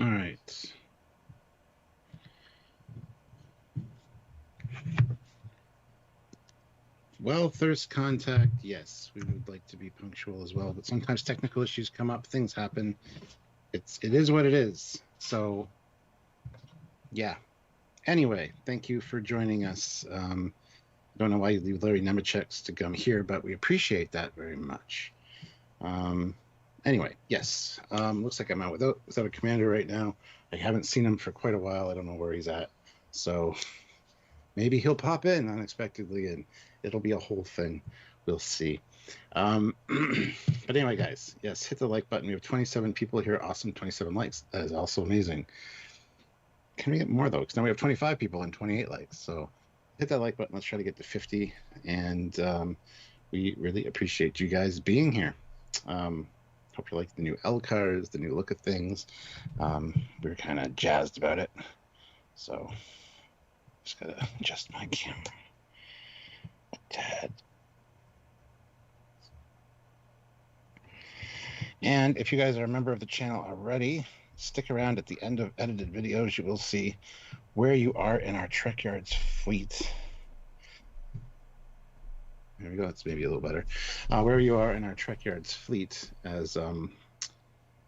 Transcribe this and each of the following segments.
All right. Well, thirst contact, yes, we would like to be punctual as well, but sometimes technical issues come up, things happen. It is what it is. So, yeah. Anyway, thank you for joining us. Don't know why you leave Larry Nemecheks to come here, but we appreciate that very much. Anyway, yes. Looks like I'm out without a commander right now. I haven't seen him for quite a while. I don't know where he's at. So maybe he'll pop in unexpectedly and it'll be a whole thing. We'll see. But anyway, guys, yes, hit the like button. We have 27 people here. Awesome, 27 likes. That is also amazing. Can we get more, though? Because now we have 25 people and 28 likes. So hit that like button. Let's try to get to 50. And we really appreciate you guys being here. Hope you like the new L cards, the new look of things. We're kind of jazzed about it. So just gotta adjust my camera a tad. And if you guys are a member of the channel already, stick around at the end of edited videos. You will see where you are in our Trekyards fleet. There we go. That's maybe a little better. Where you are in our Trekyards fleet, as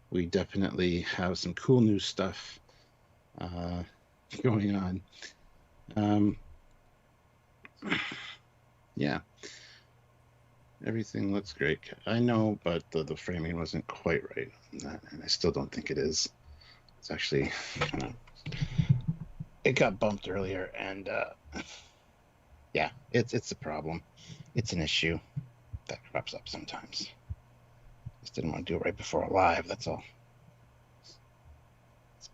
we definitely have some cool new stuff going on. Yeah. Everything looks great. I know, but the framing wasn't quite right on that, and I still don't think it is. It's actually kind of... It got bumped earlier, and yeah, it's a problem. It's an issue that crops up sometimes. Just didn't want to do it right before a live, that's all. It's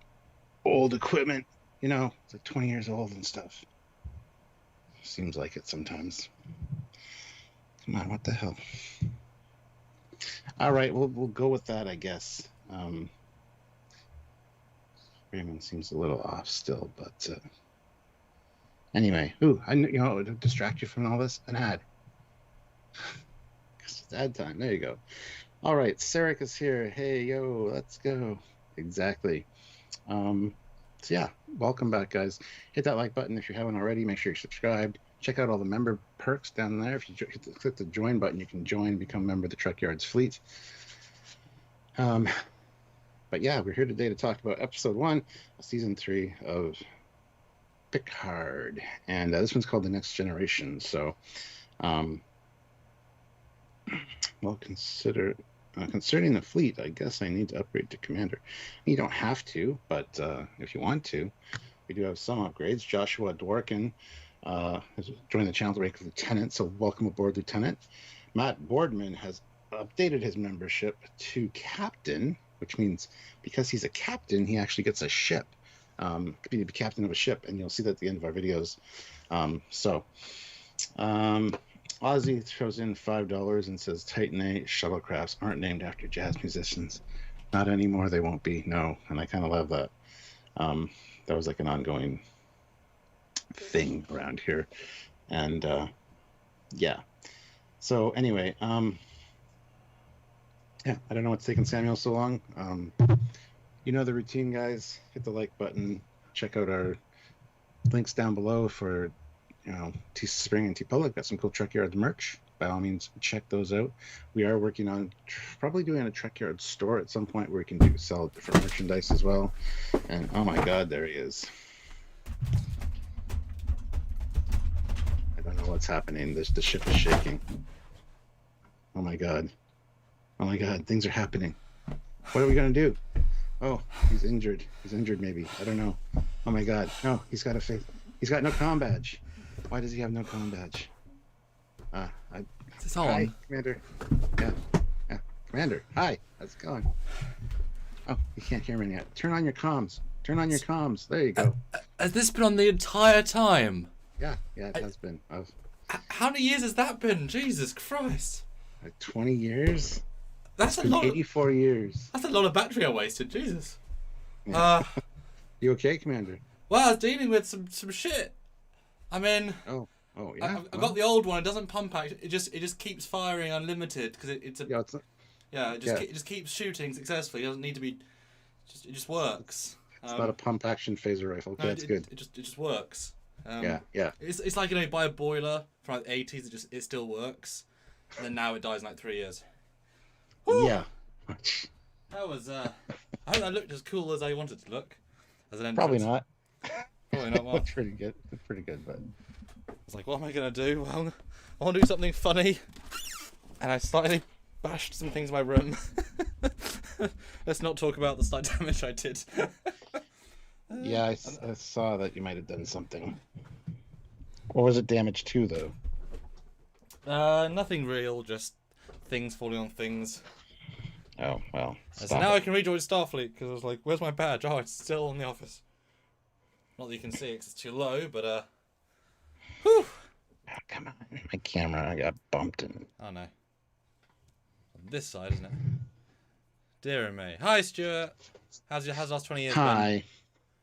old equipment, you know, it's like 20 years old and stuff. Seems like it sometimes. Come on, what the hell? All right, we'll go with that, I guess. Framing seems a little off still, but anyway. Ooh, it'll distract you from all this. An ad. It's ad time. There you go. All right, Sarek is here. Hey, yo, let's go. Exactly. So yeah, welcome back, guys. Hit that like button if you haven't already. Make sure you're subscribed. Check out all the member perks down there. If you click the join button, you can join, become a member of the Trekyards fleet. But yeah, we're here today to talk about episode 1 of season 3 of Picard, and this one's called The Next Generation. So, well, concerning the fleet, I guess I need to upgrade to commander. You don't have to, but if you want to, we do have some upgrades. Joshua Dworkin has joined the channel to rank lieutenant, so welcome aboard, Lieutenant. Matt Boardman has updated his membership to captain, which means because he's a captain, he actually gets a ship. Could be the captain of a ship, and you'll see that at the end of our videos. Ozzy throws in $5 and says Titan A shuttlecrafts aren't named after jazz musicians. Not anymore, they won't be, no. And I kind of love that. That was like an ongoing thing around here. And yeah. So anyway, yeah, I don't know what's taking Samuel so long. You know the routine, guys. Hit the like button. Check out our links down below for, Teespring and TeePublic. Got some cool Trekyards merch. By all means, check those out. We are working on probably doing a Trekyards store at some point where we can sell different merchandise as well. And oh my God, there he is. I don't know what's happening. The ship is shaking. Oh my God. Oh my God, things are happening. What are we gonna do? Oh, he's injured. He's injured maybe. I don't know. Oh my God. No, he's got no comm badge. Why does he have no comm badge? Is this on? Hi, Commander. Yeah. Commander, hi. How's it going? Oh, you can't hear me yet. Turn on your comms. Turn on your comms. There you go. Has this been on the entire time? Yeah, it has been. How many years has that been? Jesus Christ. Like 20 years? That's It's been 84 years. That's a lot of battery I wasted. Jesus. Yeah. You okay, Commander? Well, I was dealing with some shit. I mean, Oh yeah. I've got the old one. It doesn't pump out. It just keeps firing unlimited because it just keeps shooting successfully. It doesn't need to be It just works. It's not a pump action phaser rifle. Okay, No, that's good. It just works. Yeah. It's like, you know, you buy a boiler from like the 80s. It still works, and then now it dies in like 3 years. Woo! Yeah. That was I hope that looked as cool as I wanted to look. As an entrance. Probably not. Probably not. Well, It's pretty good. It's pretty good, but I was like, what am I gonna do? Well, I want to do something funny, and I slightly bashed some things in my room. Let's not talk about the slight damage I did. yeah, I saw that you might have done something. What was it damage to, though? Nothing real, just things falling on things. Oh, well. So now I can rejoin Starfleet, because I was like, where's my badge? Oh, it's still in the office. Not that you can see it, 'cause it's too low, but, whew. Oh, come on. My camera, I got bumped in. Oh, no. On this side, isn't it? Dear me. Hi, Stuart. How's the last 20 years Hi.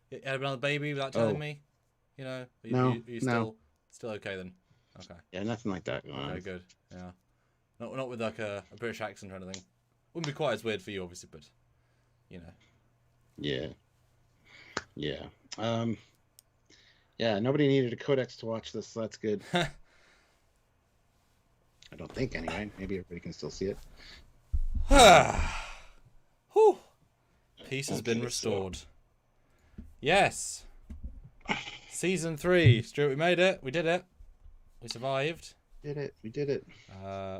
been? You had another baby without telling me? You know? No, Are you still okay, then? Okay. Yeah, nothing like that going on. Okay, good. Yeah. Not with, like, a British accent or anything. Wouldn't be quite as weird for you, obviously, but, you know. Yeah. Yeah, nobody needed a codex to watch this, so that's good. I don't think, anyway. Maybe everybody can still see it. Whew. Peace has been restored. Yes. Season 3. Stuart, we made it. We did it. We survived. We did it.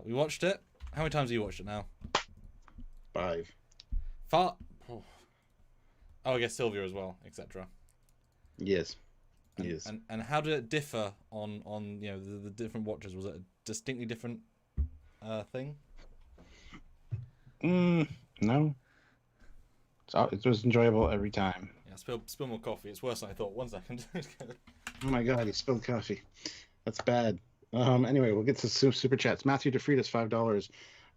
We watched it. How many times have you watched it now? 5. Oh, I guess Sylvia as well, etc. Yes. And how did it differ on you know the different watches? Was it a distinctly different thing? No. So it was enjoyable every time. Yeah, spill more coffee. It's worse than I thought. 1 second. Oh my god, he spilled coffee. That's bad. Anyway, we'll get to super chats. Matthew DeFritas, $5.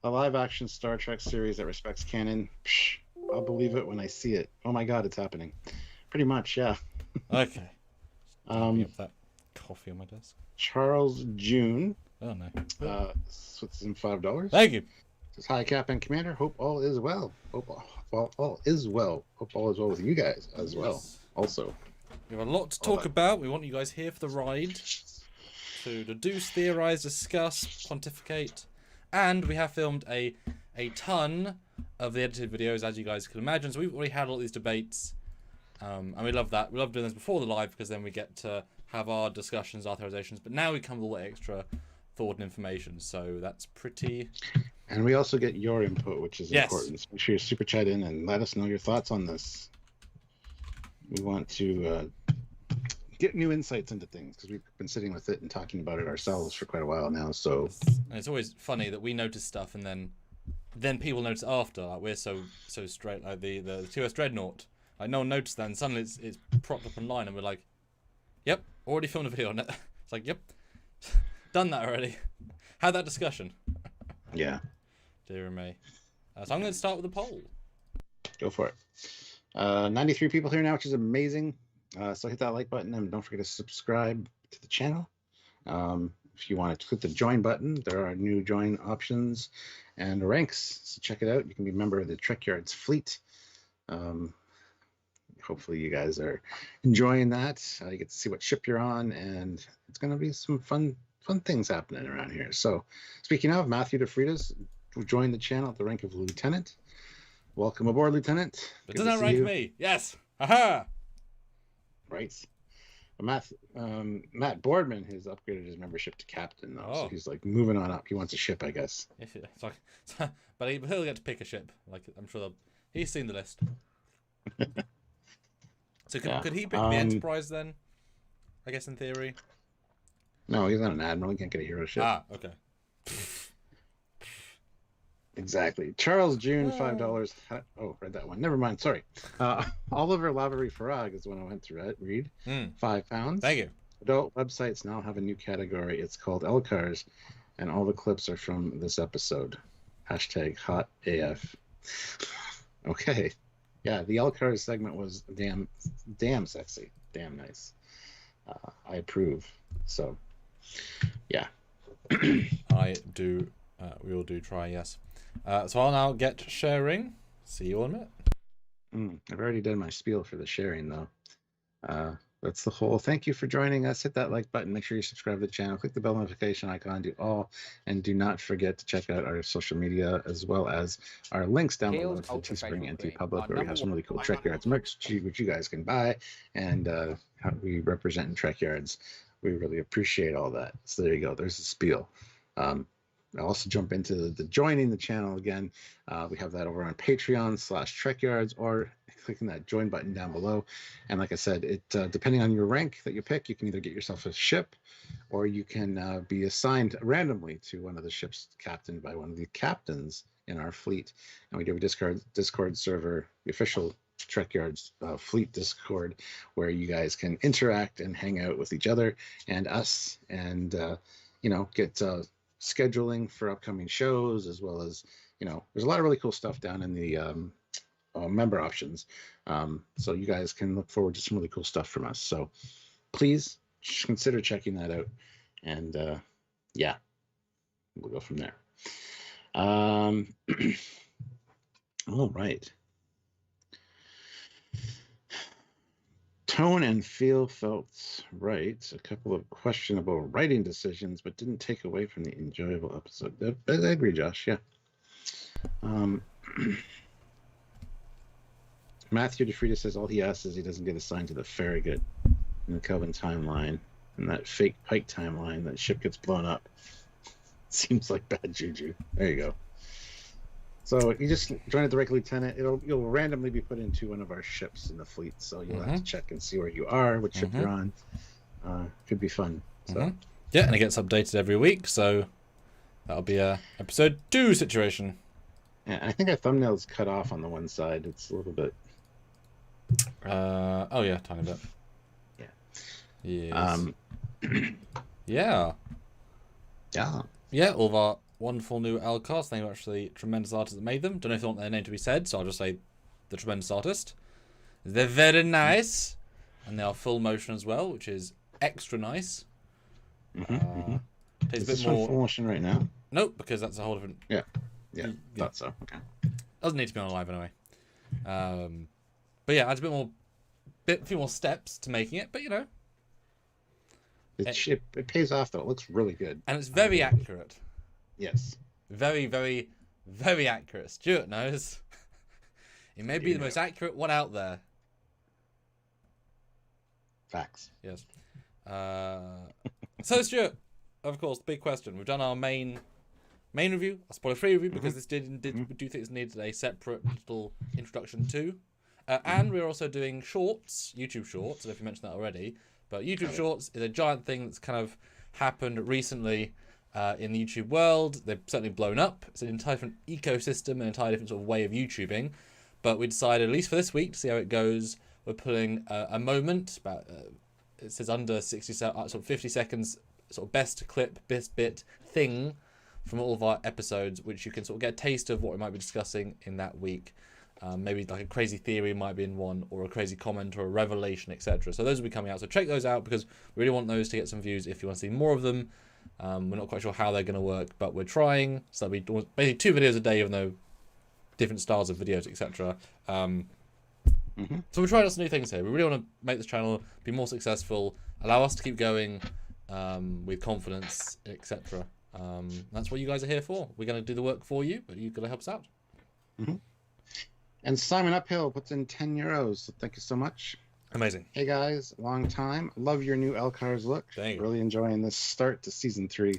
A live-action Star Trek series that respects canon. Psh, I'll believe it when I see it. Oh my god, it's happening. Pretty much, yeah. Okay. Up that coffee on my desk. Charles June. Oh no. Puts in $5. Thank you. Says, hi, Captain Commander. Hope all is well. Hope all is well. Hope all is well with you guys as well. Also, we have a lot to talk about. We want you guys here for the ride to deduce, theorize, discuss, pontificate, and we have filmed a ton of the edited videos, as you guys can imagine. So we've already had all these debates, and we love that. We love doing this before the live because then we get to have our discussions, our theorizations. But now we come with all the extra thought and information, so that's pretty. And we also get your input, which is important. So make sure you super chat in and let us know your thoughts on this. We want to get new insights into things because we've been sitting with it and talking about it ourselves for quite a while now. So and it's always funny that we notice stuff and then people notice after. Like we're so straight. Like the 2S Dreadnought. Like no one noticed that, and suddenly it's propped up online, and we're like, "Yep, already filmed a video on it." It's like, "Yep, done that already." Had that discussion. Yeah. Dear me. So I'm going to start with the poll. Go for it. 93 people here now, which is amazing. So hit that like button and don't forget to subscribe to the channel. If you want to click the join button, there are new join options and ranks. So check it out. You can be a member of the Trekyards fleet. Hopefully you guys are enjoying that. You get to see what ship you're on, and it's going to be some fun things happening around here. So speaking of, Matthew DeFritas joined the channel at the rank of Lieutenant. Welcome aboard, Lieutenant. But does that rank me? Yes. Haha. Right. Matt Boardman has upgraded his membership to captain, though. So he's like moving on up. He wants a ship, I guess. It's like, but he'll get to pick a ship. Like I'm sure he's seen the list. So could he pick the Enterprise then? I guess in theory. No, he's not an admiral. He can't get a hero ship. Ah, okay. Exactly. Charles June, $5. Oh, read that one. Never mind. Sorry. Oliver Lavery Farag is the one I went through. Read. £5. Thank you. Adult websites now have a new category. It's called LCARS, and all the clips are from this episode. Hashtag hot AF. Okay. Yeah, the LCARS segment was damn sexy. Damn nice. I approve. So, yeah. I do. We all do try, yes. So I'll now get sharing. See you in a minute. I've already done my spiel for the sharing, though. That's the whole. Thank you for joining us. Hit that like button. Make sure you subscribe to the channel. Click the bell notification icon. Do all, and do not forget to check out our social media as well as our links down below to Teespring and TeePublic, where we have some really cool Trekyards merch, which you guys can buy, and how we represent in Trekyards. We really appreciate all that. So there you go. There's the spiel. I'll also jump into the joining the channel again. We have that over on Patreon/Trekyards, or clicking that join button down below. And like I said, it depending on your rank that you pick, you can either get yourself a ship, or you can be assigned randomly to one of the ships captained by one of the captains in our fleet. And we do a Discord server, the official Trekyards fleet Discord, where you guys can interact and hang out with each other and us, and get scheduling for upcoming shows, as well as there's a lot of really cool stuff down in the member options, so you guys can look forward to some really cool stuff from us. So please consider checking that out, and yeah, we'll go from there. All right. Tone and feel felt right. A couple of questionable writing decisions, but didn't take away from the enjoyable episode. I agree, Josh. Yeah. Matthew DeFrida says all he asks is he doesn't get assigned to the Farragut in the Kelvin timeline, and that fake Pike timeline. That ship gets blown up. Seems like bad juju. There you go. So you just join at the rank lieutenant. You'll randomly be put into one of our ships in the fleet. So you'll have to check and see where you are, what ship you're on. Could be fun. So yeah, and it gets updated every week. So that'll be a episode 2 situation. Yeah, I think our thumbnail's cut off on the one side. It's a little bit. Oh yeah, tiny bit. Yeah. Yes. Yeah. Yeah. Yeah, all of our wonderful new L-cards. Thank you very much to the tremendous artists that made them. Don't know if you want their name to be said, so I'll just say the tremendous artist. They're very nice, and they are full motion as well, which is extra nice. Takes Is this one full motion right now? Nope, because that's a whole different. Yeah. Thought so. Okay. Doesn't need to be on live anyway. But yeah, adds a few more steps to making it, but it pays off though. It looks really good, and it's very accurate. Yes. Very, very, very accurate. Stuart knows. It may be the most accurate one out there. Facts. Yes. So Stuart, of course, the big question. We've done our main review, a spoiler-free review, because we do think this needed a separate little introduction too. And we're also doing shorts, YouTube shorts. I don't know if you mentioned that already, but YouTube shorts is a giant thing that's kind of happened recently in the YouTube world. They've certainly blown up. It's an entire different ecosystem, an entire different sort of way of YouTubing. But we decided, at least for this week, to see how it goes, we're pulling a moment, about it says under 60, sort of 50 seconds, sort of best clip, best bit thing from all of our episodes, which you can sort of get a taste of what we might be discussing in that week. Maybe like a crazy theory might be in one, or a crazy comment, or a revelation, etc. So those will be coming out. So check those out, because we really want those to get some views if you want to see more of them. We're not quite sure how they're going to work, but we're trying. So that'll be basically 2 videos a day, even though different styles of videos, etc. So we're trying out some new things here. We really want to make this channel be more successful, allow us to keep going with confidence, etc. That's what you guys are here for. We're going to do the work for you, but you've got to help us out. And Simon Uphill puts in 10 euros. So thank you so much. Amazing. Hey guys, long time. Love your new L-Cars look. Thank you. Really enjoying this start to season 3.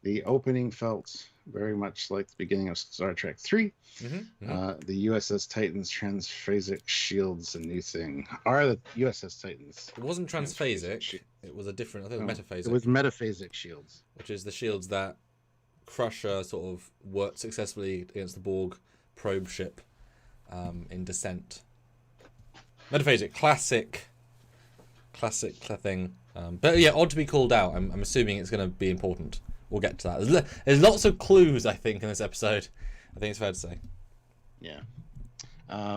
The opening felt very much like the beginning of Star Trek 3. The USS Titan's transphasic shields, a new thing. Are the USS Titans? It wasn't transphasic. It was a different. I think it was metaphasic. It was metaphasic shields, which is the shields that Crusher sort of worked successfully against the Borg probe ship in Descent. Metaphasic, classic thing. But yeah, odd to be called out. I'm assuming it's going to be important. We'll get to that. There's lots of clues, I think, in this episode. I think it's fair to say. Yeah.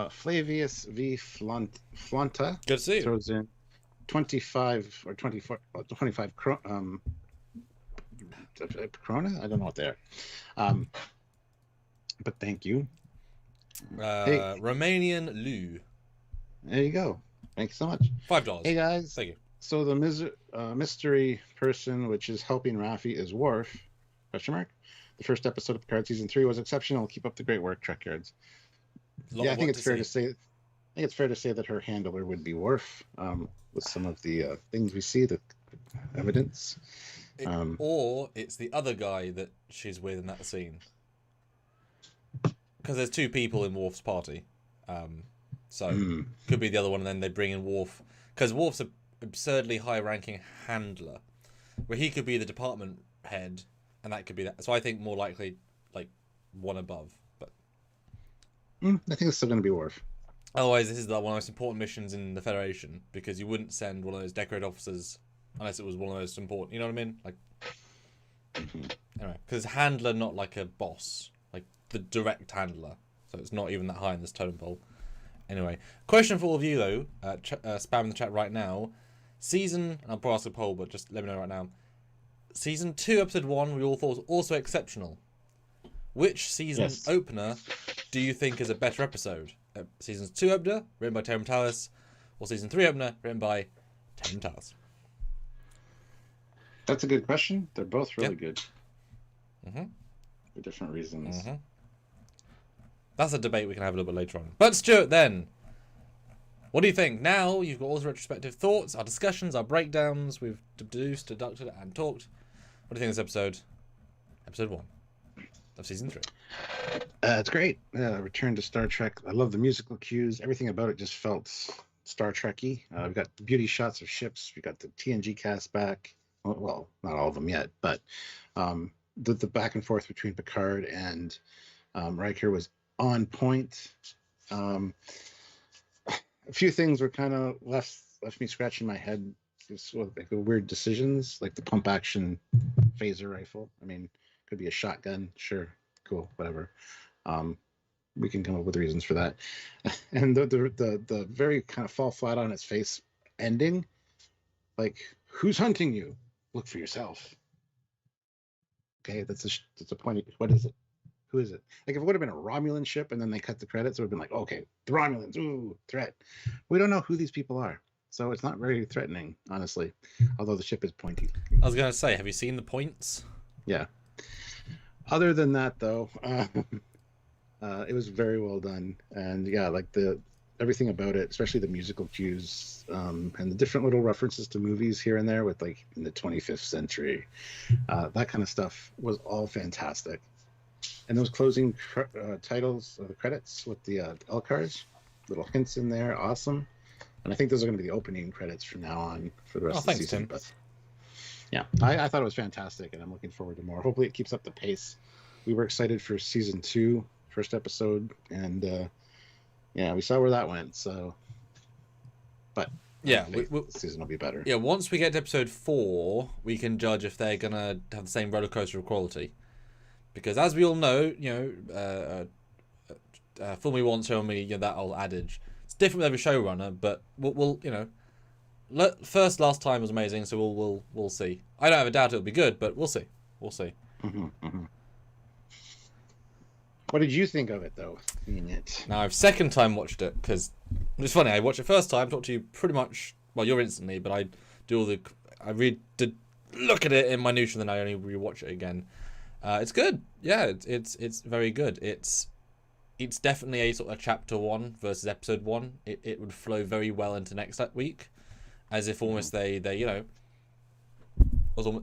Flavius V. Flanta. Good to see you. Throws in 25 or 24, 25 krona. I don't know what they are. But thank you. Romanian Lou. There you go. Thanks so much. $5. Hey guys. Thank you. So the mystery person, which is helping Rafi, is Worf? Question mark. The first episode of Picard season 3 was exceptional. Keep up the great work, Trekyards. Yeah, I think it's fair to say. I think it's fair to say that her handler would be Worf, with some of the things we see, the evidence. Or it's the other guy that she's with in that scene. Because there's 2 people in Worf's party. So could be the other one, and then they bring in Worf. Because Worf's an absurdly high-ranking handler, where he could be the department head, and that could be that. So I think more likely, like, one above. But I think it's still going to be Worf. Otherwise, this is one of the most important missions in the Federation, because you wouldn't send one of those decorated officers unless it was one of those important. You know what I mean? Like, anyway, because handler, not like a boss, like the direct handler. So it's not even that high in this totem pole. Anyway, question for all of you though. Spam in the chat right now. And I'll probably ask a poll, but just let me know right now. Season 2, episode 1, we all thought was also exceptional. Which season opener do you think is a better episode? Season 2 opener, written by Terry Matalas, or Season 3 opener, written by Terry Matalas? That's a good question. They're both really good. For different reasons. That's a debate we can have a little bit later on. But Stuart, then, what do you think? Now you've got all the retrospective thoughts, our discussions, our breakdowns. We've deduced, deducted, and talked. What do you think of this episode? Episode 1 of Season 3. It's great. Return to Star Trek. I love the musical cues. Everything about it just felt Star Trek-y. We've got beauty shots of ships. We got the TNG cast back. Well, not all of them yet, but the back and forth between Picard and Riker was on point. A few things were kind of left me scratching my head. Just like weird decisions, like the pump action phaser rifle. I mean, could be a shotgun. Sure, cool, whatever. We can come up with reasons for that. And the very kind of fall flat on its face ending. Like, who's hunting you? Look for yourself. Okay, that's a point. What is it? Who is it? Like, if it would have been a Romulan ship and then they cut the credits, it would have been like, okay, the Romulans, ooh, threat. We don't know who these people are. So it's not very threatening, honestly. Although the ship is pointy. I was going to say, have you seen the points? Yeah. Other than that, though, it was very well done. And yeah, like everything about it, especially the musical cues, and the different little references to movies here and there with like in the 25th century, that kind of stuff was all fantastic. And those closing titles, the credits with the L cards, little hints in there, awesome. And I think those are going to be the opening credits from now on for the rest of the season. Tim. But yeah, I thought it was fantastic, and I'm looking forward to more. Hopefully it keeps up the pace. We were excited for season 2, first episode, and yeah, we saw where that went. So, but yeah, the season will be better. Yeah, once we get to episode 4, we can judge if they're gonna have the same roller coaster of quality. Because as we all know, fool me once, show me, that old adage. It's different with every showrunner, but we'll last time was amazing, so we'll see. I don't have a doubt it'll be good, but we'll see. We'll see. What did you think of it, though? Now, I've second time watched it, because it's funny, I watched it first time, talked to you pretty much, well, you're instantly, but I did look at it in minutia, and then I only rewatch it again. It's good. Yeah, it's very good. It's definitely a sort of chapter 1 versus episode 1. It would flow very well into next week, as if almost they I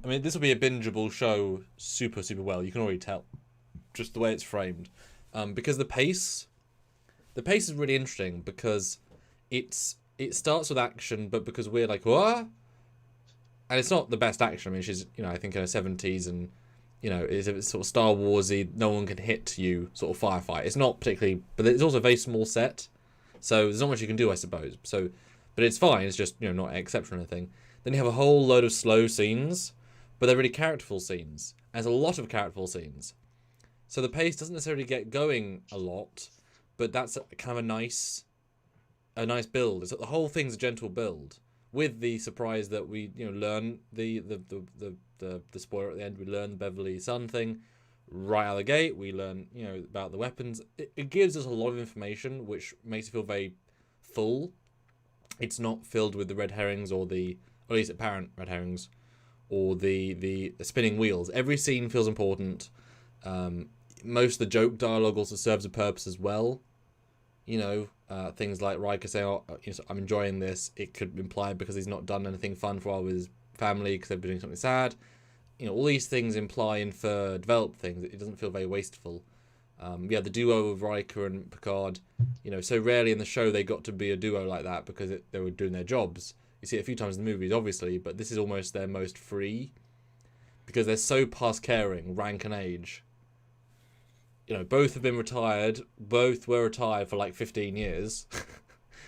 mean, this will be a bingeable show super well. You can already tell just the way it's framed, because the pace is really interesting, because it starts with action, but because we're like, what? And it's not the best action. I mean, she's I think in her 70s, and it's sort of Star Warsy, no one can hit you sort of firefight. It's not particularly, but it's also a very small set, so there's not much you can do, I suppose. So, but it's fine. It's just not exceptional or anything. Then you have a whole load of slow scenes, but they're really characterful scenes. And there's a lot of characterful scenes, so the pace doesn't necessarily get going a lot, but that's kind of a nice build. It's the whole thing's a gentle build, with the surprise that we learn the spoiler at the end. We learn the Beverly Sun thing right out of the gate. We learn about the weapons. It gives us a lot of information, which makes it feel very full it's not filled with the red herrings or at least apparent red herrings, or the spinning wheels. Every scene feels important. Most of the joke dialogue also serves a purpose as well. Things like Riker saying, "Oh, I'm enjoying this." It could imply because he's not done anything fun for a while with his family because they've been doing something sad. All these things imply, infer, develop things. It doesn't feel very wasteful. The duo of Riker and Picard, so rarely in the show they got to be a duo like that because they were doing their jobs. You see it a few times in the movies, obviously, but this is almost their most free because they're so past caring, rank and age. Both have been retired. Both were retired for like 15 years.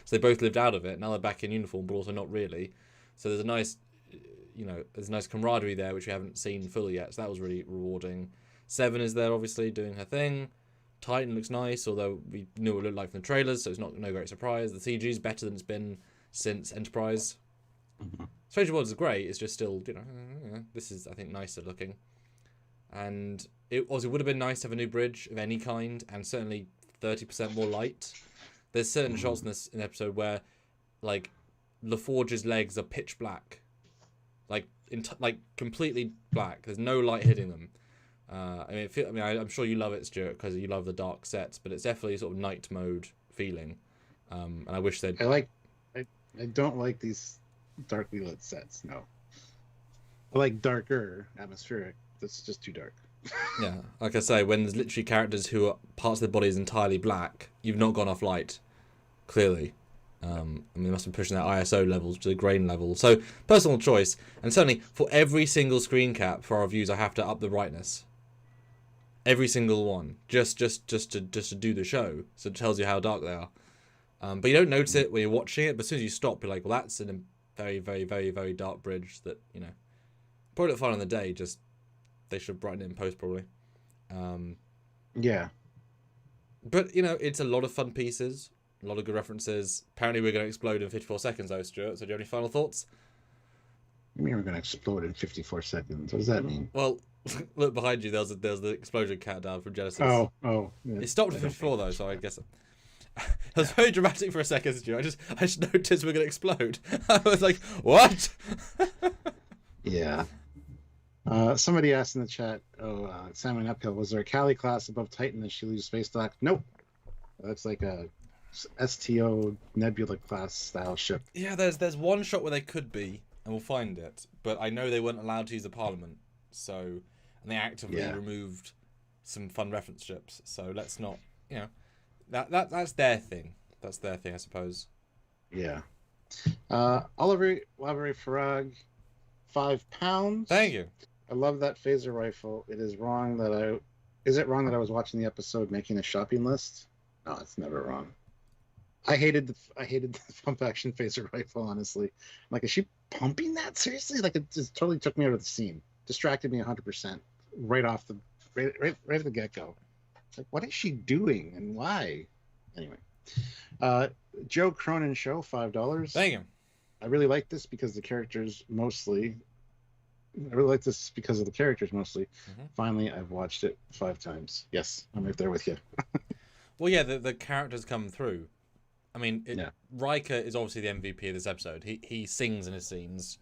So they both lived out of it. Now they're back in uniform, but also not really. So there's a nice, there's a nice camaraderie there, which we haven't seen fully yet. So that was really rewarding. Seven is there, obviously, doing her thing. Titan looks nice, although we knew what it looked like from the trailers, so it's no great surprise. The CG is better than it's been since Enterprise. Mm-hmm. Stranger Worlds is great. It's just still, this is, I think, nicer looking. And it also would have been nice to have a new bridge of any kind, and certainly 30% more light. There's certain shots in the episode where, like, LaForge's legs are pitch black, like completely black. There's no light hitting them. I'm sure you love it, Stuart, because you love the dark sets, but it's definitely sort of night mode feeling. And I wish they'd. I don't like these darkly lit sets. No, I like darker, atmospheric. That's just too dark. Yeah, like I say, when there's literally characters who are parts of their body is entirely black, you've not gone off light, clearly. They must be pushing that ISO levels to the grain level. So personal choice, and certainly for every single screen cap for our views, I have to up the brightness. Every single one, just to do the show, so it tells you how dark they are. But you don't notice it when you're watching it. But as soon as you stop, you're like, well, that's in a very, very, very, very dark bridge that probably look fine on the day. Just they should brighten it in post probably. Yeah. But it's a lot of fun pieces, a lot of good references. Apparently, we're going to explode in 54 seconds, though, Stuart. So, do you have any final thoughts? You mean we're going to explode in 54 seconds? What does that mean? Well, look behind you. There's the explosion countdown from Genesis. Oh. Yeah. It stopped at 54 though, so I guess it was very dramatic for a second, Stuart. I just noticed we're going to explode. I was like, what? Yeah. Somebody asked in the chat, Simon Uphill, was there a Cali class above Titan that she loses space dock? Nope. That's like a STO Nebula class style ship. Yeah, there's one shot where they could be, and we'll find it. But I know they weren't allowed to use the Parliament, and they actively removed some fun reference ships. So let's not, that's their thing. That's their thing, I suppose. Yeah. Oliver Farag, £5. Thank you. I love that phaser rifle. Is it wrong that I was watching the episode making a shopping list? No, it's never wrong. I hated the pump action phaser rifle, honestly. I'm like, is she pumping that? Seriously? Like, it just totally took me out of the scene. Distracted me 100% right at the get-go. Like, what is she doing and why? Anyway. Joe Cronin Show, $5. Thank you. I really like this because the characters mostly. Mm-hmm. Finally, I've watched it 5 times. Yes, I'm right there with you. Well, yeah, the characters come through. I mean, Riker is obviously the MVP of this episode. He sings in his scenes.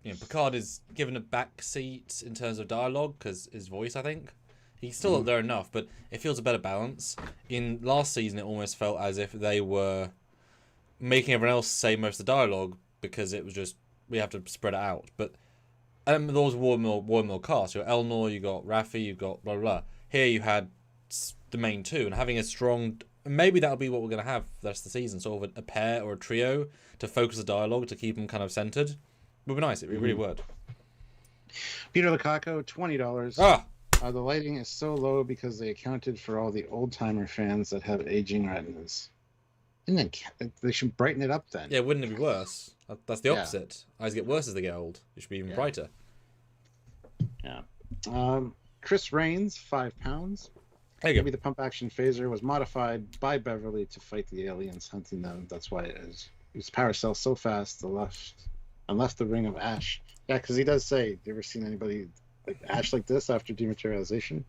Picard is given a back seat in terms of dialogue because his voice, I think. He's still up there enough, but it feels a better balance. In last season, it almost felt as if they were making everyone else say most of the dialogue because it was just, we have to spread it out. But there was War Mill cast. You got Elnor, you got Rafi, you got blah, blah, blah. Here you had the main two, and having a strong... Maybe that'll be what we're going to have the rest of the season, sort of a pair or a trio to focus the dialogue, to keep them kind of centered. Would be nice. It really would. Peter Lukaku, $20. Ah! The lighting is so low because they accounted for all the old-timer fans that have aging retinas. And then they should brighten it up then. Yeah, wouldn't it be worse? That's the opposite. Eyes get worse as they get old. It should be even brighter. Yeah. Chris Rains, £5. Maybe the pump action phaser was modified by Beverly to fight the aliens hunting them. That's why it is. His power cell so fast left the ring of ash. Yeah, because he does say, you ever seen anybody like ash like this after dematerialization?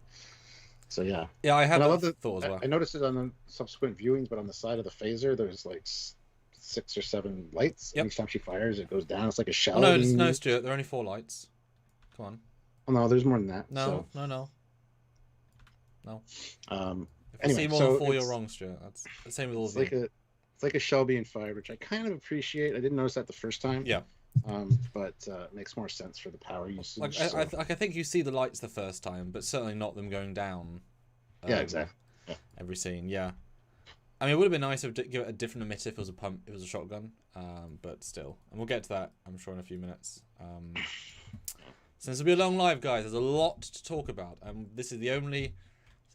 So yeah. Yeah, I had that thought as well. I noticed it on the subsequent viewings, but on the side of the phaser, there's like 6 or 7 lights. Yep. Each time she fires, it goes down. It's like a shell. Oh, no, Stuart. There are only 4 lights. Come on. Oh no, there's more than that. No. If you Anyway, see more than 4, you're wrong, Stuart. That's the same with all of you. It's like a shell being fired, which I kind of appreciate. I didn't notice that the first time. Yeah. But it makes more sense for the power usage. Like, I think you see the lights the first time, but certainly not them going down. Yeah, exactly. Yeah. Every scene, yeah. I mean, it would have been nice to give it a different emitter if it was a pump, if it was a shotgun. But still, and we'll get to that, I'm sure, in a few minutes. Since it'll be a long live, guys, there's a lot to talk about, and this is the only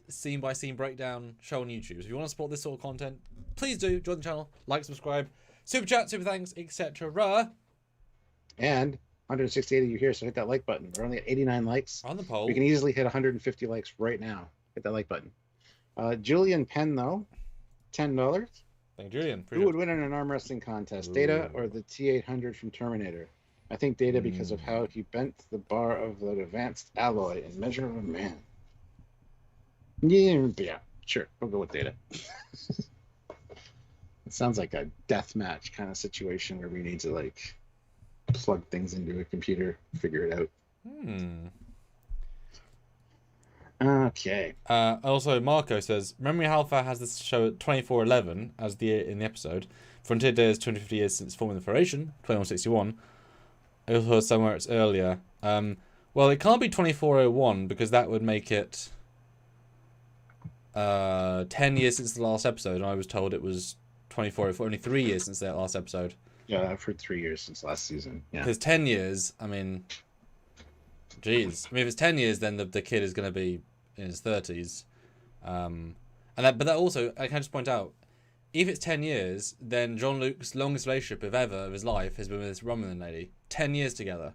scene by scene breakdown show on YouTube. So if you want to support this sort of content, please do join the channel, like, subscribe, super chat, super thanks, etc. And 168 of you here, so hit that like button. We're only at 89 likes. On the poll. We can easily hit 150 likes right now. Hit that like button. Julian Penn, though, $10. Thank you, Julian. Who would win in an arm wrestling contest, Data or the T-800 from Terminator? I think Data because of how he bent the bar of the advanced alloy in Measure of a Man. Yeah, sure. We'll go with Data. It sounds like a death match kind of situation where we need to, like, plug things into a computer, figure it out. Okay. Also, Marco says, Memory Alpha has this show at 2411 as in the episode. Frontier Day is 250 years since forming the Federation, 2161. I also heard somewhere it's earlier. Well, it can't be 2401 because that would make it 10 years since the last episode, and I was told it was 2404, only 3 years since that last episode. Yeah, I've heard 3 years since last season. Yeah. Because 10 years, I mean, jeez. I mean, if it's 10 years, then the kid is going to be in his 30s. But that also, I can just point out, if it's 10 years, then Jean-Luc's longest relationship, if ever, of his life has been with this Romulan lady. 10 years together.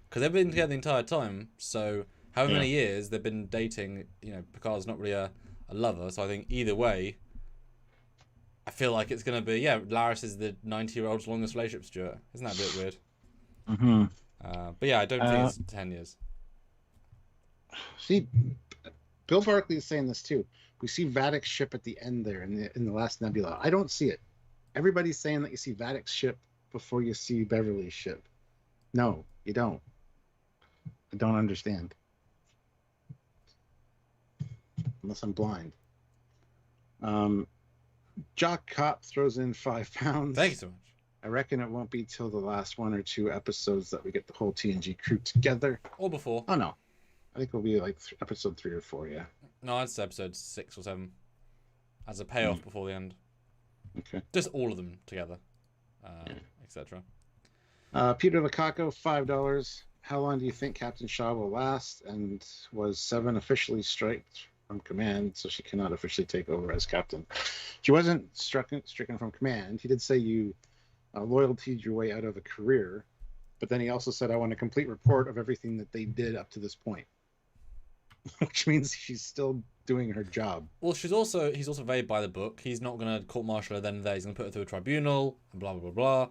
Because they've been together the entire time, so however many years they've been dating, you know, Picard's not really a lover, so I think either way, I feel like it's going to be, Laris is the 90-year-old's longest relationship, Stuart. Isn't that a bit weird? Mm-hmm. But yeah, I don't think it's 10 years. See, Bill Barkley is saying this too. We see Vadic's ship at the end there in the last nebula. I don't see it. Everybody's saying that you see Vadic's ship before you see Beverly's ship. No, you don't. I don't understand. Unless I'm blind. Jock Cop throws in £5. Thank you so much. I reckon it won't be till the last 1 or 2 episodes that we get the whole TNG crew together. Or before. Oh, no. I think it'll be like episode 3 or 4, yeah. No, it's episode 6 or 7. As a payoff before the end. Okay. Just all of them together. Etc. Peter Lukaku, $5. How long do you think Captain Shaw will last? And was 7 officially striked from command, so she cannot officially take over as captain? She wasn't stricken from command. He did say you loyaltied your way out of a career, but then he also said, I want a complete report of everything that they did up to this point. Which means she's still doing her job. Well, he's also very by the book. He's not going to court-martial her then and there. He's going to put her through a tribunal, and blah, blah, blah, blah,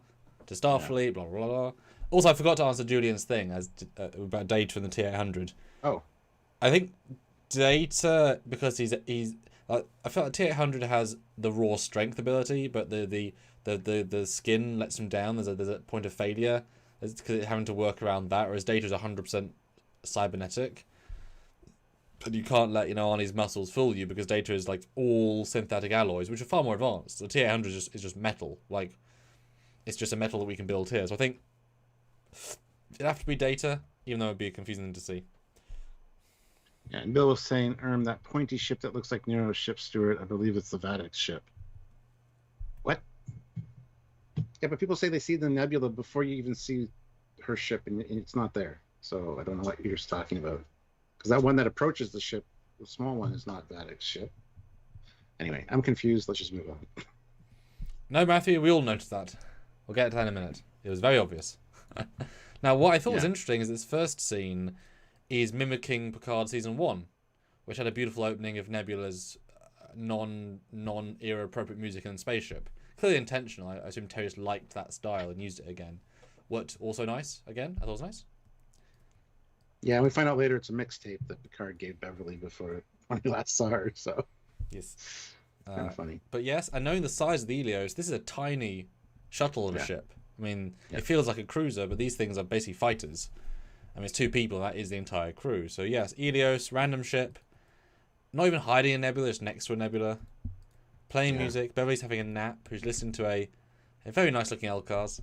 to Starfleet, blah, blah, blah. Also, I forgot to answer Julian's thing about Data and the T-800. Oh. I think Data, because he's I feel like T-800 has the raw strength ability, but the skin lets him down. There's a point of failure because it's having to work around that, whereas Data is 100% cybernetic. But you can't let Arnie's muscles fool you because Data is like all synthetic alloys, which are far more advanced. The T-800 is just metal. Like, it's just a metal that we can build here. So I think it'd have to be Data, even though it'd be confusing to see. Yeah, and Bill was saying, that pointy ship that looks like Nero's ship, Stuart, I believe it's the Vadic's ship. What? Yeah, but people say they see the nebula before you even see her ship, and it's not there. So I don't know what you're talking about. Because that one that approaches the ship, the small one, is not Vadic's ship. Anyway, I'm confused. Let's just move on. No, Matthew, we all noticed that. We'll get to that in a minute. It was very obvious. Now, what I thought was interesting is this first scene is mimicking Picard Season 1, which had a beautiful opening of Nebula's non-era appropriate music in the spaceship. Clearly intentional. I assume Terry just liked that style and used it again. Worked also nice, again. I thought it was nice. Yeah, and we find out later it's a mixtape that Picard gave Beverly before when he last saw her, so... Yes. Kind of funny. But yes, and knowing the size of the Helios, this is a tiny shuttle of a ship. I mean, it feels like a cruiser, but these things are basically fighters. I mean, it's 2 people. That is the entire crew. So yes, Helios, random ship, not even hiding a nebula, just next to a nebula, playing music. Beverly's having a nap. Who's listening to a very nice looking LCARS.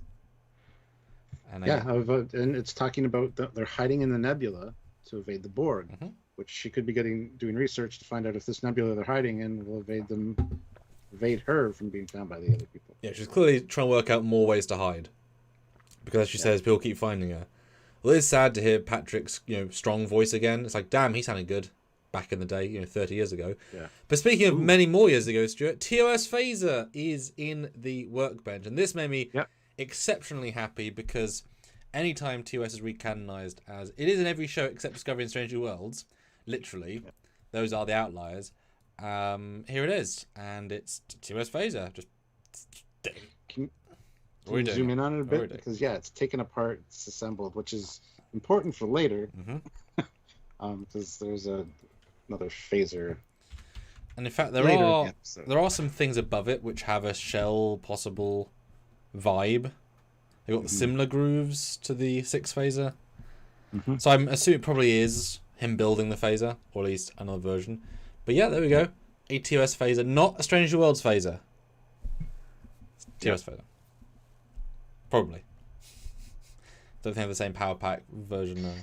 And and it's talking about they're hiding in the nebula to evade the Borg, which she could be doing research to find out if this nebula they're hiding in will evade her from being found by the other people. Yeah, she's clearly trying to work out more ways to hide, because as she says, people keep finding her. Well, it is sad to hear Patrick's strong voice again. It's like, damn, he sounded good back in the day, 30 years ago. Yeah. But speaking of many more years ago, Stuart, TOS phaser is in the workbench, and this made me exceptionally happy, because anytime TOS is recanonized, as it is in every show except Discovery and Strange New Worlds, literally, those are the outliers. Here it is, and it's TOS phaser. Just can you zoom in on it a bit, because it's taken apart, it's assembled, which is important for later, because there's another phaser. And in fact, there are some things above it which have a shell possible vibe. They've got the similar grooves to the 6 phaser. So I'm assuming it probably is him building the phaser, or at least another version. But yeah, there we go. A TOS phaser, not a Strange New Worlds phaser. TOS phaser. Probably. Don't think they have the same power pack version though.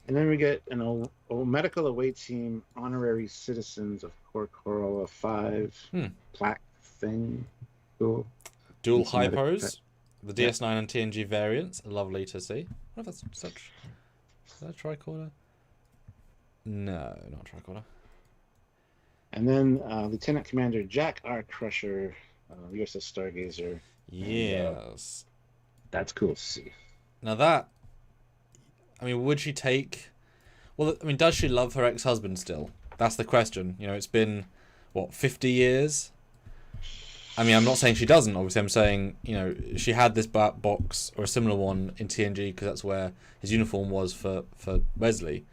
And then we get an medical away team honorary citizens of Corolla 5 plaque thing. Cool. Dual hypos. The DS9 and TNG variants. Lovely to see. I wonder if that's such. Is that a tricorder? No, not a tricorder. And then Lieutenant Commander Jack R. Crusher, USS Stargazer. Yes. And, that's cool to see. Now that, I mean, would she take... Well, I mean, does she love her ex-husband still? That's the question. It's been, 50 years? I mean, I'm not saying she doesn't, obviously. I'm saying, she had this box, or a similar one, in TNG, because that's where his uniform was for Wesley.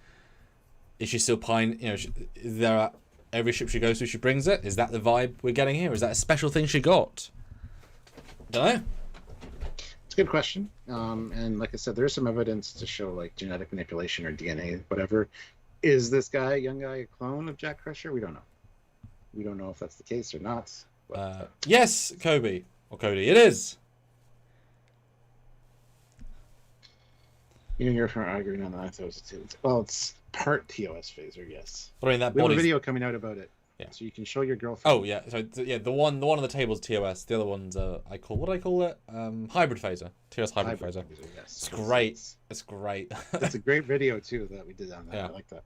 Is she still is there every ship she goes to, she brings it? Is that the vibe we're getting here? Is that a special thing she got? Don't know. It's a good question. And like I said, there's some evidence to show like genetic manipulation or DNA, whatever. Is this guy, young guy, a clone of Jack Crusher? We don't know. We don't know if that's the case or not. But, yes, Kobe. Or Cody. It is. You're arguing on that. I thought it was well, it's part TOS phaser, yes. But I mean, that we have a video coming out about it. Yeah. So you can show your girlfriend. Oh yeah. So the one on the table is TOS. The other one's what do I call it? Hybrid phaser. TOS hybrid phaser. Yes. It's great. It's great. It's a great video too that we did on that. Yeah. I like that.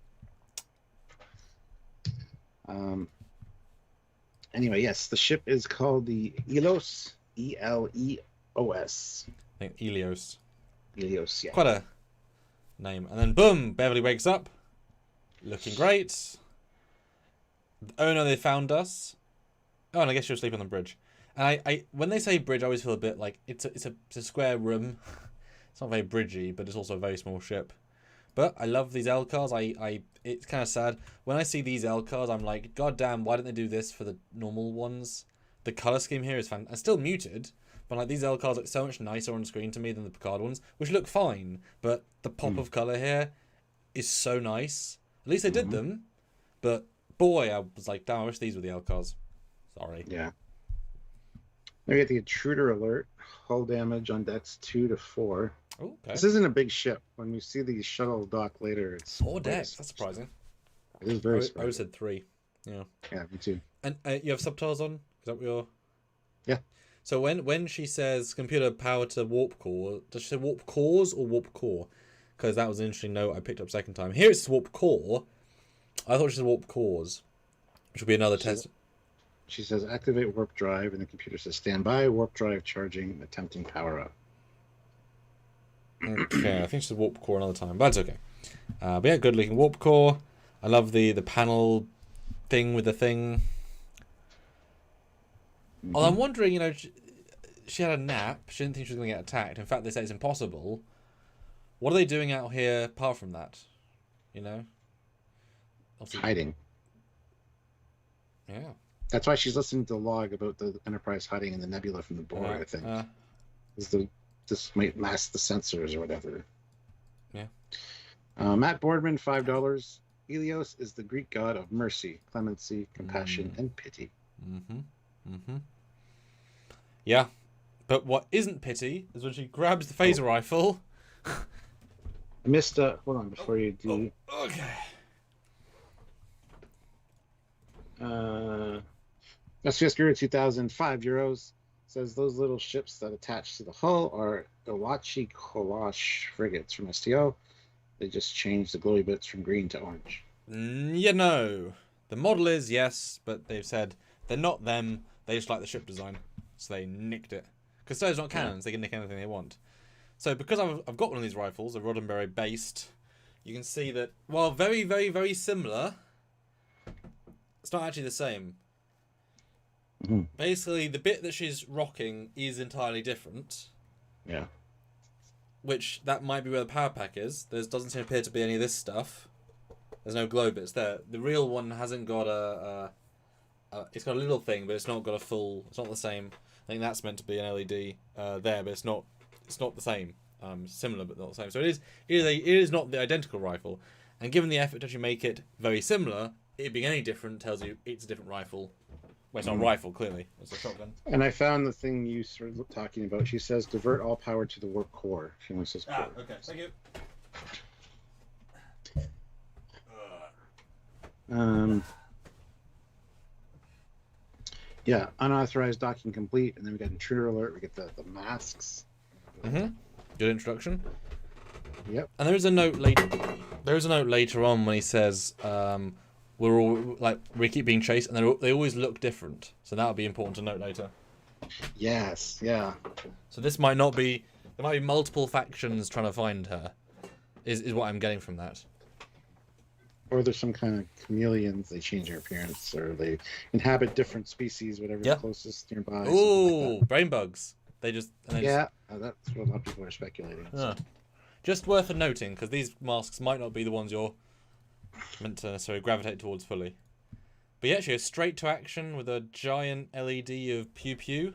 Anyway, yes, the ship is called the Elos. E-L-E-O-S. I think Helios. Helios, yeah. Quite a name. And then boom, Beverly wakes up, looking great. Oh no, they found us. Oh, and I guess you're asleep on the bridge. And I when they say bridge, I always feel a bit like it's a square room. It's not very bridgy, but it's also a very small ship. But I love these LCARs. It's kind of sad when I see these LCARs. I'm like, God damn, why didn't they do this for the normal ones? The color scheme here is fantastic. It's still muted, but like these LCARs look so much nicer on screen to me than the Picard ones, which look fine. But the pop of color here is so nice. At least they did them. But boy, I was like, damn, I wish these were the LCARs. Sorry. Yeah. Now we get the intruder alert. Hull damage on decks 2 to 4. Okay. This isn't a big ship. When we see the shuttle dock later, it's 4 decks. That's surprising. It is very surprising. I said 3. Yeah. Yeah, me too. And you have subtitles on? Is that what you're... Yeah. So when she says computer power to warp core, does she say warp cores or warp core? Because that was an interesting note I picked up second time. Here it's warp core. I thought she said warp cores, which would be another test. She says activate warp drive, and the computer says stand by, warp drive charging, attempting power up. Okay, I think she said warp core another time, but that's okay. But yeah, good looking warp core. I love the panel thing with the thing. Although I'm wondering, she had a nap. She didn't think she was going to get attacked. In fact, they say it's impossible. What are they doing out here apart from that? Obviously, hiding. Yeah. That's why she's listening to the log about the Enterprise hiding in the nebula from the Borg, I think. This might mask the sensors or whatever. Yeah. Matt Boardman, $5. Helios is the Greek god of mercy, clemency, compassion, and pity. Yeah. But what isn't pity is when she grabs the phaser rifle. I missed, hold on, before you do... Okay. SVS Guru 2000, €5. Says those little ships that attach to the hull are Iwachi Kolash frigates from STO. They just changed the glowy bits from green to orange. You know, the model is, yes, but they've said they're not them. They just like the ship design, so they nicked it. Because those not cannons, they can nick anything they want. So because I've got one of these rifles, a Roddenberry based, you can see that while very, very, very similar, it's not actually the same. Basically, the bit that she's rocking is entirely different. Yeah. Which, that might be where the power pack is. There doesn't seem to appear to be any of this stuff. There's no glow bits there. The real one hasn't got it's got a little thing, but it's not got a full... It's not the same. I think that's meant to be an LED there, but it's not the same. Similar, but not the same. So it is not the identical rifle. And given the effort to actually make it very similar, it being any different tells you it's a different rifle. Well, it's not a rifle, clearly. It's a shotgun. And I found the thing you started talking about. She says, divert all power to the warp core. She wants this core. Okay. Thank you. Yeah, unauthorized docking complete, and then we got intruder alert. We get the masks. Good introduction. Yep. And there is a note later. There is a note later on when he says, "We're all like we keep being chased, and they always look different." So that would be important to note later. Yes. Yeah. So this might not be. There might be multiple factions trying to find her. Is what I'm getting from that. Or there's some kind of chameleons. They change their appearance, or they inhabit different species, whatever's closest nearby. Ooh, like brain bugs. That's what a lot of people are speculating. So. Just worth noting, because these masks might not be the ones you're meant to necessarily gravitate towards fully. But yeah, she goes straight to action with a giant LED of pew pew.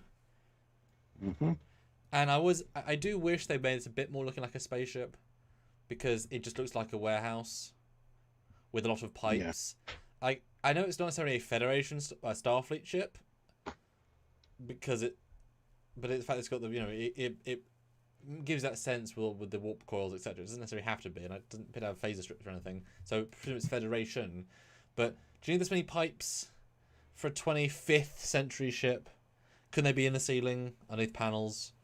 And I do wish they made it a bit more looking like a spaceship, because it just looks like a warehouse with a lot of pipes. Yeah. I know it's not necessarily a Federation Starfleet ship, but the fact it's got the it gives that sense with the warp coils, etc. It doesn't necessarily have to be, and it doesn't have phaser strips or anything. So I presume it's Federation. But do you need this many pipes for a 25th century ship? Couldn't they be in the ceiling underneath panels?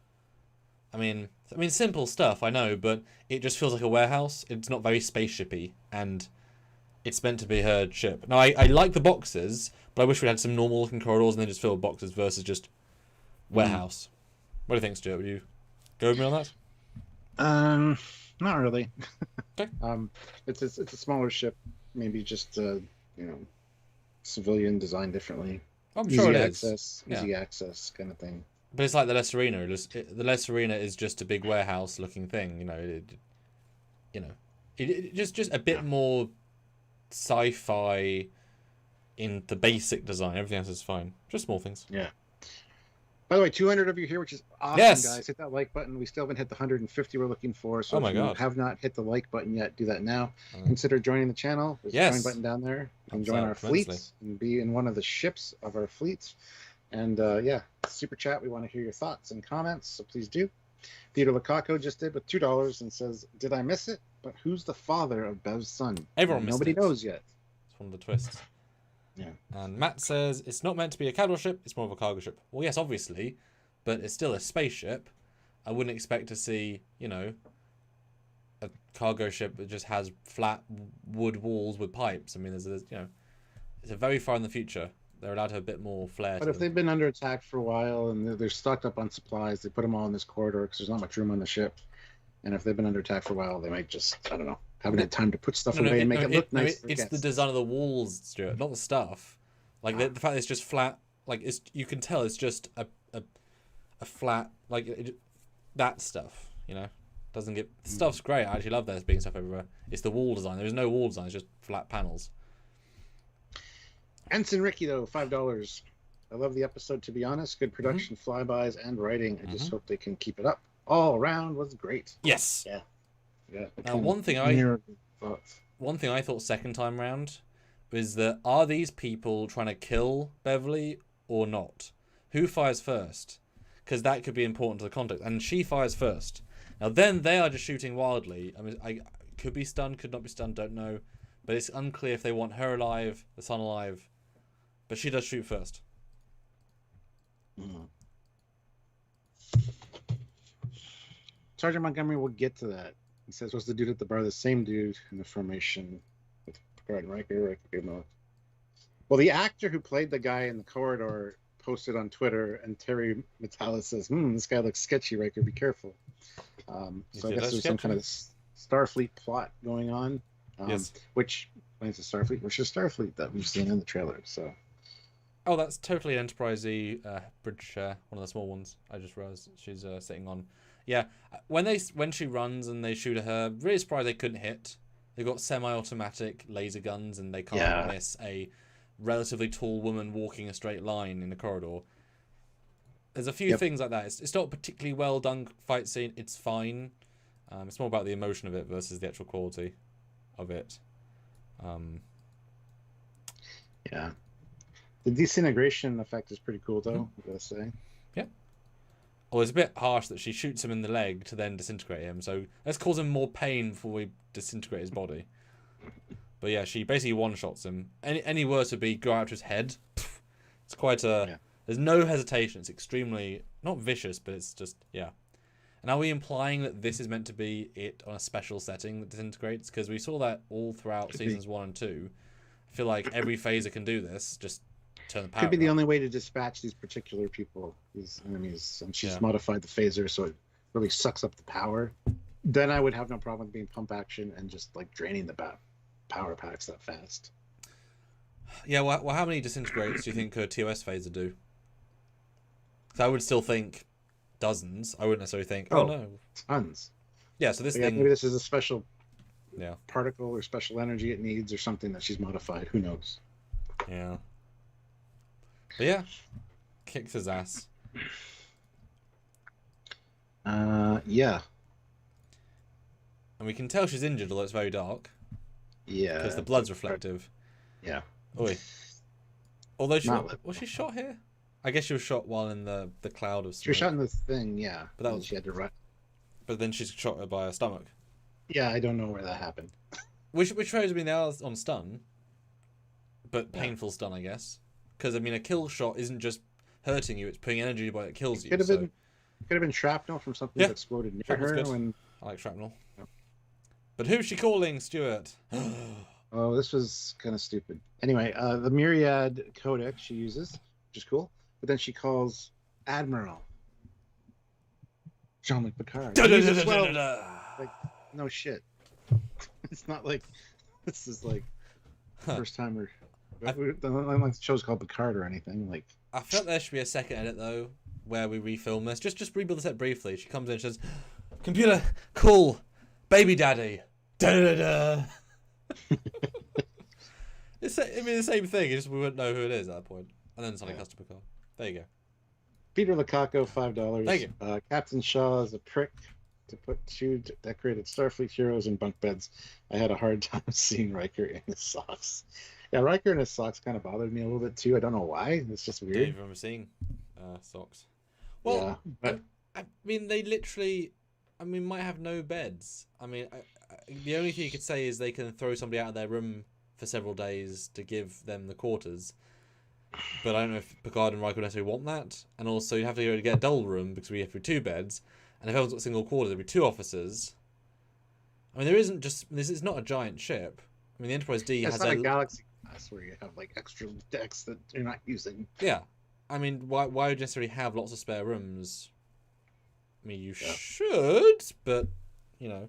I mean, simple stuff, I know, but it just feels like a warehouse. It's not very spaceshipy, and it's meant to be her ship. Now, I like the boxes, but I wish we had some normal looking corridors and then just filled boxes versus just warehouse. What do you think, Stuart? Would you go with me on that? Not really. Okay. It's a smaller ship, maybe just civilian designed differently. I'm sure it is. Easy access kind of thing. But it's like the Les Arena. The Les Arena is just a big warehouse looking thing. Just a bit more sci-fi in the basic design. Everything else is fine. Just small things. Yeah. By the way, 200 of you here, which is awesome, guys. Hit that like button. We still haven't hit the 150 we're looking for. So if you have not hit the like button yet, do that now. Consider joining the channel. There's a join button down there. You can join our fleets and be in one of the ships of our fleets. And super chat. We want to hear your thoughts and comments, so please do. Theodore Lukaku just did with $2 and says, "Did I miss it? But who's the father of Bev's son?" Nobody knows yet. It's one of the twists. Yeah. And Matt says it's not meant to be a capital ship, it's more of a cargo ship. Well, yes, obviously, but it's still a spaceship. I wouldn't expect to see, a cargo ship that just has flat wood walls with pipes. I mean, it's a very far in the future. They're allowed to have a bit more flair. But if they've been under attack for a while and they're stocked up on supplies, they put them all in this corridor because there's not much room on the ship. And if they've been under attack for a while, they might just, I don't know, haven't had time to put stuff away and make it look nice. It's the design of the walls, Stuart, not the stuff. Like the fact that it's just flat. Like you can tell it's just a flat that stuff. Doesn't get stuff's great. I actually love there being stuff everywhere. It's the wall design. There is no wall design. It's just flat panels. Ensign Ricky, though, $5. I love the episode, to be honest. Good production, flybys, and writing. I just hope they can keep it up. All around was great. Yes. Yeah. Yeah. Now, one thing I thought second time round was that, are these people trying to kill Beverly or not? Who fires first? Because that could be important to the context. And she fires first. Now, then they are just shooting wildly. I mean, I could be stunned, could not be stunned, don't know. But it's unclear if they want her alive, the son alive. But she does shoot first. Sergeant Montgomery will get to that. He says, "What's the dude at the bar? The same dude in the formation with Picard and Riker." Well, the actor who played the guy in the corridor posted on Twitter, and Terry Metalis says, "This guy looks sketchy, Riker. Be careful." So I guess there's some kind of Starfleet plot going on. Yes. Which is Starfleet, which is Starfleet that we've seen in the trailer. So. Oh, that's totally an Enterprise-y bridge, one of the small ones. I just realized she's sitting on. Yeah, when she runs and they shoot at her, really surprised they couldn't hit. They've got semi-automatic laser guns and they can't miss a relatively tall woman walking a straight line in the corridor. There's a few things like that. It's not a particularly well done fight scene. It's fine. It's more about the emotion of it versus the actual quality of it. Yeah. The disintegration effect is pretty cool, though, I gotta say. Yeah. Well, it's a bit harsh that she shoots him in the leg to then disintegrate him. So let's cause him more pain before we disintegrate his body. But yeah, she basically one-shots him. Any worse would be go out to his head. It's quite a... Yeah. There's no hesitation. It's extremely... Not vicious, but it's just... Yeah. And are we implying that this is meant to be it on a special setting that disintegrates? Because we saw that all throughout seasons 1 and 2. I feel like every phaser can do this. Just turn the power could be on. the only way to dispatch these particular people, these enemies. And she's modified the phaser so it really sucks up the power. Then I would have no problem with being pump action and just like draining the power packs that fast. Yeah, well, how many disintegrates do you think a TOS phaser do? So I would still think dozens. I wouldn't necessarily think, oh no. Tons. Yeah, so this thing... maybe this is a special yeah. particle or special energy it needs or something that she's modified. Who knows? Yeah. But yeah, kicks his ass. Yeah. And we can tell she's injured, although it's very dark. Yeah. Because the blood's reflective. Yeah. Oi. Although was she shot here? I guess she was shot while in the cloud of smoke. She was shot in the thing, yeah. But that was... she had to run. But then she's shot by her stomach. Yeah, I don't know where that happened. Which shows me now on stun. But painful stun, I guess. Because, I mean, a kill shot isn't just hurting you, it's putting energy by it kills you. Could have been shrapnel from something that exploded near her. Good. I like shrapnel. Yeah. But who's she calling, Stuart? Oh, this was kind of stupid. Anyway, the Myriad codec she uses, which is cool. But then she calls Admiral Jean-Luc Picard. Like, no shit. It's not like this is like first time the show's called Picard or anything. Like, I felt there should be a second edit though, where we refilm this. Just rebuild the set briefly. She comes in and says, "Computer, cool, baby daddy." Da-da-da-da. The same thing. It's just we wouldn't know who it is at that point. And then something has to Picard. There you go. Peter Lukaku, $5. Thank you. Captain Shaw is a prick to put two decorated Starfleet heroes in bunk beds. I had a hard time seeing Riker in his socks. Yeah, Riker in his socks kind of bothered me a little bit too. I don't know why. It's just weird. I don't remember seeing socks. Well, yeah, but... I mean, they literally... I mean, might have no beds. I mean, the only thing you could say is they can throw somebody out of their room for several days to give them the quarters. But I don't know if Picard and Riker necessarily want that. And also, you'd have to go to get a double room because we have to be 2 beds. And if everyone's got single quarters, there'd be 2 officers. I mean, there isn't just... This is not a giant ship. I mean, the Enterprise D has... It's not a Galaxy class where you have, like, extra decks that you're not using. Yeah. I mean, why would you necessarily have lots of spare rooms? I mean, you should, but, you know.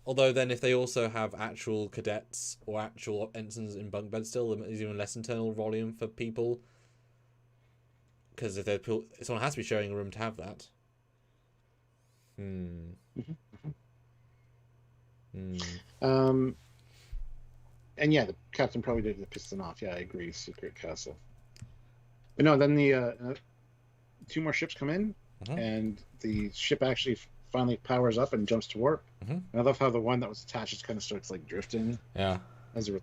Although then if they also have actual cadets or actual ensigns in bunk beds still, there's even less internal volume for people. Because if someone has to be sharing a room to have that. And yeah, the captain probably did the piston off. Yeah, I agree. Secret castle. But no, then the two more ships come in, and the ship actually finally powers up and jumps to warp. And I love how the one that was attached just kind of starts like drifting. Yeah. As a I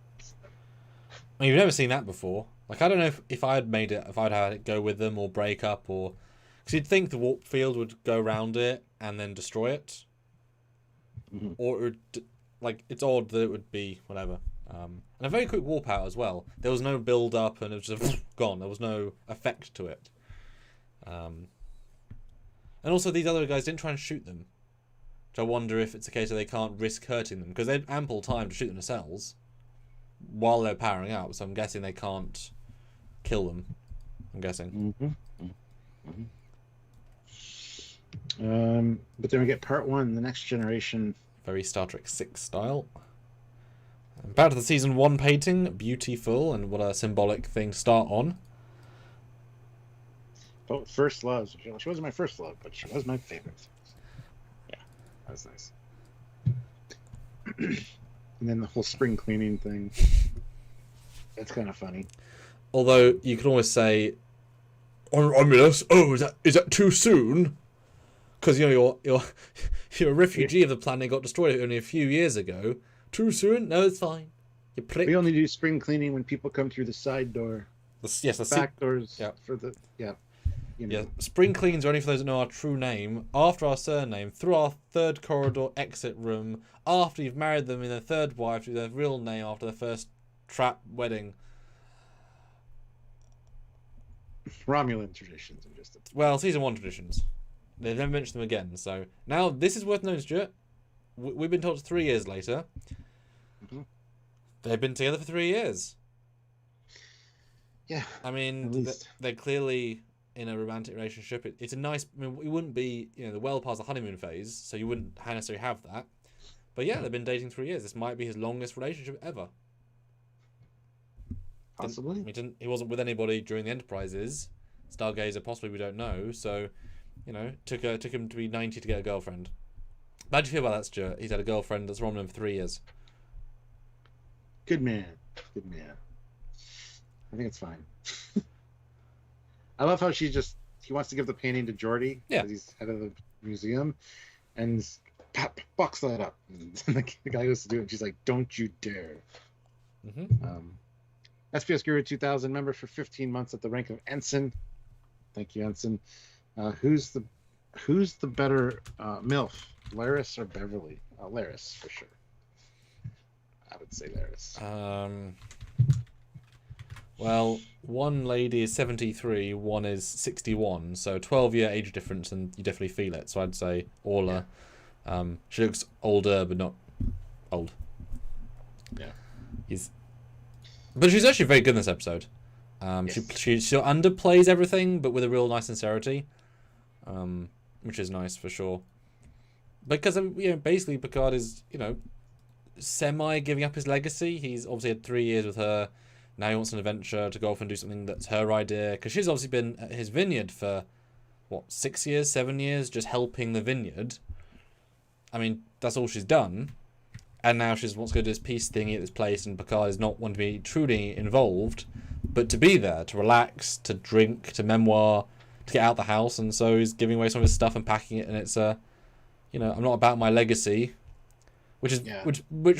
mean, you've never seen that before. Like, I don't know if I'd made it, if I'd had it go with them or break up, or because you'd think the warp field would go around it and then destroy it, or it would, like, it's odd that it would be whatever. And a very quick warp out as well. There was no build up, and it was just gone. There was no effect to it. And also, these other guys didn't try and shoot them. Which I wonder if it's a case of they can't risk hurting them, because they had ample time to shoot themselves while they're powering out. So I'm guessing they can't kill them. I'm guessing. But then we get part 1, the next generation. Very Star Trek 6 style. Back to the season 1 painting, beautiful, and what a symbolic thing to start on. Oh, first love. She wasn't my first love, but she was my favorite. Yeah, that was nice. And then the whole spring cleaning thing. That's kind of funny. Although you can always say, Romulus, oh, is that too soon? Because you know you're a refugee of the planet, got destroyed only a few years ago. Too soon? No, it's fine. You prick. We only do spring cleaning when people come through the side door. The back doors. Yeah. For the You know. Yeah. Spring cleans are only for those that know our true name. After our surname, through our third corridor exit room. After you've married them in their third wife, to their real name after their first trap wedding. Romulan traditions are just. Well, season 1 traditions. They've never mentioned them again. So now this is worth noting, Stuart. We've been told it's 3 years later. They've been together for 3 years. Yeah. I mean, they're clearly in a romantic relationship. It's a nice. I mean, we wouldn't be, the well past the honeymoon phase, so you wouldn't necessarily have that. But yeah, they've been dating 3 years. This might be his longest relationship ever. Possibly. He wasn't with anybody during the Enterprises. Stargazer, possibly, we don't know. So, took him to be 90 to get a girlfriend. How do you feel about that, Stuart? He's had a girlfriend that's Romulan for 3 years. Good man. I think it's fine. I love how he wants to give the painting to Geordi because he's head of the museum, and box that up. And the guy goes to do it, and she's like, "Don't you dare!" SPS Guru 2000 member for 15 months at the rank of ensign. Thank you, ensign. Who's the better MILF, Laris or Beverly? Laris for sure. I would say Laris. Well, one lady is 73, one is 61, so 12-year age difference, and you definitely feel it. So I'd say Orla. Yeah. She looks older, but not old. Yeah. But she's actually very good in this episode. She underplays everything, but with a real nice sincerity, which is nice for sure. Because basically Picard is semi giving up his legacy. He's obviously had 3 years with her. Now he wants an adventure to go off and do something that's her idea. Because she's obviously been at his vineyard for, 6 years, 7 years, just helping the vineyard. I mean, that's all she's done. And now she wants to go do this peace thingy at this place, and Picard is not wanting to be truly involved, but to be there, to relax, to drink, to memoir, to get out the house. And so he's giving away some of his stuff and packing it, and it's I'm not about my legacy, which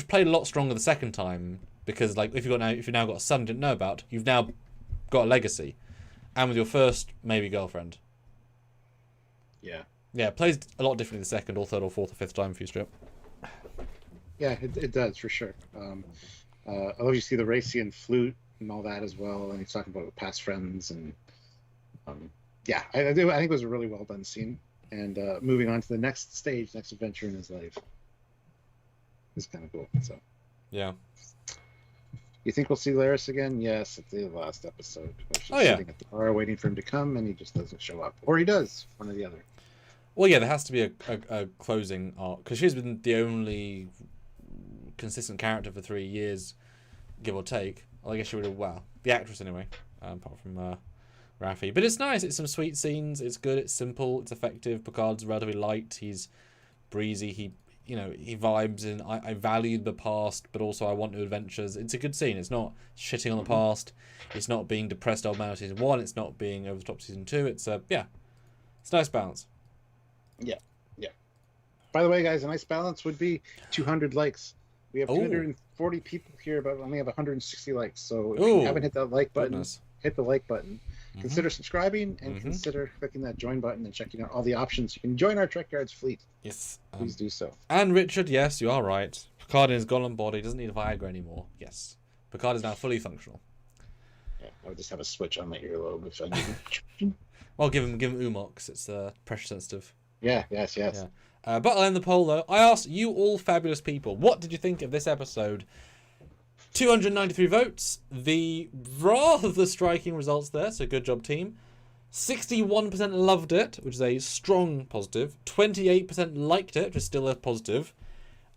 played a lot stronger the second time. Because if you've now got a son you didn't know about, you've now got a legacy, and with your first maybe girlfriend. Yeah, it plays a lot differently the second or third or fourth or fifth time for you, Strip. Yeah, it does for sure. I love you see the Racian flute and all that as well, and he's talking about past friends and I think it was a really well done scene. And moving on to the next stage, next adventure in his life, is kind of cool. So yeah. You think we'll see Laris again? Yes, at the last episode. She's sitting at the bar waiting for him to come, and he just doesn't show up. Or he does, one or the other. Well, yeah, there has to be a closing arc. Because she's been the only consistent character for 3 years, give or take. Well, I guess she would have, the actress anyway, apart from Rafi. But it's nice. It's some sweet scenes. It's good. It's simple. It's effective. Picard's relatively light. He's breezy. you know, he vibes in, I value the past, but also I want new adventures. It's a good scene. It's not shitting on the past. It's not being depressed old man of season 1. It's not being over the top season 2. It's it's a nice balance. Yeah. By the way, guys, a nice balance would be 200 likes. We have 240 people here, but only have 160 likes. So if you haven't hit that like button, hit the like button. Consider subscribing and consider clicking that join button and checking out all the options. You can join our Trekyards fleet. Yes. Please do so. And Richard, yes, you are right. Picard in his golem body doesn't need Viagra anymore. Yes. Picard is now fully functional. Yeah, I would just have a switch on my earlobe if I needed. Well, give him Umox. It's pressure sensitive. Yeah, yes. Yeah. But I'll end the poll, though. I asked you all fabulous people, what did you think of this episode? 293 votes. The rather striking results there, so good job, team. 61% loved it, which is a strong positive. 28% liked it, which is still a positive.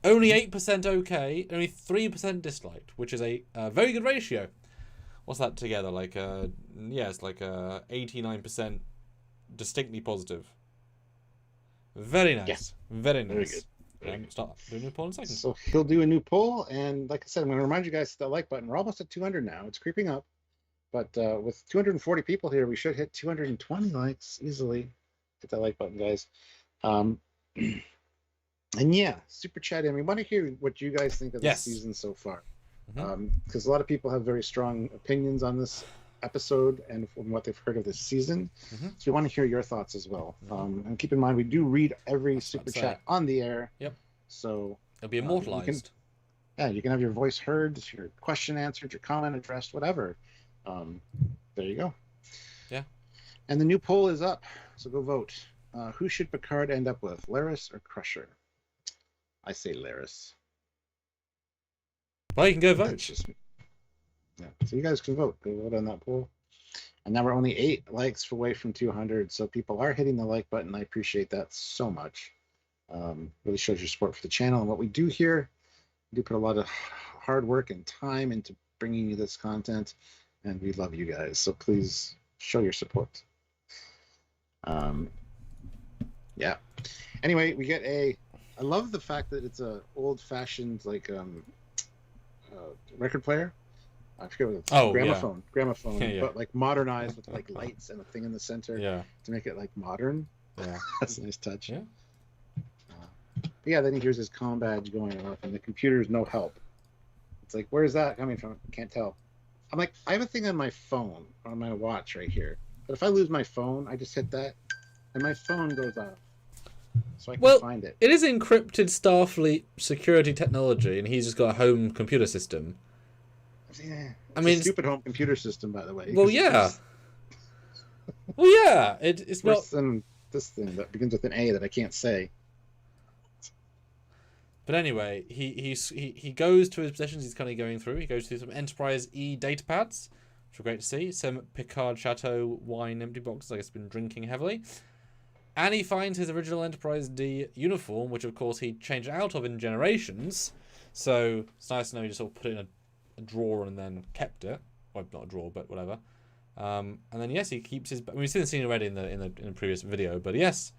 Only 8% okay. Only 3% disliked, which is a very good ratio. What's that together? Like, it's like 89% distinctly positive. Very nice. Yeah. Very nice. Very good. Start doing a new poll in a second. So he'll do a new poll, and like I said, I'm going to remind you guys to hit that like button. We're almost at 200 now. It's creeping up, but with 240 people here, we should hit 220 likes easily. Hit that like button, guys. And yeah, super chatty. I mean, want to hear what you guys think of this season so far, because a lot of people have very strong opinions on this episode and from what they've heard of this season. So we want to hear your thoughts as well. And keep in mind, we do read every super chat on the air. Yep. So it'll be immortalized. You can have your voice heard, your question answered, your comment addressed, whatever. There you go. Yeah. And the new poll is up, so go vote. Who should Picard end up with, Laris or Crusher? I say Laris. Well, you can go vote. That's just me. Yeah, so you guys can vote. Go vote on that poll. And now we're only 8 likes away from 200, so people are hitting the like button. I appreciate that so much. Really shows your support for the channel and what we do here. We do put a lot of hard work and time into bringing you this content, and we love you guys. So please show your support. Yeah. Anyway, we get I love the fact that it's a old-fashioned record player. I forget what it's gramophone. Yeah. But like modernized with like lights and a thing in the center to make it like modern. Yeah. That's a nice touch. Yeah. Then he hears his comm badge going off and the computer's no help. It's like, where's that coming from? Can't tell. I'm like, I have a thing on my phone, on my watch right here. But if I lose my phone, I just hit that and my phone goes off. So I can find it. It is encrypted Starfleet security technology, and he's just got a home computer system. Yeah. I mean, a stupid home computer system, by the way. Well, yeah. It's worse not than this thing that begins with an A that I can't say. But anyway, he goes to his possessions. He's kind of going through. He goes through some Enterprise E data pads, which are great to see. Some Picard Chateau wine empty boxes. I guess been drinking heavily. And he finds his original Enterprise D uniform, which of course he changed out of in Generations. So it's nice to know he just sort of put it in a drawer and then kept it. Well, not a drawer, but whatever. And then yes, he keeps his. I mean, we've seen the scene already in the previous video, but yes,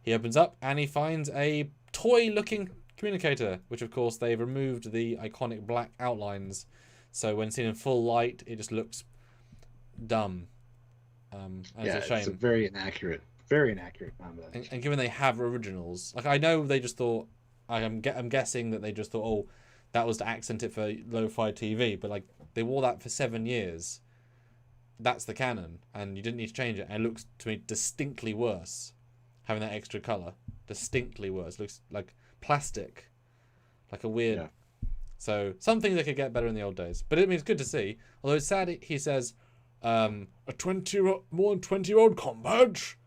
he opens up and he finds a toy-looking communicator, which of course they've removed the iconic black outlines, so when seen in full light, it just looks dumb. It's a shame. It's very inaccurate combination. And given they have originals, like I know they just thought, I'm guessing that they just thought, oh, that was to accent it for lo-fi TV, but like they wore that for 7 years. That's the canon, and you didn't need to change it. And it looks to me distinctly worse, having that extra color. Distinctly worse. Looks like plastic, like a weird. Yeah. So something they could get better in the old days. But I mean, it's good to see. Although it's sad, he says, more than 20-year-old comm badge.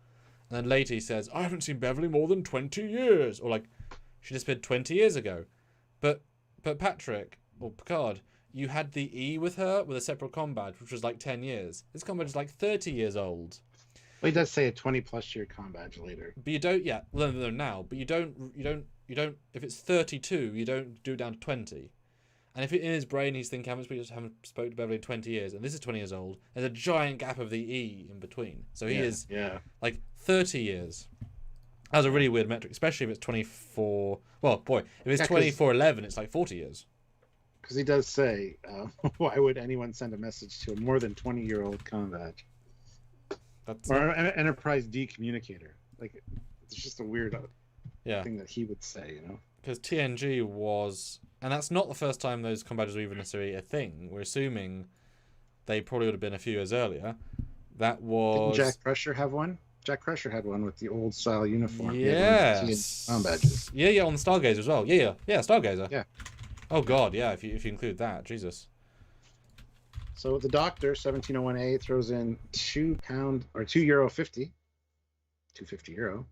And then later he says, I haven't seen Beverly more than 20 years. Or like, she disappeared 20 years ago. But Patrick, or Picard, you had the E with her with a separate comm badge, which was like 10 years. This comm badge is like 30 years old. Well, he does say a 20+ year comm badge later. But you don't, yeah, well, no, now. But you don't, if it's 32, you don't do it down to 20. And if in his brain he's thinking, I haven't spoken to Beverly in 20 years, and this is 20 years old, there's a giant gap of the E in between. So he is like 30 years. That was a really weird metric, especially if it's 24. Well, boy, if it's 24/11, it's like 40 years. Because he does say, why would anyone send a message to a more than 20-year-old comm badge? Or an Enterprise D communicator? Like, it's just a weird thing that he would say, you know? Because TNG was, and that's not the first time those comm badges were even necessarily a thing. We're assuming they probably would have been a few years earlier. That was. Didn't Jack Crusher have one? Jack Crusher had one with the old style uniform. Yes. Comm badges. Yeah, on the Stargazer as well. Yeah, Stargazer. Yeah. Oh God, yeah. If you include that, Jesus. So the Doctor 1701A throws in €2.50. €2.50.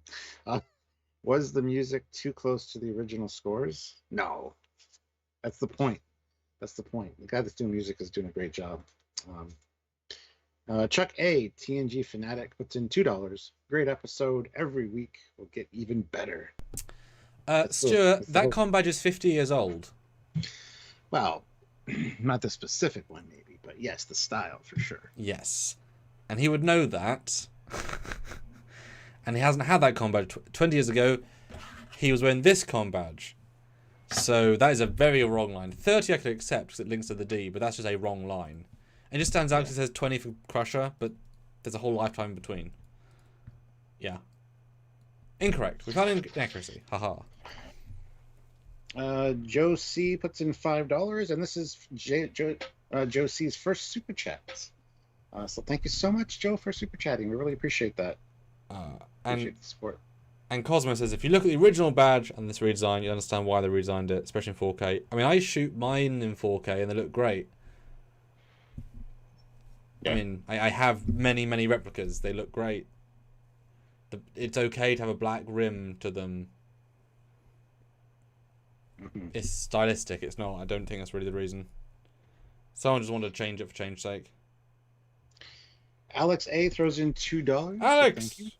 Was the music too close to the original scores? No. That's the point. The guy that's doing music is doing a great job. Chuck A, TNG Fanatic, puts in $2. Great episode. Every week will get even better. Stuart, that comm badge is 50 years old. Well, not the specific one, maybe, but yes, the style for sure. Yes. And he would know that. And he hasn't had that comm badge. 20 years ago, he was wearing this comm badge. So that is a very wrong line. 30 I could accept because it links to the D, but that's just a wrong line. It just stands out because it says 20 for Crusher, but there's a whole lifetime in between. Yeah. Incorrect. We found inaccuracy. Haha. Joe C puts in $5, and this is Joe C's first super chat. So thank you so much, Joe, for super chatting. We really appreciate that. Appreciate the support. And Cosmo says, if you look at the original badge and this redesign, you understand why they redesigned it, especially in 4K. I mean, I shoot mine in 4K and they look great. Yeah. I mean, I have many replicas. They look great. It's okay to have a black rim to them. Mm-hmm. It's stylistic. It's not. I don't think that's really the reason. Someone just wanted to change it for change's sake. Alex A throws in $2. Alex! Thank you.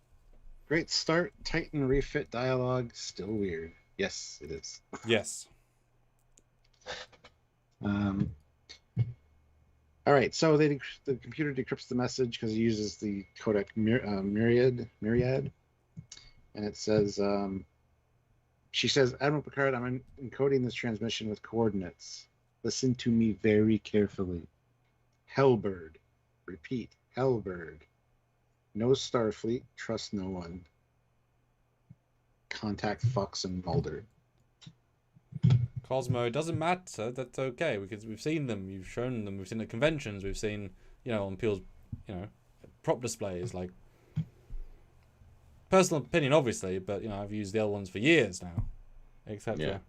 Great start. Titan refit dialogue. Still weird. Yes, it is. Yes. All right, so the computer decrypts the message because it uses the codec Myriad, and it says, she says, Admiral Picard, I'm encoding this transmission with coordinates. Listen to me very carefully. Hellbird. Repeat, Hellbird. No Starfleet, trust no one. Contact Fox and Mulder. Cosmo, it doesn't matter. That's okay because we've seen them. You've shown them. We've seen the conventions. We've seen, on people's, prop displays. Like, personal opinion, obviously, but I've used the other ones for years now, etc.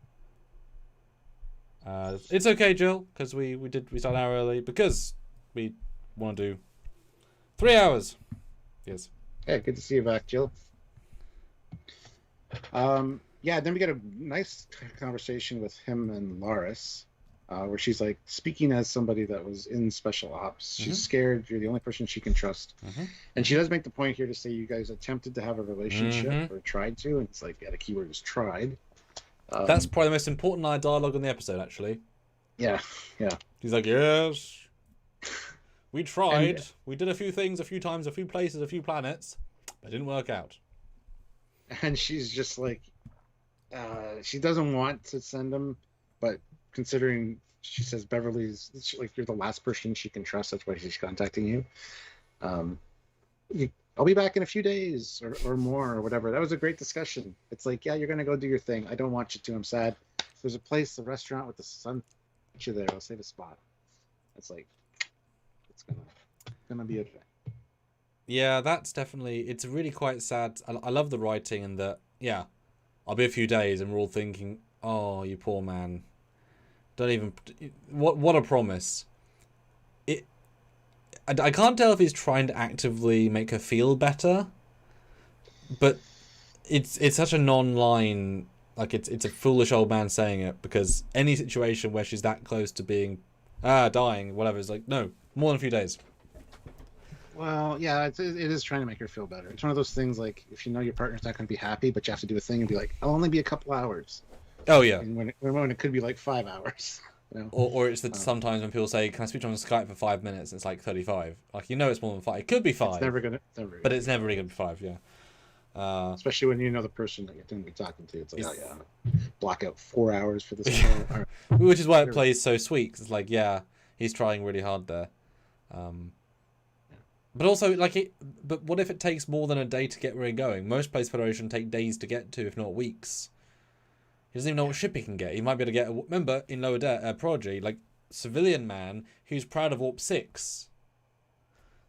Yeah. It's okay, Jill, because we started an hour early because we want to do 3 hours. Yes. Yeah, good to see you back, Jill. Yeah, then we got a nice conversation with him and Laris, where she's like speaking as somebody that was in special ops. She's scared. You're the only person she can trust. And she does make the point here to say you guys attempted to have a relationship or tried to, and it's like, the keyword is tried. That's probably the most important line of dialogue on the episode, actually. Yeah. He's like, yes, we tried. We did a few things, a few times, a few places, a few planets, but it didn't work out. And she's just like, she doesn't want to send him, but considering she says Beverly's like you're the last person she can trust, that's why she's contacting you. I'll be back in a few days or more or whatever. That was a great discussion. It's like, yeah, you're gonna go do your thing. I don't want you to. I'm sad. There's a place, a restaurant with the sun. Get you there. I'll save a spot. It's like, it's gonna be okay. Yeah, that's definitely. It's really quite sad. I love the writing and that. Yeah. I'll be a few days, and we're all thinking, "Oh, you poor man! Don't even what a promise." I can't tell if he's trying to actively make her feel better, but it's such a non-line. Like it's a foolish old man saying it, because any situation where she's that close to being dying, whatever, is like, no, more than a few days. Well, yeah, it is trying to make her feel better. It's one of those things, like, if you know your partner's not going to be happy, but you have to do a thing and be like, I'll only be a couple hours. Oh, yeah. And when it could be like 5 hours. Or it's that sometimes when people say, can I speak to you on Skype for 5 minutes? It's like 35. Like, it's more than 5. It could be 5. It's never gonna. But it's never really going to be 5, yeah. Especially when you know the person that you're going to be talking to. It's like, It's- oh yeah, block out 4 hours for this. All right. Which is why it plays so sweet. 'Cause it's like, yeah, he's trying really hard there. But also, but what if it takes more than a day to get where you're going? Most places Federation take days to get to, if not weeks. He doesn't even know what ship he can get. He might be able to get. Remember, in Lower Prodigy, like civilian man who's proud of Warp 6.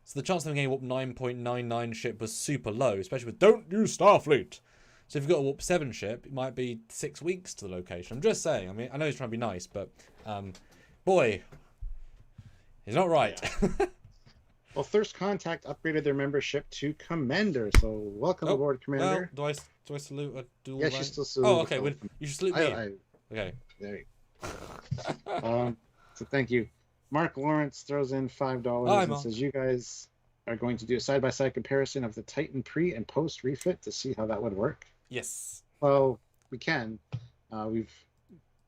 So the chance of him getting a Warp 9.99 ship was super low, especially with don't use Starfleet. So if you've got a Warp 7 ship, it might be 6 weeks to the location. I'm just saying. I mean, I know he's trying to be nice, but boy, he's not right. Yeah. Well, Thirst Contact upgraded their membership to Commander, so welcome aboard, Commander. Well, do I salute a dual Yeah, rank? she still salutes. Oh, okay. Well, you should salute me. Okay. There you go. So thank you. Mark Lawrence throws in $5 and says you guys are going to do a side-by-side comparison of the Titan pre and post refit to see how that would work. Yes. Well, we can.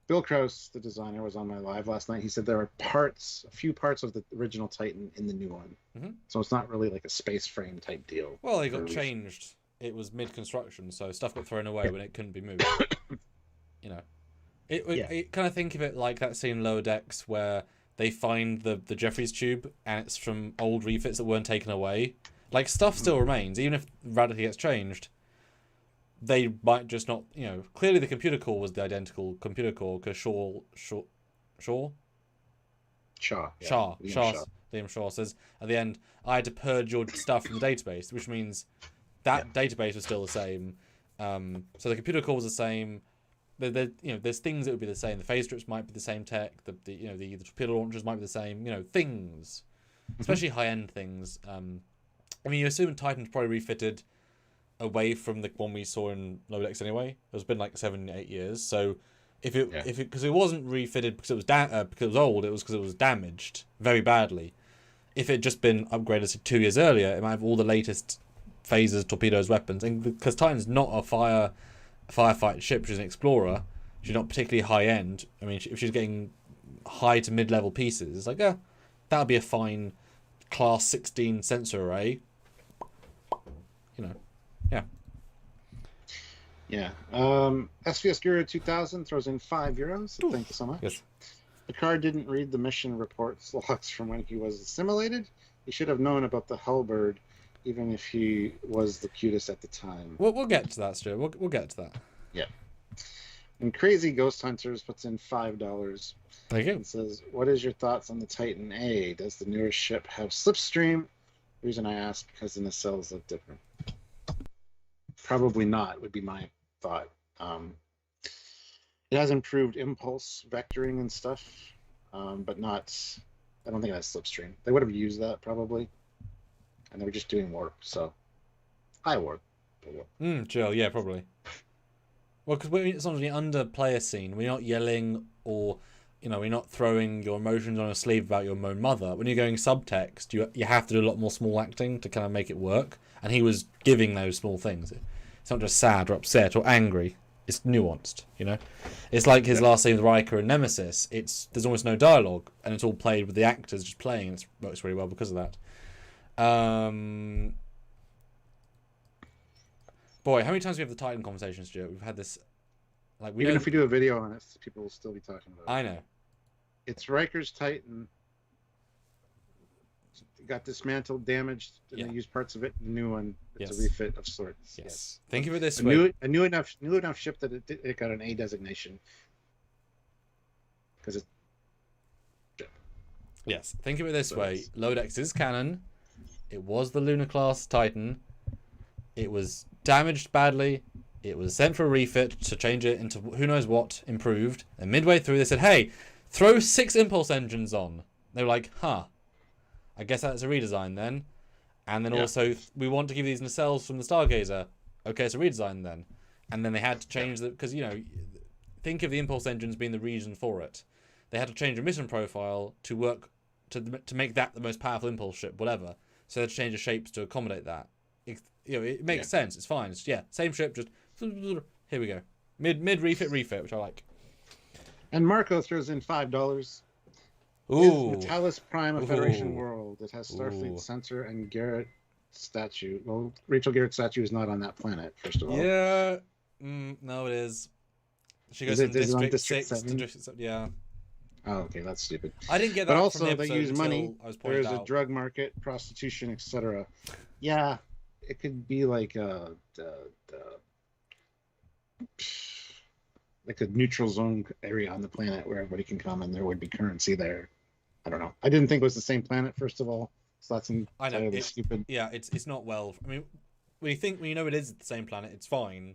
Bill Krause, the designer, was on my live last night. He said there are a few parts of the original Titan in the new one. Mm-hmm. So it's not really like a space frame type deal. Well, it got changed. It was mid-construction, so stuff got thrown away when it couldn't be moved. You know, it kind of think of it like that scene in Lower Decks where they find the Jeffries tube and it's from old refits that weren't taken away. Like, stuff still remains, even if radically gets changed. They might just not, clearly the computer core was the identical computer core because Liam Shaw says at the end, I had to purge your stuff from the database, which means that database was still the same. So the computer core was the same. There's things that would be the same. The phase strips might be the same tech. The torpedo launchers might be the same. Things, especially high end things. I mean, you assume Titan's probably refitted away from the one we saw in Lower Decks anyway. It's been like 7-8 years. So because it wasn't refitted because it was because it was old, it was because it was damaged very badly. If it had just been upgraded to 2 years earlier, it might have all the latest phasers, torpedoes, weapons. And because Titan's not a firefight ship, she's an explorer. She's not particularly high end. I mean, if she's getting high to mid level pieces, it's like, that would be a fine class 16 sensor array. Yeah. SVS Guru 2000 throws in €5. So thank you so much. Yes. Picard didn't read the mission reports logs from when he was assimilated. He should have known about the Hellbird, even if he was the cutest at the time. We'll get to that, Stuart. We'll get to that. Yeah. And Crazy Ghost Hunters puts in $5. Thank you. And says, what is your thoughts on the Titan A? Does the newer ship have slipstream? The reason I ask, because the nacelles look different. Probably not, would be my thought. It has improved impulse vectoring and stuff, but not. I don't think it has slipstream. They would have used that probably, and they were just doing warp. So, high warp. Chill. Yeah, probably. Well, because it's not really under player scene. We're not yelling or, we're not throwing your emotions on a sleeve about your own mother. When you're going subtext, you have to do a lot more small acting to kind of make it work. And he was giving those small things. It's not just sad or upset or angry. It's nuanced, It's like his last scene with Riker and Nemesis. There's almost no dialogue, and it's all played with the actors just playing, and it works really well because of that. Boy, how many times do we have the Titan conversation, Stuart? We've had this. Even if we do a video on it, people will still be talking about it. I know. It's Riker's Titan. Got dismantled, damaged, and they used parts of it. The new one, it's a refit of sorts. Yes. Think of it this way. A new enough ship that it got an A designation. Because it's. Yes. Think of it this way. Lower Decks is canon. It was the Lunar class Titan. It was damaged badly. It was sent for a refit to change it into who knows what improved. And midway through, they said, "Hey, throw 6 impulse engines on." They were like, "Huh. I guess that's a redesign then." And then also, we want to give these nacelles from the Stargazer. Okay, it's a redesign then. And then they had to change because, think of the impulse engines being the reason for it. They had to change the mission profile to work, to make that the most powerful impulse ship, whatever. So they had to change the shapes to accommodate that. It makes sense. It's fine. Same ship, just here we go. Mid refit, which I like. And Marco throws in $5. Ooh. Is Natalis Prime a Federation world? It has Starfleet sensor and Garrett statue. Well, Rachel Garrett's statue is not on that planet, first of all. Yeah. No, it is. She goes from is it on District District 6 to 7? District 7. Yeah. Oh, okay, that's stupid. I didn't get that But from also, the they episode use until money. I was pointed There's a out. drug market, prostitution, etc. Yeah, it could be like a neutral zone area on the planet where everybody can come and there would be currency there. I don't know. I didn't think it was the same planet, first of all. So that's entirely stupid. Yeah, it's not well. I mean, when you know it is the same planet, it's fine.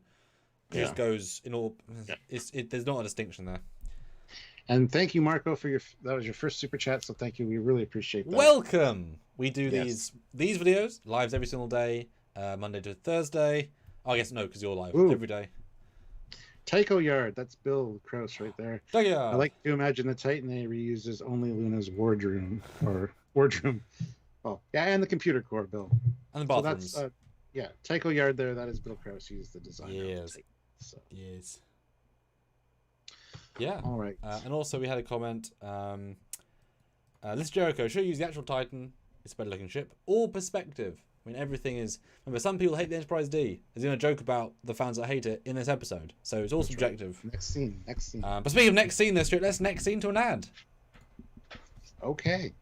It just goes in all. Yeah. There's not a distinction there. And thank you, Marco, for that was your first super chat. So thank you. We really appreciate that. Welcome. We do these videos lives every single day, Monday to Thursday. Oh, I guess no, because you're live every day. Trekyards, that's Bill Krause right there. I like to imagine the Titan they reuses only Luna's wardroom. Oh, yeah, and the computer core, Bill. And the bathrooms. So that's, Trekyards there, that is Bill Krause. He's the designer. Yes. Of the Titan, so. Yes. Yeah. All right. And also we had a comment. This Jericho, should use the actual Titan. It's a better looking ship. All perspective. I mean, everything is. Remember, some people hate the Enterprise D. There's going to joke about the fans that hate it in this episode. So it's all subjective. Right. Next scene. But speaking of next scene, let's next scene to an ad. Okay.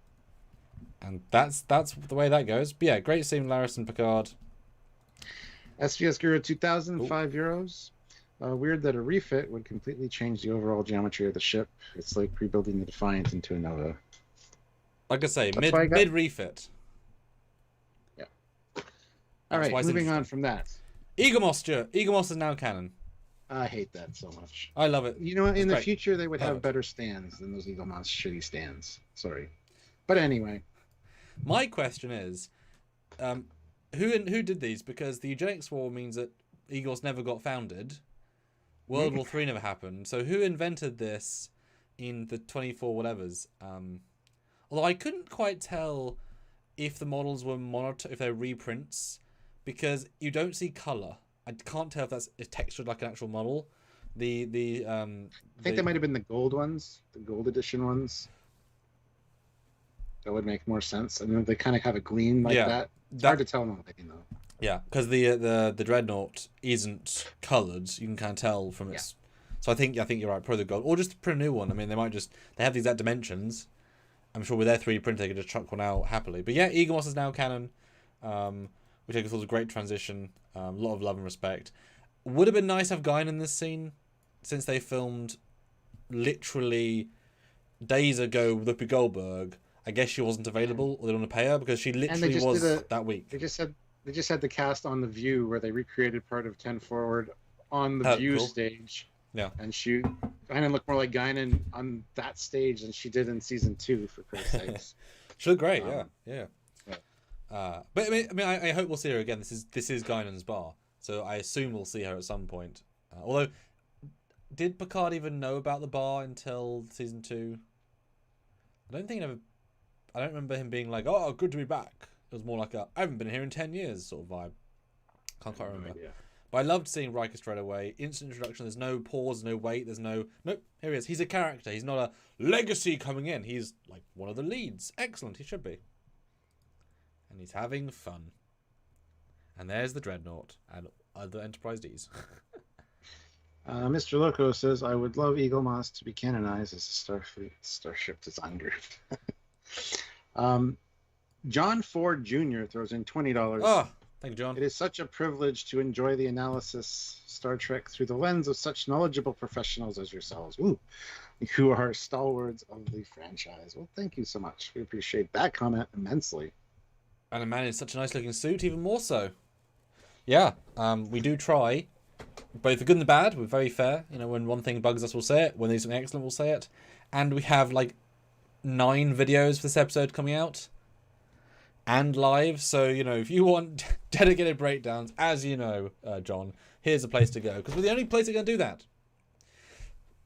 And that's the way that goes. But yeah, great scene, Laris and Picard. SVS Guru 2000, €5. Weird that a refit would completely change the overall geometry of the ship. It's like rebuilding the Defiant into a Nova. Like I say, mid refit. Yeah. All right, moving on from that. Eaglemoss is now canon. I hate that so much. I love it. You know, in the future they would have better stands than those Eaglemoss shitty stands. Sorry, but anyway. My question is, who did these? Because the eugenics war means that Eagles never got founded. World War III never happened. So who invented this in the 24 whatevers? Although I couldn't quite tell if the models were if they're reprints, because you don't see color. I can't tell if that's textured like an actual model. I think they might have been the gold ones, the gold edition ones. That would make more sense. I mean, they kind of have a gleam like that. It's hard to tell in the though. Yeah, because the Dreadnought isn't coloured. You can kind of tell from its. Yeah. So I think you're right. Probably the gold, or just print a new one. I mean, they have the exact dimensions. I'm sure with their 3D print they could just chuck one out happily. But yeah, Eaglemoss is now canon, which I thought was a great transition. A lot of love and respect. Would have been nice to have Guinan in this scene, since they filmed literally days ago with Whoopi Goldberg. I guess she wasn't available, or they don't want to pay her because she literally was that week. They just had the cast on The View where they recreated part of 10 Forward on the View stage. Yeah. And Guinan looked more like Guinan on that stage than she did in season 2, for Christ's sakes. She looked great, yeah. But I mean, I hope we'll see her again. This is Guinan's bar, so I assume we'll see her at some point. Although, did Picard even know about the bar until season 2? I don't remember him being like, "Oh, good to be back." It was more like I haven't been here in 10 years sort of vibe. Can't quite remember. But I loved seeing Riker straight away. Instant introduction. There's no pause, no wait. Nope. Here he is. He's a character. He's not a legacy coming in. He's like one of the leads. Excellent. He should be. And he's having fun. And there's the Dreadnought and other Enterprise Ds. Mr. Loco says, I would love Eaglemoss to be canonized as a Starship design group. John Ford Jr. throws in $20. Oh, thank you, John. It is such a privilege to enjoy the analysis Star Trek through the lens of such knowledgeable professionals as yourselves, who are stalwarts of the franchise. Well, thank you so much. We appreciate that comment immensely. And a man in such a nice looking suit, even more so. Yeah, we do try, both the good and the bad. We're very fair. You know, when one thing bugs us, we'll say it. When there's something excellent, we'll say it. And we have like 9 videos for this episode coming out. And live, so, you know, if you want dedicated breakdowns, as you know, John, here's a place to go. Because we're the only place that's going to do that.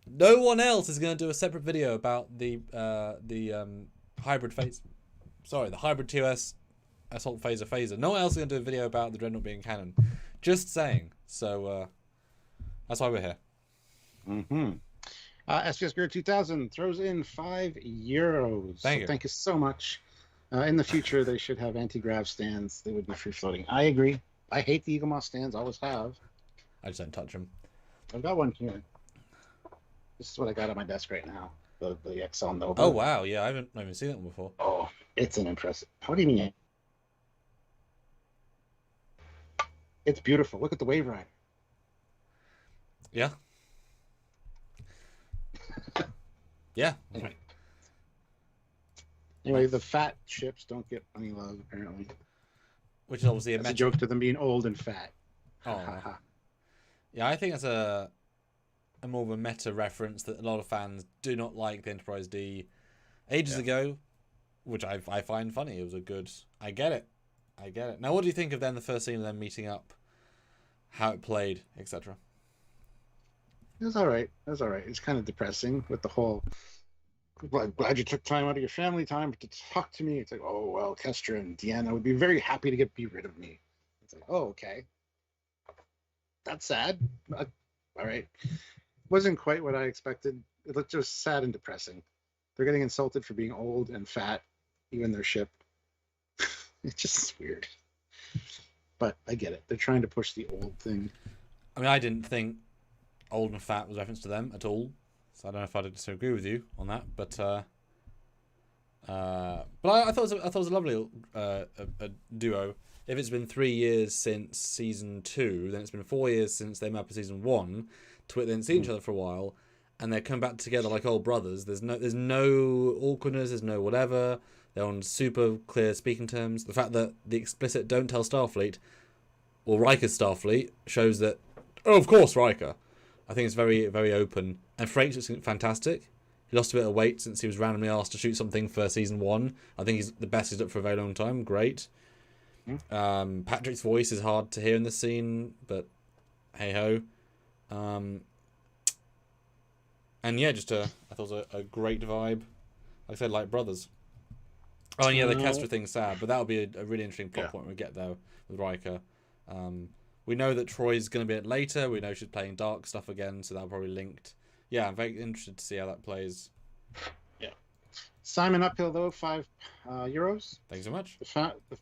No one else is going to do a separate video about the hybrid phase. Sorry, the hybrid TOS assault phaser. No one else is going to do a video about the Dreadnought being canon. Just saying. So, that's why we're here. Mm-hmm. SPS Gear 2000 throws in €5. Thank you so much. In the future, they should have anti-grav stands. They would be free floating. I agree. I hate the Eagle Moss stands. Always have. I just don't touch them. I've got one here. This is what I got on my desk right now. The XL Nova. Oh wow, yeah, I haven't even seen that one before. Oh, it's an impressive. How do you mean? It's beautiful. Look at the wave rider. Yeah. Yeah. Anyway, the fat ships don't get any love apparently. Which is obviously a joke to them being old and fat. Oh. Yeah, I think that's a more of a meta reference that a lot of fans do not like the Enterprise D ages ago, which I find funny. It was a good. I get it. Now, what do you think of then the first scene of them meeting up, how it played, etc.? It was all right. It's kind of depressing with the whole. I'm glad you took time out of your family time to talk to me. It's like, oh well, Kestra and Deanna would be very happy to be rid of me. It's like, oh okay, that's sad. All right. Wasn't quite what I expected. It looked just sad and depressing. They're getting insulted for being old and fat, even their ship. It's just weird. But I get it. They're trying to push the old thing. I mean, I didn't think old and fat was a reference to them at all. So I don't know if I disagree with you on that, but I thought it was a lovely a duo. If it's been 3 years since season 2, then it's been 4 years since they met up in season 1. To it, they didn't see each other for a while, and they're coming back together like old brothers. There's no awkwardness. There's no whatever. They're on super clear speaking terms. The fact that the explicit "don't tell Starfleet" or Riker's Starfleet shows that. Oh, of course, Riker. I think it's very, very open. And Frakes is fantastic. He lost a bit of weight since he was randomly asked to shoot something for season 1. I think he's the best he's looked for a very long time. Great. Patrick's voice is hard to hear in this scene, but hey ho. And yeah, just I thought it was a great vibe. Like I said, like brothers. Oh, and yeah, the Kestra thing's sad, but that'll be a really interesting plot point when we get there with Riker. We know that Troy's going to be at later. We know she's playing dark stuff again, so that'll probably linked. Yeah, I'm very interested to see how that plays. Yeah. Simon Uphill, though, €5. Thanks so much. The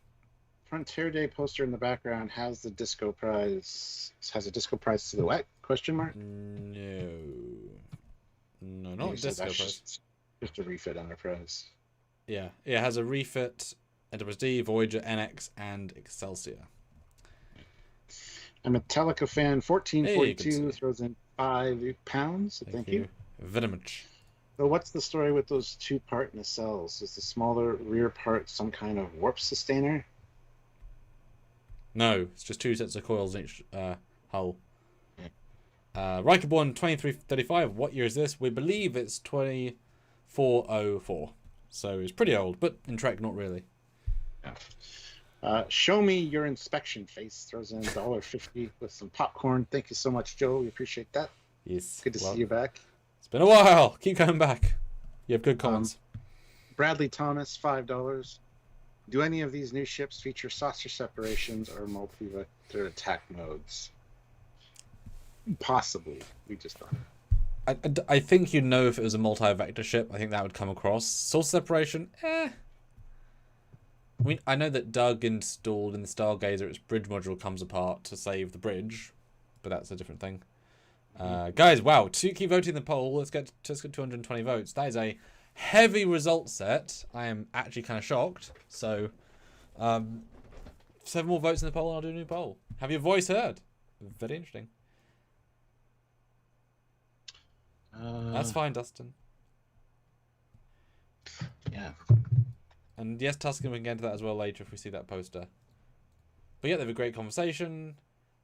Frontier Day poster in the background has the Disco Prize. Has a Disco Prize silhouette? Question mark? No, not Disco Prize. Just a refit Enterprise. Yeah, it has a refit Enterprise D, Voyager, NX, and Excelsior. A Metallica fan 1442 throws in £5. Thank you very much. So what's the story with those 2-part nacelles? Is the smaller rear part some kind of warp sustainer? No, it's just 2 sets of coils in each hull. Riker born 2335. What year is this? We believe it's 2404. So it's pretty old, but in Trek, not really. Yeah. Show me your inspection face. Throws in $1.50 with some popcorn. Thank you so much, Joe. We appreciate that. Yes. Good to see you back. It's been a while. Keep coming back. You have good comments. Bradley Thomas, $5. Do any of these new ships feature saucer separations or multi-vector attack modes? Possibly. We just don't. I think you'd know if it was a multi-vector ship. I think that would come across. Source separation, I know that Doug installed in the Stargazer its bridge module comes apart to save the bridge, but that's a different thing. Guys, wow, keep voting the poll. Let's get 220 votes. That is a heavy result set. I am actually kind of shocked. So, 7 more votes in the poll and I'll do a new poll. Have your voice heard? Very interesting. That's fine, Dustin. Yeah. And yes, Tuscan, we can get into that as well later if we see that poster. But yeah, they have a great conversation.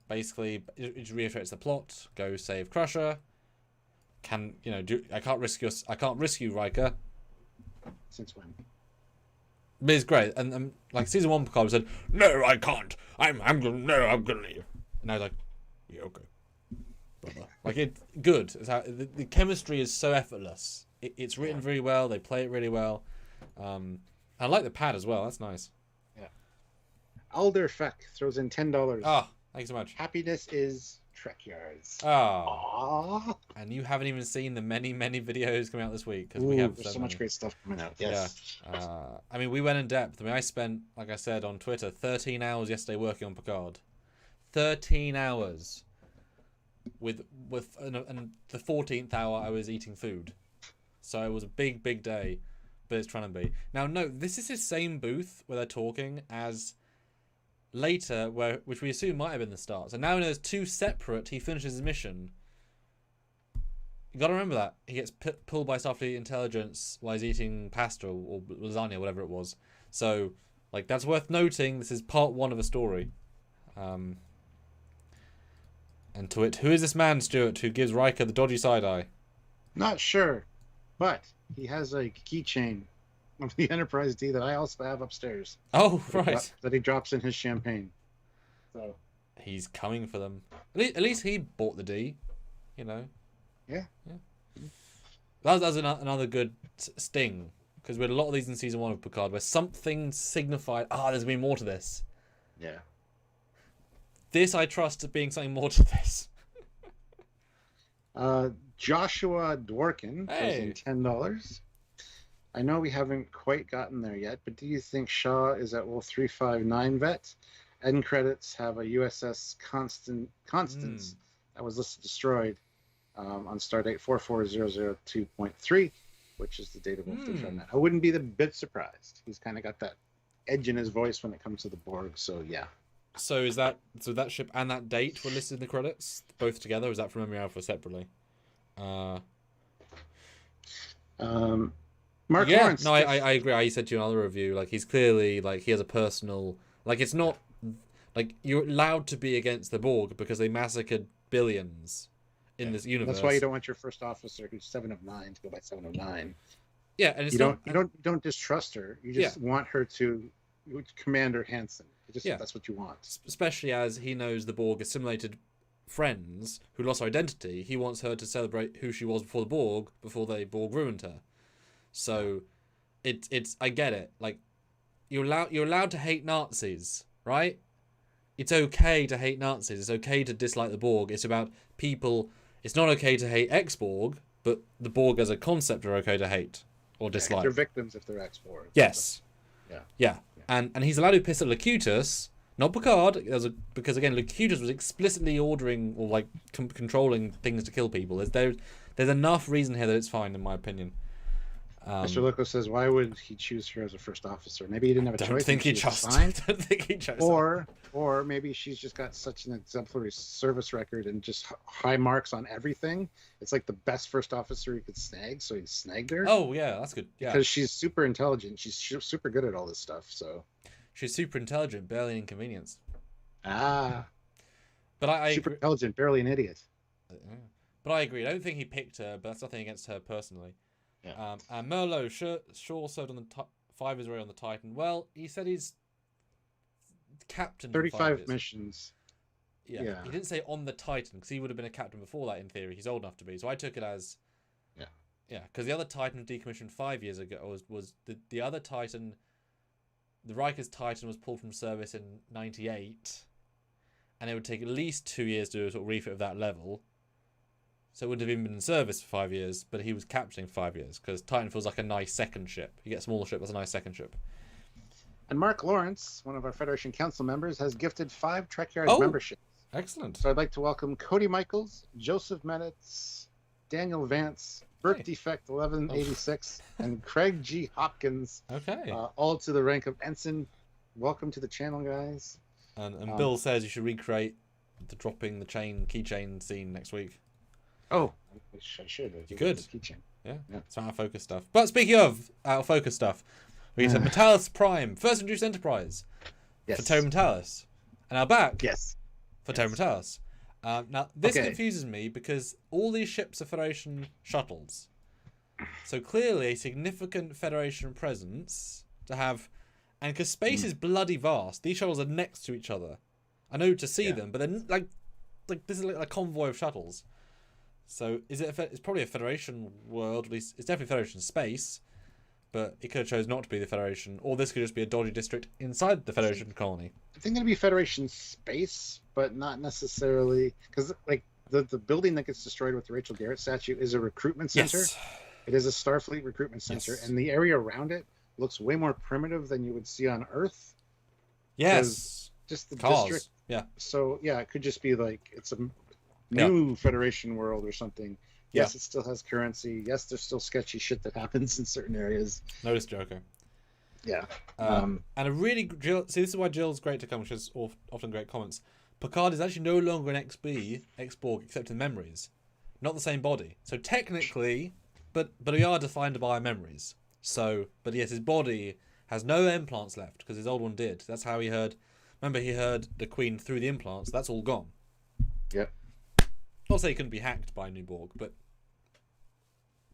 Basically, it reiterates the plot. Go save Crusher. I can't risk you, Riker. Since when? But it's great. And like season 1, Picard said, "No, I can't. I'm gonna leave." And I was like, "Yeah, okay." Like good. It's how, the chemistry is so effortless. It's written very well. They play it really well. I like the pad as well. That's nice. Yeah. Alder Feck throws in $10. Ah, thanks so much. Happiness is Trekyards. Oh. Aww. And you haven't even seen the many, many videos coming out this week. Because Ooh, we have there's so much great stuff coming out. Yes. Yeah. I mean, we went in depth. I mean, I spent, like I said on Twitter, 13 hours yesterday working on Picard. 13 hours. And the 14th hour I was eating food. So it was a big, big day. But it's trying to be. Now, no, this is his same booth where they're talking as later, which we assume might have been the start. So now there's two separate. He finishes his mission. You gotta remember that he gets pulled by Starfleet intelligence while he's eating pasta or lasagna, whatever it was. So, like, that's worth noting. This is part one of a story. And to it, who is this man, Stuart, who gives Riker the dodgy side eye? Not sure, but he has a keychain of the Enterprise D that I also have upstairs. Oh, right. That he drops in his champagne. So he's coming for them. At least he bought the D, you know. Yeah. That was another good sting, because we had a lot of these in season 1 of Picard where something signified, there's going to be more to this. Yeah. This I trust as being something more to this. Joshua Dworkin, hey. $10. I know we haven't quite gotten there yet, but do you think Shaw is at 359 vet? End credits have a USS Constance that was listed destroyed on stardate 44002.3, which is the date of voltage on that. I wouldn't be a bit surprised. He's kind of got that edge in his voice when it comes to the Borg, so yeah. So that ship and that date were listed in the credits both together? Or was that from Memory Alpha separately? Mark Lawrence. Lawrence. No, I agree. I said to you in another review, like, he's clearly, like, he has a personal, like, it's not like you're allowed to be against the Borg because they massacred billions in this universe. That's why you don't want your first officer who's 7 of 9 to go by 7 of 9. Yeah, and it's you don't distrust her. You just want her to Commander Hansen. That's what you want. Especially as he knows the Borg assimilated friends who lost her identity. He wants her to celebrate who she was before the Borg, before the Borg ruined her. So, it's I get it. Like, you're allowed to hate Nazis, right? It's okay to hate Nazis. It's okay to dislike the Borg. It's about people. It's not okay to hate ex-Borg, but the Borg as a concept are okay to hate or dislike. They're victims if they're ex-Borg. Yes. Yeah. And he's allowed to piss at Locutus, not Picard, because again Locutus was explicitly ordering or like controlling things to kill people. There's enough reason here that it's fine, in my opinion. Mr. Loco says, why would he choose her as a first officer? Maybe he didn't have a choice. I don't think he chose. Or maybe she's just got such an exemplary service record and just high marks on everything. It's like the best first officer he could snag, so he snagged her. Oh yeah, that's good. Yeah, because she's super intelligent. She's super good at all this stuff. So she's super intelligent, barely inconvenienced. But I super intelligent, barely an idiot. But I agree. I don't think he picked her, but that's nothing against her personally. Yeah. And Merlot, Shaw served on the 5 years already on the Titan. Well, he said he's captain. 35 missions. Yeah. He didn't say on the Titan because he would have been a captain before that. In theory, he's old enough to be. So I took it as. Yeah. Because the other Titan was decommissioned 5 years ago. Was the other Titan? The Riker's Titan was pulled from service in '98, and it would take at least 2 years to do a sort of refit of that level. So it wouldn't have even been in service for 5 years, but he was captaining for 5 years because Titan feels like a nice second ship. You get a smaller ship, that's a nice second ship. And Mark Lawrence, one of our Federation Council members, has gifted 5 Trekyards memberships. Excellent. So I'd like to welcome Cody Michaels, Joseph Meditz, Daniel Vance, Burt Defect 1186, and Craig G. Hopkins. Okay. All to the rank of ensign. Welcome to the channel, guys. And Bill says you should recreate the dropping the keychain scene next week. Oh, I should. You could. Yeah. It's out of focus stuff. But speaking of out of focus stuff, we get Metalis Prime, first introduced Enterprise for Terry Metalis. And now back for Terry Metalis. Now, this confuses me because all these ships are Federation shuttles. So clearly a significant Federation presence to have. And because space is bloody vast, these shuttles are next to each other. I know to see them, but they're like this is like a convoy of shuttles. So is it? It's probably a Federation world. At least it's definitely Federation space, but it could have chose not to be the Federation, or this could just be a dodgy district inside the Federation colony. I think it'll be Federation space, but not necessarily, because like the building that gets destroyed with the Rachel Garrett statue is a recruitment center. Yes. It is a Starfleet recruitment center, Yes. and the area around it looks way more primitive than you would see on Earth. Yes. Just the Cars. district. Yeah. So yeah, it could just be like it's a new Federation world or something. Yes, it still has currency. Yes, there's still sketchy shit that happens in certain areas. Notice Joker. Yeah. And a really Jill. See, this is why Jill's great to come. She has often great comments. Picard is actually no longer an ex-Borg, except in memories, not the same body. So technically, but we are defined by our memories. So, but yes, his body has no implants left because his old one did. That's how he heard. Remember, he heard the Queen through the implants. That's all gone. Yep. Not say he couldn't be hacked by a new Borg, but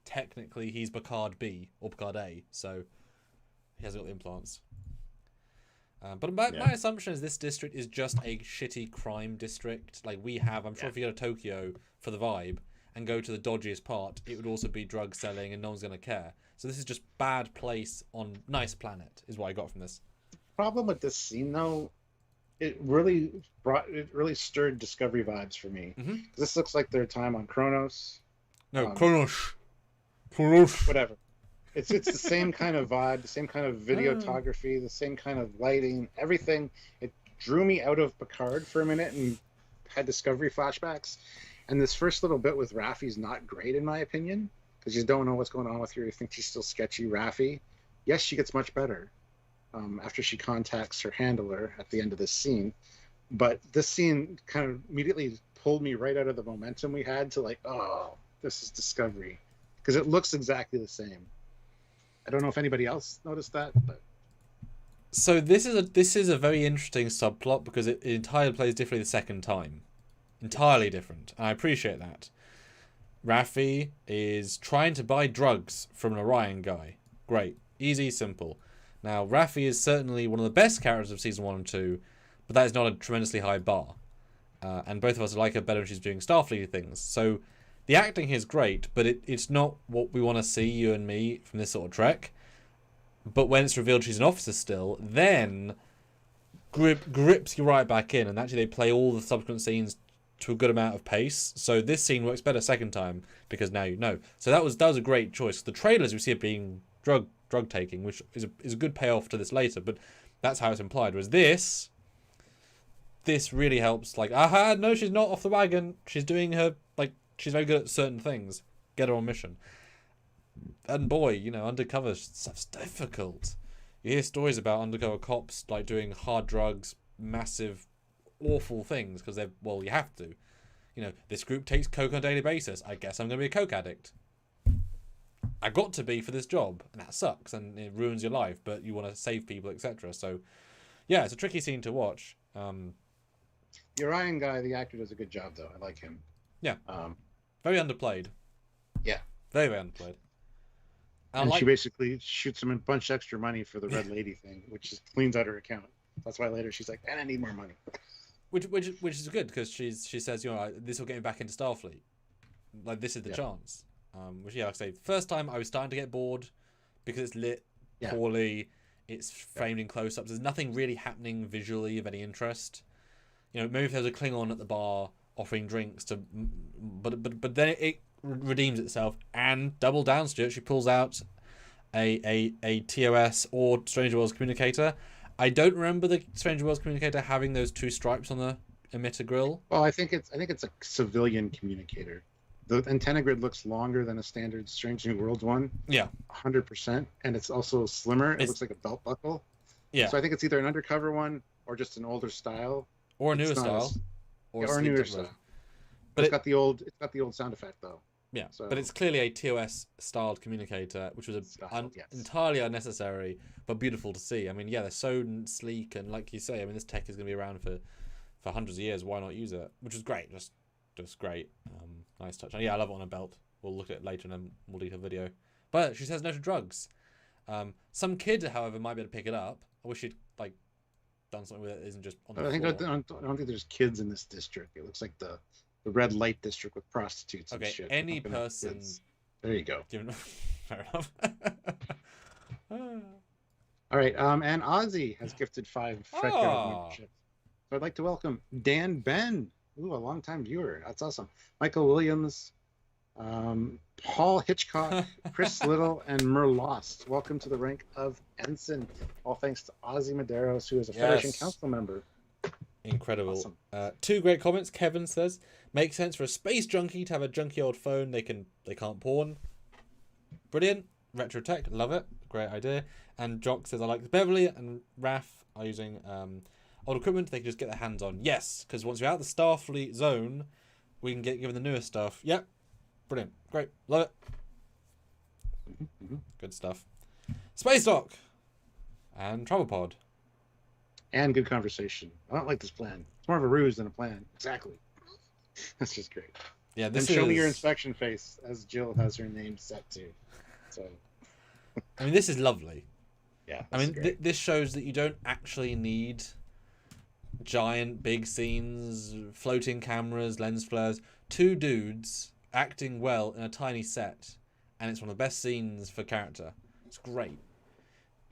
technically he's Picard B or Picard A, so he hasn't got the implants. But my assumption is this district is just a shitty crime district. Like we have, I'm sure if you go to Tokyo for the vibe and go to the dodgiest part, it would also be drug selling and no one's going to care. So this is just bad place on nice planet is what I got from this. Problem with this scene though, it really stirred Discovery vibes for me. Mm-hmm. This looks like their time on Kronos. No, Kronos. Whatever. It's the same kind of vibe, the same kind of videography, the same kind of lighting, everything. It drew me out of Picard for a minute and had Discovery flashbacks. And this first little bit with Rafi's not great in my opinion, because you don't know what's going on with her. You think she's still sketchy, Rafi. Yes, she gets much better after she contacts her handler at the end of this scene. But this scene kind of immediately pulled me right out of the momentum we had to like, oh, this is Discovery. Because it looks exactly the same. I don't know if anybody else noticed that, but so this is a very interesting subplot because it entirely plays differently the second time, entirely different, and I appreciate that. Rafi is trying to buy drugs from an Orion guy. Great, easy, simple. Now Rafi is certainly one of the best characters of season 1 and 2, but that is not a tremendously high bar, and both of us like her better when she's doing Starfleet things. So. The acting here is great, but it's not what we want to see, you and me, from this sort of Trek. But when it's revealed she's an officer still, then grips you right back in, and actually they play all the subsequent scenes to a good amount of pace. So this scene works better second time, because now you know. So that was a great choice. The trailers, we see it being drug taking, which is a good payoff to this later, but that's how it's implied. Whereas this really helps, like, no, she's not off the wagon. She's doing her, like, she's very good at certain things. Get her on mission. And boy, undercover stuff's difficult. You hear stories about undercover cops like doing hard drugs, massive, awful things because you have to. This group takes coke on a daily basis. I guess I'm going to be a coke addict. I got to be for this job, and that sucks and it ruins your life. But you want to save people, etc. So, yeah, it's a tricky scene to watch. The Orion guy, the actor, does a good job though. I like him. Yeah. Very underplayed. Yeah. Very, very underplayed. And she basically shoots him a bunch of extra money for the Red Lady thing, which just cleans out her account. That's why later she's like, and I need more money. Which is good because she says, this will get me back into Starfleet. Like, this is the chance. Which, like I say, first time I was starting to get bored because it's lit poorly. It's framed in close-ups. There's nothing really happening visually of any interest. Maybe if there's a Klingon at the bar offering drinks to, but then it redeems itself and double down, Stuart. She pulls out a TOS or Stranger Worlds communicator. I don't remember the Stranger Worlds communicator having those two stripes on the emitter grill. Well, I think it's a civilian communicator. The antenna grid looks longer than a standard Strange New Worlds one. Yeah, 100%, and it's also slimmer. It looks like a belt buckle. Yeah. So I think it's either an undercover one or just an older style, or a newer style. Or a newer style. But it's got the old sound effect though. Yeah, so, but it's clearly a TOS styled communicator, which was entirely unnecessary, but beautiful to see. I mean, they're so sleek, and like you say, I mean, this tech is going to be around for hundreds of years. Why not use it? Which is great, just great. Nice touch. And I love it on a belt. We'll look at it later, and then we'll delete a video. But she says no to drugs. Some kid, however, might be able to pick it up. I wish she'd done something with it. Isn't just on the floor. I don't think there's kids in this district. It looks like the red light district with prostitutes and shit. Any person. There you go. Fair enough. All right. And Ozzy has gifted 5 Trekyard memberships. So I'd like to welcome Dan Ben. Ooh, a longtime viewer. That's awesome. Michael Williams, Paul Hitchcock, Chris Little, and Merlost. Welcome to the rank of Ensign. All thanks to Ozzy Medeiros, who is a Federation Council member. Incredible. Awesome. Two great comments. Kevin says, makes sense for a space junkie to have a junky old phone they can't pawn. Brilliant. Retro tech, love it. Great idea. And Jock says, I like the Beverly and Raf are using old equipment they can just get their hands on. Yes, because once we're out of the Starfleet zone, we can get given the newest stuff. Yep. Brilliant. Great. Love it. Good stuff. Space Dock. And Travel Pod. And good conversation. I don't like this plan. It's more of a ruse than a plan. Exactly. That's just great. Yeah, this and show me your inspection face, as Jill has her name set to. So, I mean, this is lovely. Yeah. I mean, this shows that you don't actually need giant, big scenes, floating cameras, lens flares. Two dudes acting well in a tiny set, and it's one of the best scenes for character. It's great.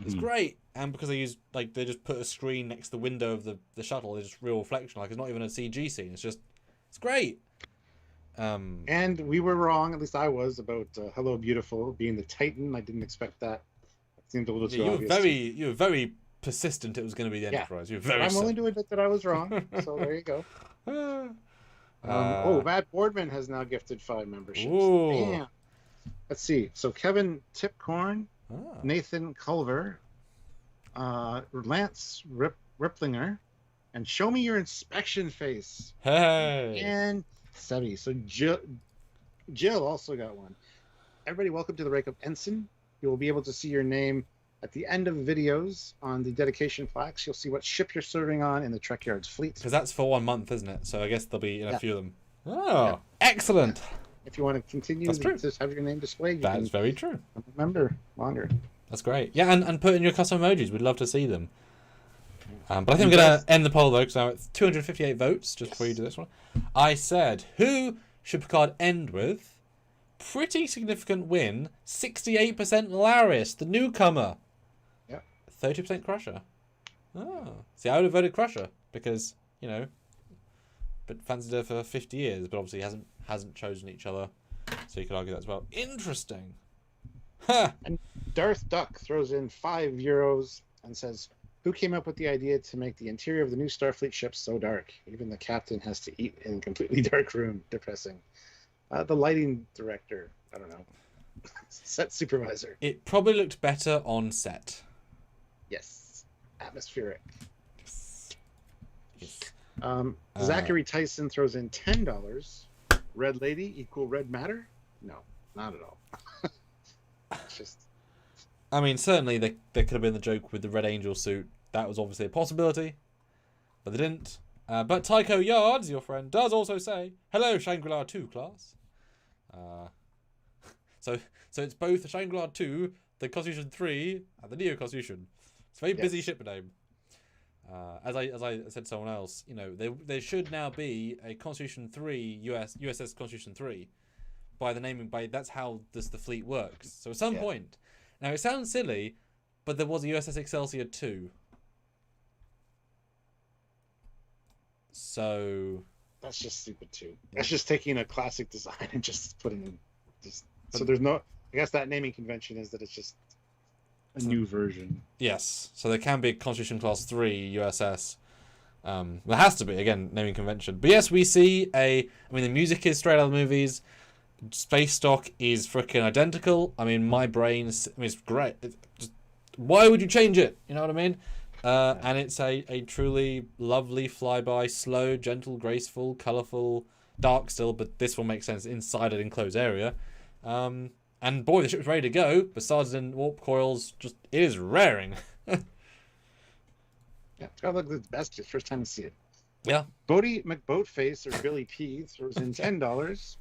It's great. And because they just put a screen next to the window of the shuttle, it's just real reflection. Like, it's not even a CG scene. It's great. And we were wrong, at least I was, about Hello Beautiful being the Titan. I didn't expect that. It seemed a little too obvious. You were very persistent it was going to be the Enterprise. You were very I'm willing to admit that I was wrong. So there you go. Matt Boardman has now gifted 5 memberships. Damn. Let's see. So Kevin Tipcorn, Nathan Culver, Lance Riplinger, and Show Me Your Inspection Face. Hey. And Sebi. So Jill also got one. Everybody, welcome to the rank of Ensign. You will be able to see your name at the end of videos on the dedication plaques. You'll see what ship you're serving on in the Trekyards fleet. Because that's for 1 month, isn't it? So I guess there'll be in a few of them. Oh, excellent. Yeah. If you want to continue to have your name displayed, that's very true. Remember longer. That's great. Yeah, and put in your custom emojis. We'd love to see them. But I think I'm going to end the poll, though, because now it's 258 votes, just before you do this one. I said, who should Picard end with? Pretty significant win. 68% Laris, the newcomer. Yeah. 30% Crusher. Oh. See, I would have voted Crusher, because, but fancied her for 50 years, but obviously hasn't chosen each other. So you could argue that as well. Interesting. Huh. And Darth Duck throws in €5 and says, who came up with the idea to make the interior of the new Starfleet ships so dark? Even the captain has to eat in a completely dark room. Depressing. The lighting director. I don't know. Set supervisor. It probably looked better on set. Yes. Atmospheric. Yes. Zachary Tyson throws in $10. Red Lady equal red matter? No, not at all. It's just... I mean, certainly there could have been the joke with the Red Angel suit. That was obviously a possibility, but they didn't. But Tycho Yards, your friend, does also say, hello, Shangri-La 2 class. So it's both the Shangri-La 2, the Constitution 3, and the Neo Constitution. It's a very busy ship name. As I said to someone else, there should now be a Constitution 3 USS Constitution 3 by the naming, that's how the fleet works. So at some point, now it sounds silly, but there was a USS Excelsior 2. So that's just stupid too. That's just taking a classic design and just putting in so there's no, I guess that naming convention is that it's just a new version. Yes. So there can be a Constitution Class 3 USS. There has to be, again, naming convention. But yes, we see the music is straight out of the movies. Space Dock is freaking identical. I mean, my brain, it's great. Why would you change it? You know what I mean? And it's a truly lovely flyby, slow, gentle, graceful, colourful, dark still, but this will make sense inside an enclosed area. And boy, the ship's ready to go. Besides in warp coils, it is raring. Yeah, it's got to look the best. It's the first time to see it. Yeah. Bodie McBoatface, or Billy P, throws in $10.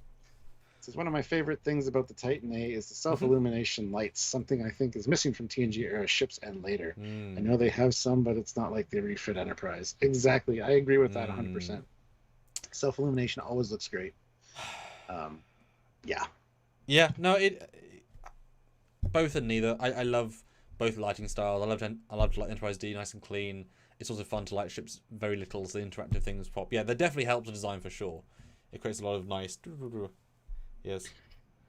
Says, one of my favorite things about the Titan A is the self-illumination lights, something I think is missing from TNG era ships and later. I know they have some, but it's not like they refit Enterprise. Exactly. I agree with that 100%. Self-illumination always looks great. Yeah. Yeah, no, both and neither. I love both lighting styles. I loved Enterprise D, nice and clean. it's also fun to light ships very little, so the interactive things pop. Yeah, that definitely helps the design for sure. It creates a lot of nice. Yes.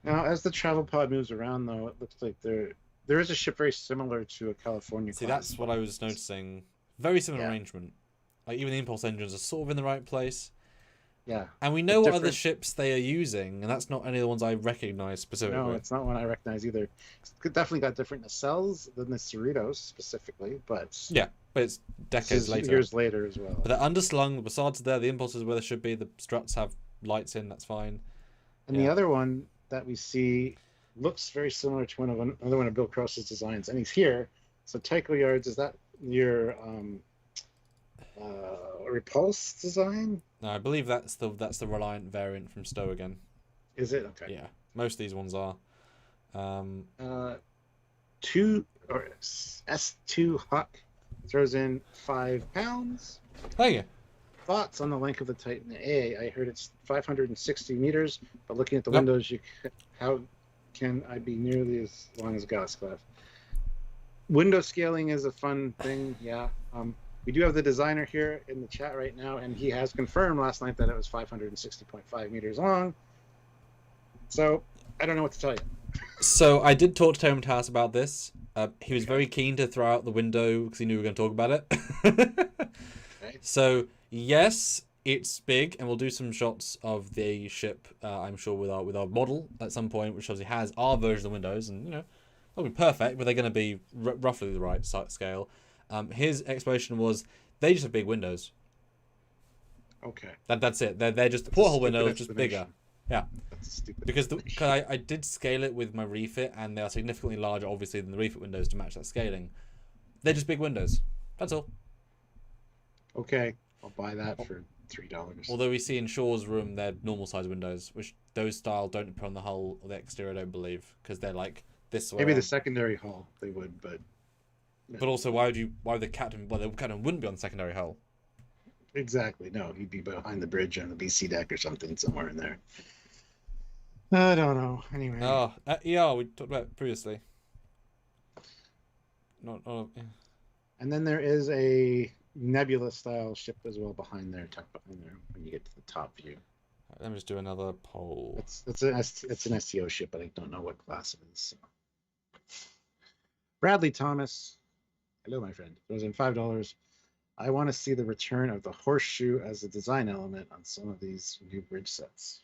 Now, as the travel pod moves around, though, it looks like there is a ship very similar to a California See, class. that's what I was noticing. Very similar Yeah. arrangement. Like even the impulse engines are sort of in the right place. Yeah. And we know what other different- ships they are using, and that's not any of the ones I recognize specifically. No, it's not one I recognize either. It's definitely got different nacelles than the Cerritos specifically, but Yeah, but it's this decades is later. years later as well. But they're underslung. The facades are there. The impulses are where they should be. The struts have lights in. That's fine. And the other one that we see looks very similar to another one of Bill Cross's designs, and he's here. So Trekyards, is that your Repulse design? No, I believe that's the Reliant variant from Stowe again. Is it? Okay. Yeah, most of these ones are. S2 Huck throws in £5. Thank you. Thoughts on the length of the Titan A? I heard it's 560 meters, but looking at the Yep. windows, how can I be nearly as long as Gasclef? Window scaling is a fun thing, yeah. We do have the designer here in the chat right now, and he has confirmed last night that it was 560.5 meters long. So I don't know what to tell you. So I did talk to Tome Tass about this. He was very keen to throw out the window because he knew we were going to talk about it. Okay. So yes, it's big, and we'll do some shots of the ship. I'm sure with our model at some point, which obviously has our version of the windows, and they'll be perfect, but they're going to be roughly the right scale. His explanation was they just have big windows. Okay. That's it. They're just porthole windows, just bigger. explanation. Yeah. That's stupid. Because I did scale it with my refit, and they are significantly larger, obviously, than the refit windows to match that scaling. They're just big windows. That's all. Okay, I'll buy that for $3. Although we see in Shaw's room, they're normal size windows, which those style don't appear on the hull or the exterior, I don't believe, because they're like this way. Maybe the around. secondary hull they would, but But also, why would the captain? Well, the captain wouldn't be on the secondary hull. exactly. No, he'd be behind the bridge on the BC deck or something somewhere in there. I don't know. Anyway. Oh, ER we talked about previously. Not. Yeah. And then there is a Nebula style ship as well behind there, tucked behind there when you get to the top view. Let me just do another poll. It's an STO ship, but I don't know what class it is. So. Bradley Thomas, hello, my friend. Throws in $5. I want to see the return of the horseshoe as a design element on some of these new bridge sets.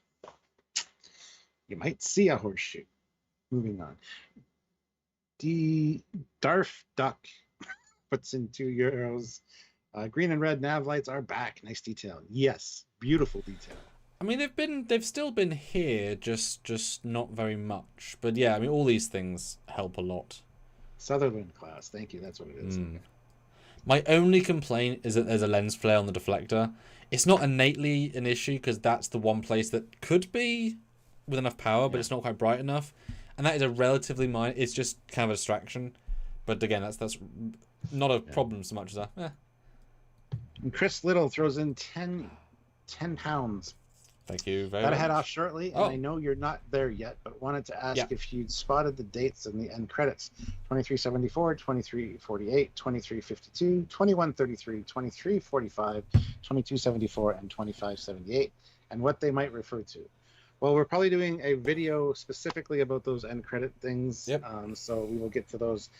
You might see a horseshoe. Moving on. Darf Duck puts in €2. Green and red nav lights are back. Nice detail. Yes, beautiful detail. I mean, they've still been here, just not very much. But yeah, I mean, all these things help a lot. Sutherland class. Thank you. That's what it is. My only complaint is that there's a lens flare on the deflector. It's not innately an issue because that's the one place that could be with enough power, but it's not quite bright enough. And that is a relatively minor. It's just kind of a distraction. But again, that's not a problem so much as And Chris Little throws in 10 pounds. Thank you very Gotta much. head off shortly, and I know you're not there yet, but wanted to ask if you'd spotted the dates in the end credits. 2374, 2348, 2352, 2133, 2345, 2274, and 2578, and what they might refer to. Well, we're probably doing a video specifically about those end credit things, so we will get to those.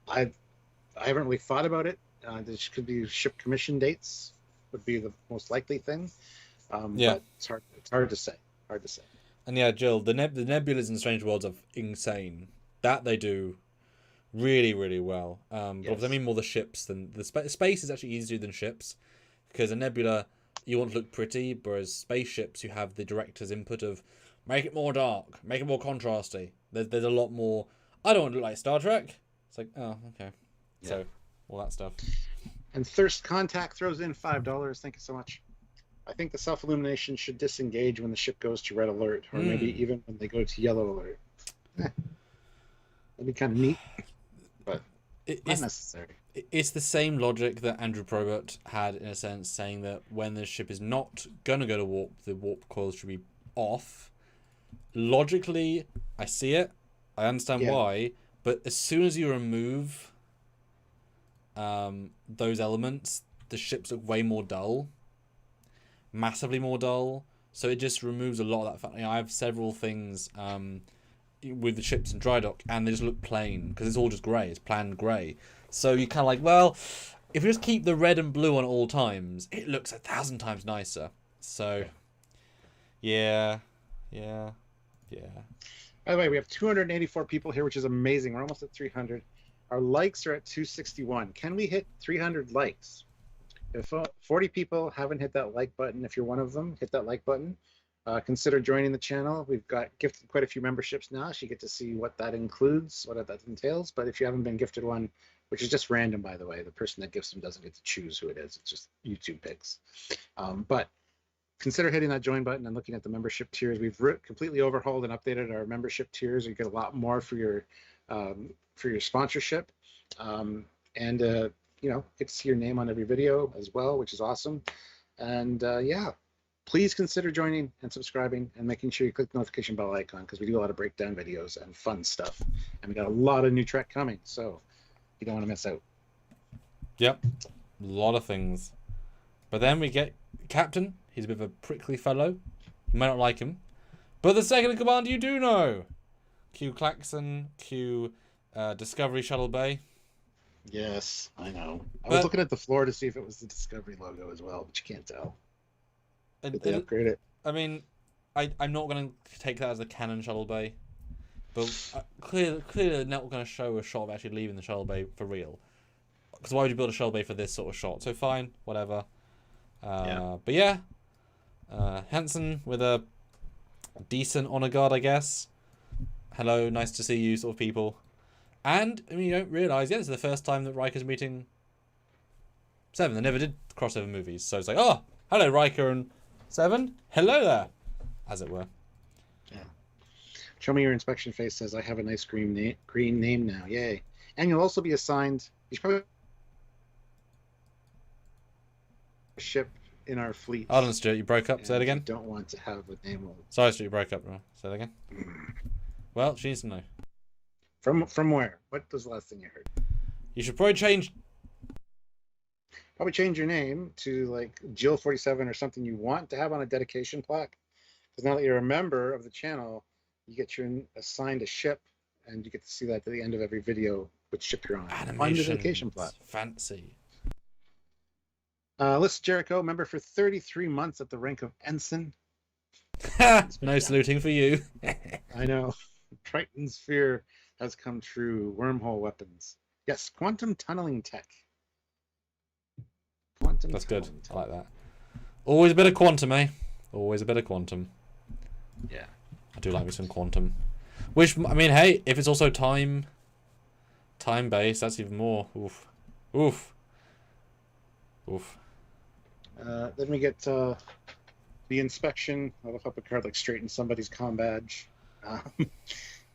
I haven't really thought about it. This could be ship commission dates, would be the most likely thing. But it's hard to say. And yeah, Jill, the nebulas in Strange Worlds are insane. That they do really, really well. But I mean more the ships than the space is actually easier than ships, because a nebula you want to look pretty, whereas spaceships you have the director's input of make it more dark, make it more contrasty. There's a lot more. I don't want to look like Star Trek. It's like, oh, okay. Yeah. So all that stuff. And Thirst Contact throws in $5. Thank you so much. I think the self-illumination should disengage when the ship goes to red alert, or maybe even when they go to yellow alert. That'd be kind of neat, but not necessary. It's the same logic that Andrew Probert had, in a sense, saying that when the ship is not going to go to warp, the warp coils should be off. Logically, I see it. I understand why. But as soon as you remove those elements, the ships look way more dull, massively more dull. So it just removes a lot of that fact. I have several things with the ships in dry dock, and they just look plain because it's all just grey. It's planned grey. So you kind of like, well, if you just keep the red and blue on all times, it looks 1,000 times nicer. So, yeah. By the way, we have 284 people here, which is amazing. We're almost at 300. Our likes are at 261. Can we hit 300 likes? If 40 people haven't hit that like button, if you're one of them, hit that like button. Consider joining the channel. We've got gifted quite a few memberships now, so you get to see what that includes, what that entails. But if you haven't been gifted one, which is just random, by the way, the person that gifts them doesn't get to choose who it is. It's just YouTube picks. But consider hitting that join button and looking at the membership tiers. We've completely overhauled and updated our membership tiers. You get a lot more for your sponsorship, and you know, get to see your name on every video as well, which is awesome. And yeah, please consider joining and subscribing and making sure you click the notification bell icon, because we do a lot of breakdown videos and fun stuff, and we got a lot of new Trek coming, so you don't want to miss out. Yep, a lot of things. But then we get Captain. He's a bit of a prickly fellow. You might not like him, but the second in command you do know. Cue Klaxon, cue Discovery Shuttle Bay. Yes, I know. I was looking at the floor to see if it was the Discovery logo as well, but you can't tell. Did they upgrade it? I mean, I'm not going to take that as a canon shuttle bay, but clearly they're not going to show a shot of actually leaving the shuttle bay for real. Because why would you build a shuttle bay for this sort of shot? So fine, whatever. But yeah, Hansen with a decent honor guard, I guess. Hello, nice to see you, sort of people. And I mean, you don't realise, this is the first time that Riker's meeting Seven. They never did crossover movies, so it's like, oh, hello, Riker and Seven. Hello there, as it were. Yeah. Show me your inspection face says I have a nice green name now. Yay! And you'll also be assigned. You should probably ship in our fleet. Hold on, Stuart, you broke up. Say it again. Don't want to have a name. Sorry, Stuart, you broke up. Say that again. Well, she needs to know. From where? What was the last thing you heard? You should probably change your name to like Jill 47 or something you want to have on a dedication plaque. Because now that you're a member of the channel, you get assigned a ship, and you get to see that at the end of every video which ship you're on. On the dedication plaque. Fancy. Alyssa Jericho, member for 33 months at the rank of ensign. No saluting for you. I know. Triton's fear has come true. Wormhole weapons. Yes, quantum tunneling tech. That's good. I like that. Always a bit of quantum, eh? Always a bit of quantum. Yeah. I do like me some quantum. Which, I mean, hey, if it's also time-based, that's even more. Oof. Oof. Oof. Then we get the inspection. I love how Picard like straightens somebody's comm badge.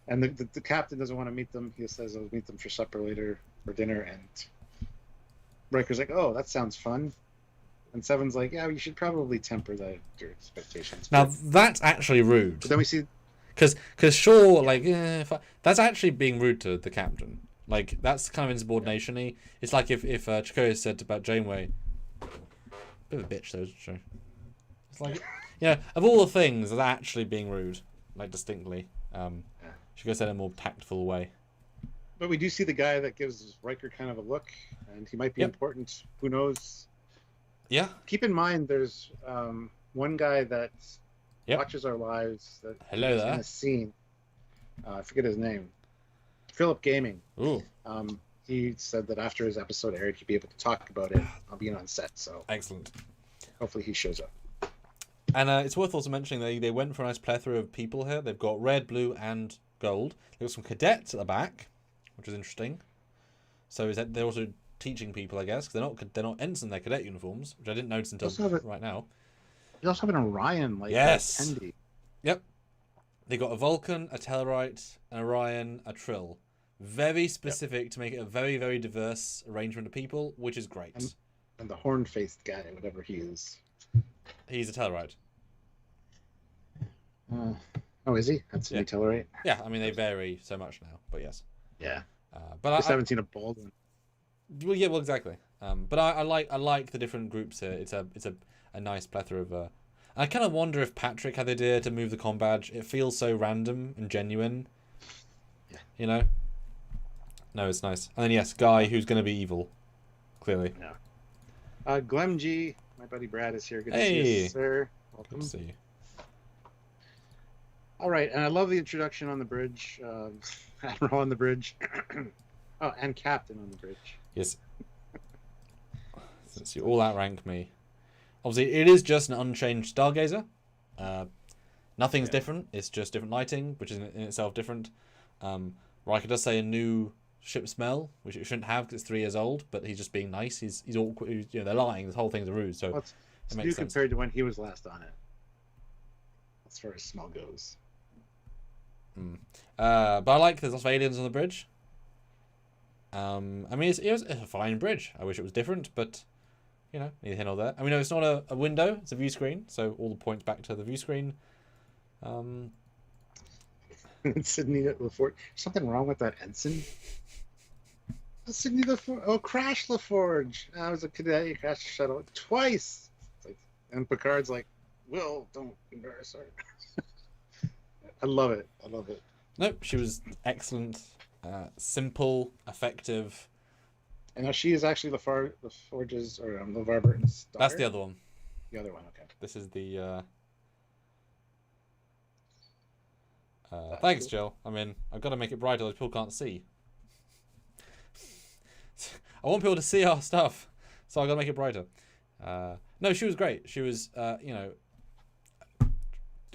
And the captain doesn't want to meet them. He says I'll meet them for supper later, for dinner, and Riker's like, oh, that sounds fun. And Seven's like, yeah, you should probably temper your expectations. Now, that's actually rude. But then we see... Because sure, like, that's actually being rude to the captain. Like, that's kind of insubordination-y. It's like if Chakotay said about Janeway, bit of a bitch, though, isn't she? It's like, of all the things, that's actually being rude, like, distinctly. She could have said it in a more tactful way. But we do see the guy that gives Riker kind of a look, and he might be important. Who knows? Yeah. Keep in mind, there's one guy that watches our lives that Hello there. in a scene. I forget his name. Philip Gaming. Ooh. He said that after his episode aired, he'd be able to talk about it being on set. So excellent. Hopefully he shows up. And it's worth also mentioning they went for a nice plethora of people here. They've got red, blue, and gold. They've got some cadets at the back, which is interesting. So is that they're also teaching people, I guess, because they're not ensign, they're cadet uniforms, which I didn't notice until right now. You also have an Orion, like Tendi. Yep. They got a Vulcan, a Tellarite, an Orion, a Trill. Very specific to make it a very, very diverse arrangement of people, which is great. And the horn-faced guy, whatever he is. He's a Tellarite. Oh, is he? That's a new Tellarite? Yeah, I mean, they vary so much now, but yes. Yeah. But I just haven't seen a bald one. Well, yeah, well, exactly. But I like the different groups here. It's a nice plethora of. I kind of wonder if Patrick had the idea to move the comm badge. It feels so random and genuine. Yeah. You know. No, it's nice. And then yes, Guy, who's going to be evil, clearly. Yeah. Glem G, my buddy Brad is here. Good to Hey. see you, sir. Welcome. Good to see you. All right, and I love the introduction on the bridge. Admiral on the bridge. Oh, and Captain on the bridge. Yes. Since you all outrank me. Obviously, it is just an unchanged Stargazer. Nothing's different. It's just different lighting, which is in itself different. Riker does say a new ship smell, which it shouldn't have because it's 3 years old, but he's just being nice. He's awkward. You know, they're lying. This whole thing's a ruse. So It's it new makes sense. compared to when he was last on it, as far as smell goes. But I like there's lots of aliens on the bridge. I mean, it's a fine bridge. I wish it was different, but you know, neither here nor there. I mean, no, it's not a window; it's a view screen, so all the points back to the view screen. Sydney LaForge. Something wrong with that ensign? Sydney LaForge. Oh, Crash LaForge. I was a cadet. He crashed the shuttle twice. It's like, and Picard's like, "Will, don't embarrass her." I love it. I love it. Nope, she was excellent, simple, effective. And now she is actually LaForge's or LeVar Burton's daughter. That's the other one. The other one, okay. This is the. Thanks, cool. Jill. I mean, I've got to make it brighter so people can't see. I want people to see our stuff, so I've got to make it brighter. No, she was great. She was, you know,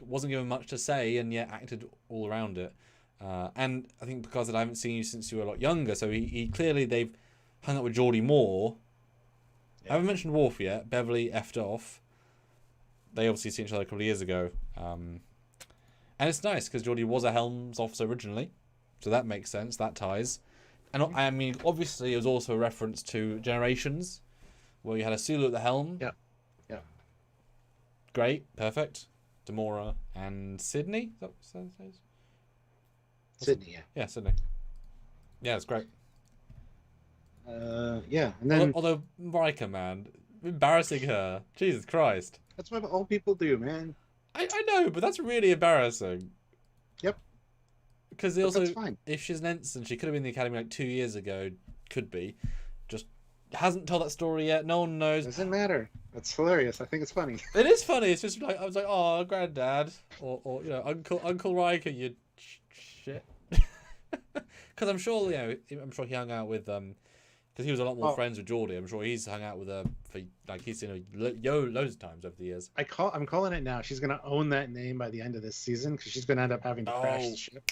wasn't given much to say and yet acted all around it. And I think because I haven't seen you since you were a lot younger, so he clearly they've hung up with Geordie more. Yeah. I haven't mentioned Worf yet. Beverly effed off. They obviously seen each other a couple of years ago. And it's nice because Geordie was a Helms officer originally, so that makes sense. That ties. And I mean, obviously, it was also a reference to Generations, where you had a Sulu at the helm. Yeah. Yeah. Great. Perfect. Demora and Sydney. Is that what it says? Sydney, yeah. Yeah, Sydney. Yeah, it's great. Yeah, and then although Riker, man, embarrassing her. Jesus Christ. that's what old people do, man. I know, but that's really embarrassing. Yep. Because But also, that's fine. if she's an ensign, she could have been in the academy like 2 years ago. Could be. Just hasn't told that story yet. No one knows. Doesn't matter. That's hilarious. I think it's funny. It is funny. It's just like I was like, oh, granddad, or you know, Uncle Riker, you shit. Because I'm sure I'm sure he hung out with because he was a lot more friends with Geordie. I'm sure he's hung out with her for like he's seen her loads of times over the years. I'm calling it now. She's gonna own that name by the end of this season because she's gonna end up having to crash the ship,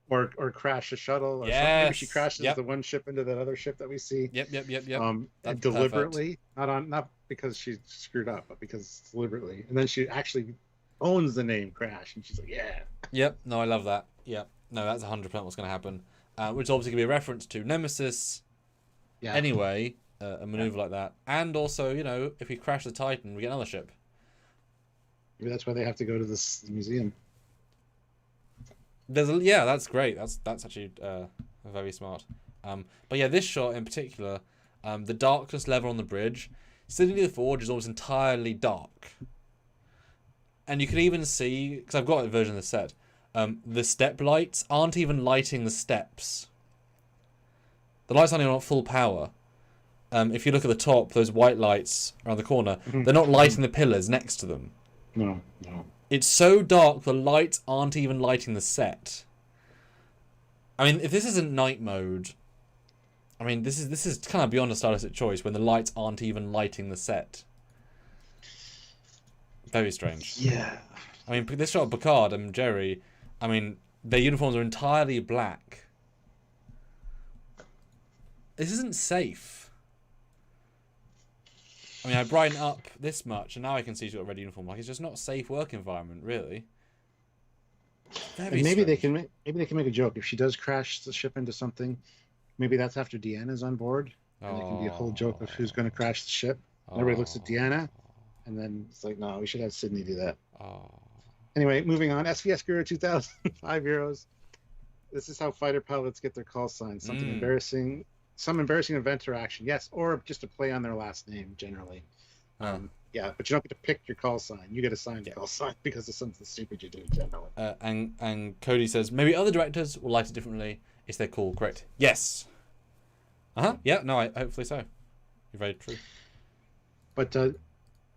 or crash a shuttle. Or something. Maybe she crashes the one ship into that other ship that we see. Yep. And deliberately, not because she screwed up, but because deliberately. And then she actually owns the name Crash, and she's like, yeah. Yep. No, I love that. Yep. No, that's 100% what's going to happen. Which is obviously going to be a reference to Nemesis. Yeah. Anyway, a maneuver like that, and also, you know, if we crash the Titan, we get another ship. Maybe that's why they have to go to this museum. That's great. That's actually very smart. But yeah, this shot in particular, the darkness level on the bridge, Sydney the Forge is almost entirely dark, and you can even see because I've got a version of the set. The step lights aren't even lighting the steps. The lights aren't even at full power. If you look at the top, those white lights around the corner, they're not lighting the pillars next to them. No. It's so dark, the lights aren't even lighting the set. I mean, if this isn't night mode, I mean, this is kind of beyond a stylistic choice when the lights aren't even lighting the set. Very strange. Yeah. I mean, this shot of Picard and Jerry, I mean, their uniforms are entirely black. This isn't safe. I mean, I brighten up this much, and now I can see she's got a red uniform. Like, it's just not a safe work environment, really. Maybe strange. they can make a joke if she does crash the ship into something. Maybe that's after Deanna's on board, and it can be a whole joke of who's going to crash the ship. Everybody looks at Deanna, and then it's like, no, we should have Sydney do that. Anyway, moving on. SVS Guru 2000, 5 euros. This is how fighter pilots get their call signs. Something embarrassing some embarrassing event or action, yes, or just a play on their last name generally. Yeah, but you don't get to pick your call sign. You get assigned a call sign because of something stupid you do generally. And Cody says maybe other directors will light it differently. Is their call correct? Yes. Yeah. No. Hopefully so. You're very true. But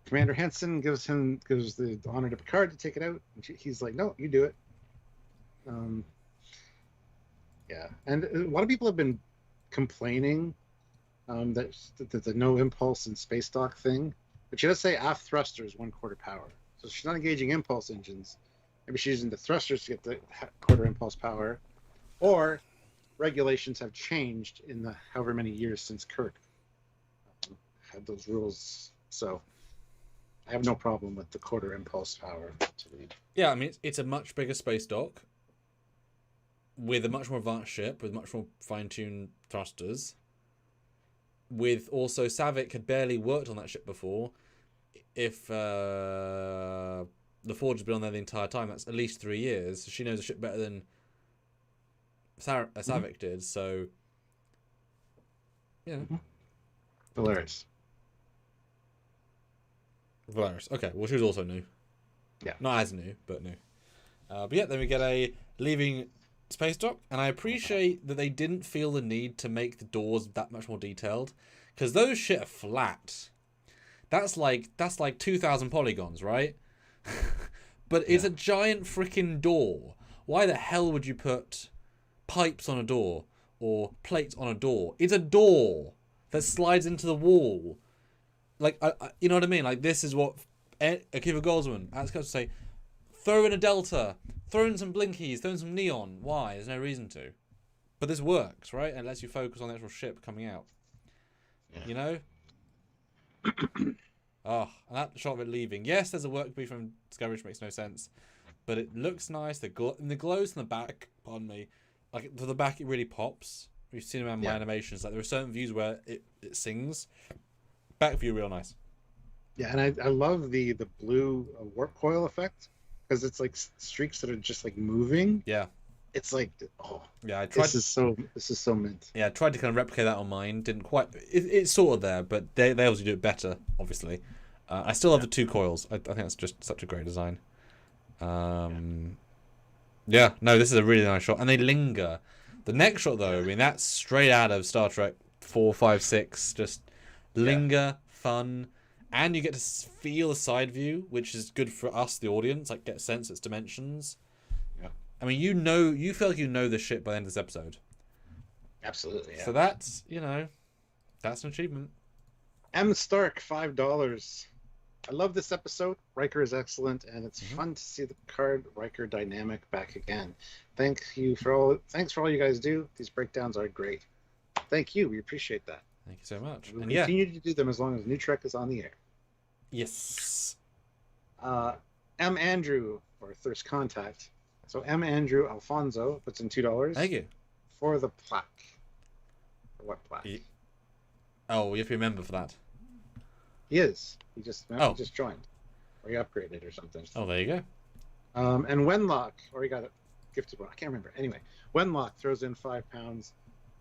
Commander Hansen gives the honor to Picard to take it out. And he's like, "No, you do it." Yeah, and a lot of people have been complaining that the no impulse and space dock thing. But she does say aft thrusters 1/4 power, so she's not engaging impulse engines. Maybe she's using the thrusters to get the 1/4 impulse power, or regulations have changed in the however many years since Kirk had those rules. So I have no problem with the 1/4 impulse power to lead. Yeah, I mean it's a much bigger space dock with a much more advanced ship with much more fine-tuned thrusters. With also Savick had barely worked on that ship before. If the Forge has been on there the entire time, that's at least 3 years. So she knows the ship better than Savick did. So yeah, Hilarious. Valeris. Okay, well she was also new. Yeah, not as new, but new. But yeah, then we get a leaving space dock, and I appreciate that they didn't feel the need to make the doors that much more detailed, because those shit are flat. That's like 2,000 polygons, right? But it's a giant freaking door. Why the hell would you put pipes on a door or plates on a door? It's a door that slides into the wall. Like, you know what I mean? Like, this is what Akiva Goldsman, I was going to say, throw in a delta, throw in some blinkies, throw in some neon. Why? There's no reason to. But this works, right? And lets you focus on the actual ship coming out. Yeah. You know? And that shot of it leaving. Yes, there's a work brief from Discovery which makes no sense. But it looks nice. The glows in the back, pardon me, like to the back it really pops. We've seen them in my animations. Like there are certain views where it sings. Back view real nice. Yeah, and I love the blue warp coil effect, because it's like streaks that are just like moving. Yeah. It's like, yeah, I tried. This is so mint. Yeah, I tried to kind of replicate that on mine. Didn't quite. It's sort of there, but they obviously do it better. Obviously, I still have the 2 coils. I think that's just such a great design. Yeah, no, this is a really nice shot, and they linger. The next shot, though, I mean, that's straight out of Star Trek 4, 5, 6. Just linger, fun, and you get to feel a side view, which is good for us, the audience. Like, get a sense of its dimensions. I mean, you feel like you know the shit by the end of this episode. Absolutely, yeah. So that's, that's an achievement. M. Stark, $5. I love this episode. Riker is excellent, and it's fun to see the Picard-Riker dynamic back again. Thanks for all you guys do. These breakdowns are great. Thank you. We appreciate that. Thank you so much. We'll continue to do them as long as New Trek is on the air. Yes. M. Andrew, or Thirst Contact. So M. Andrew Alfonso puts in $2. Thank you. For the plaque. For what plaque? Oh, you have to remember for that. He is. He just joined. Or he upgraded or something. Oh, there you go. And Wenlock, or he got a gifted one. I can't remember. Anyway, Wenlock throws in £5.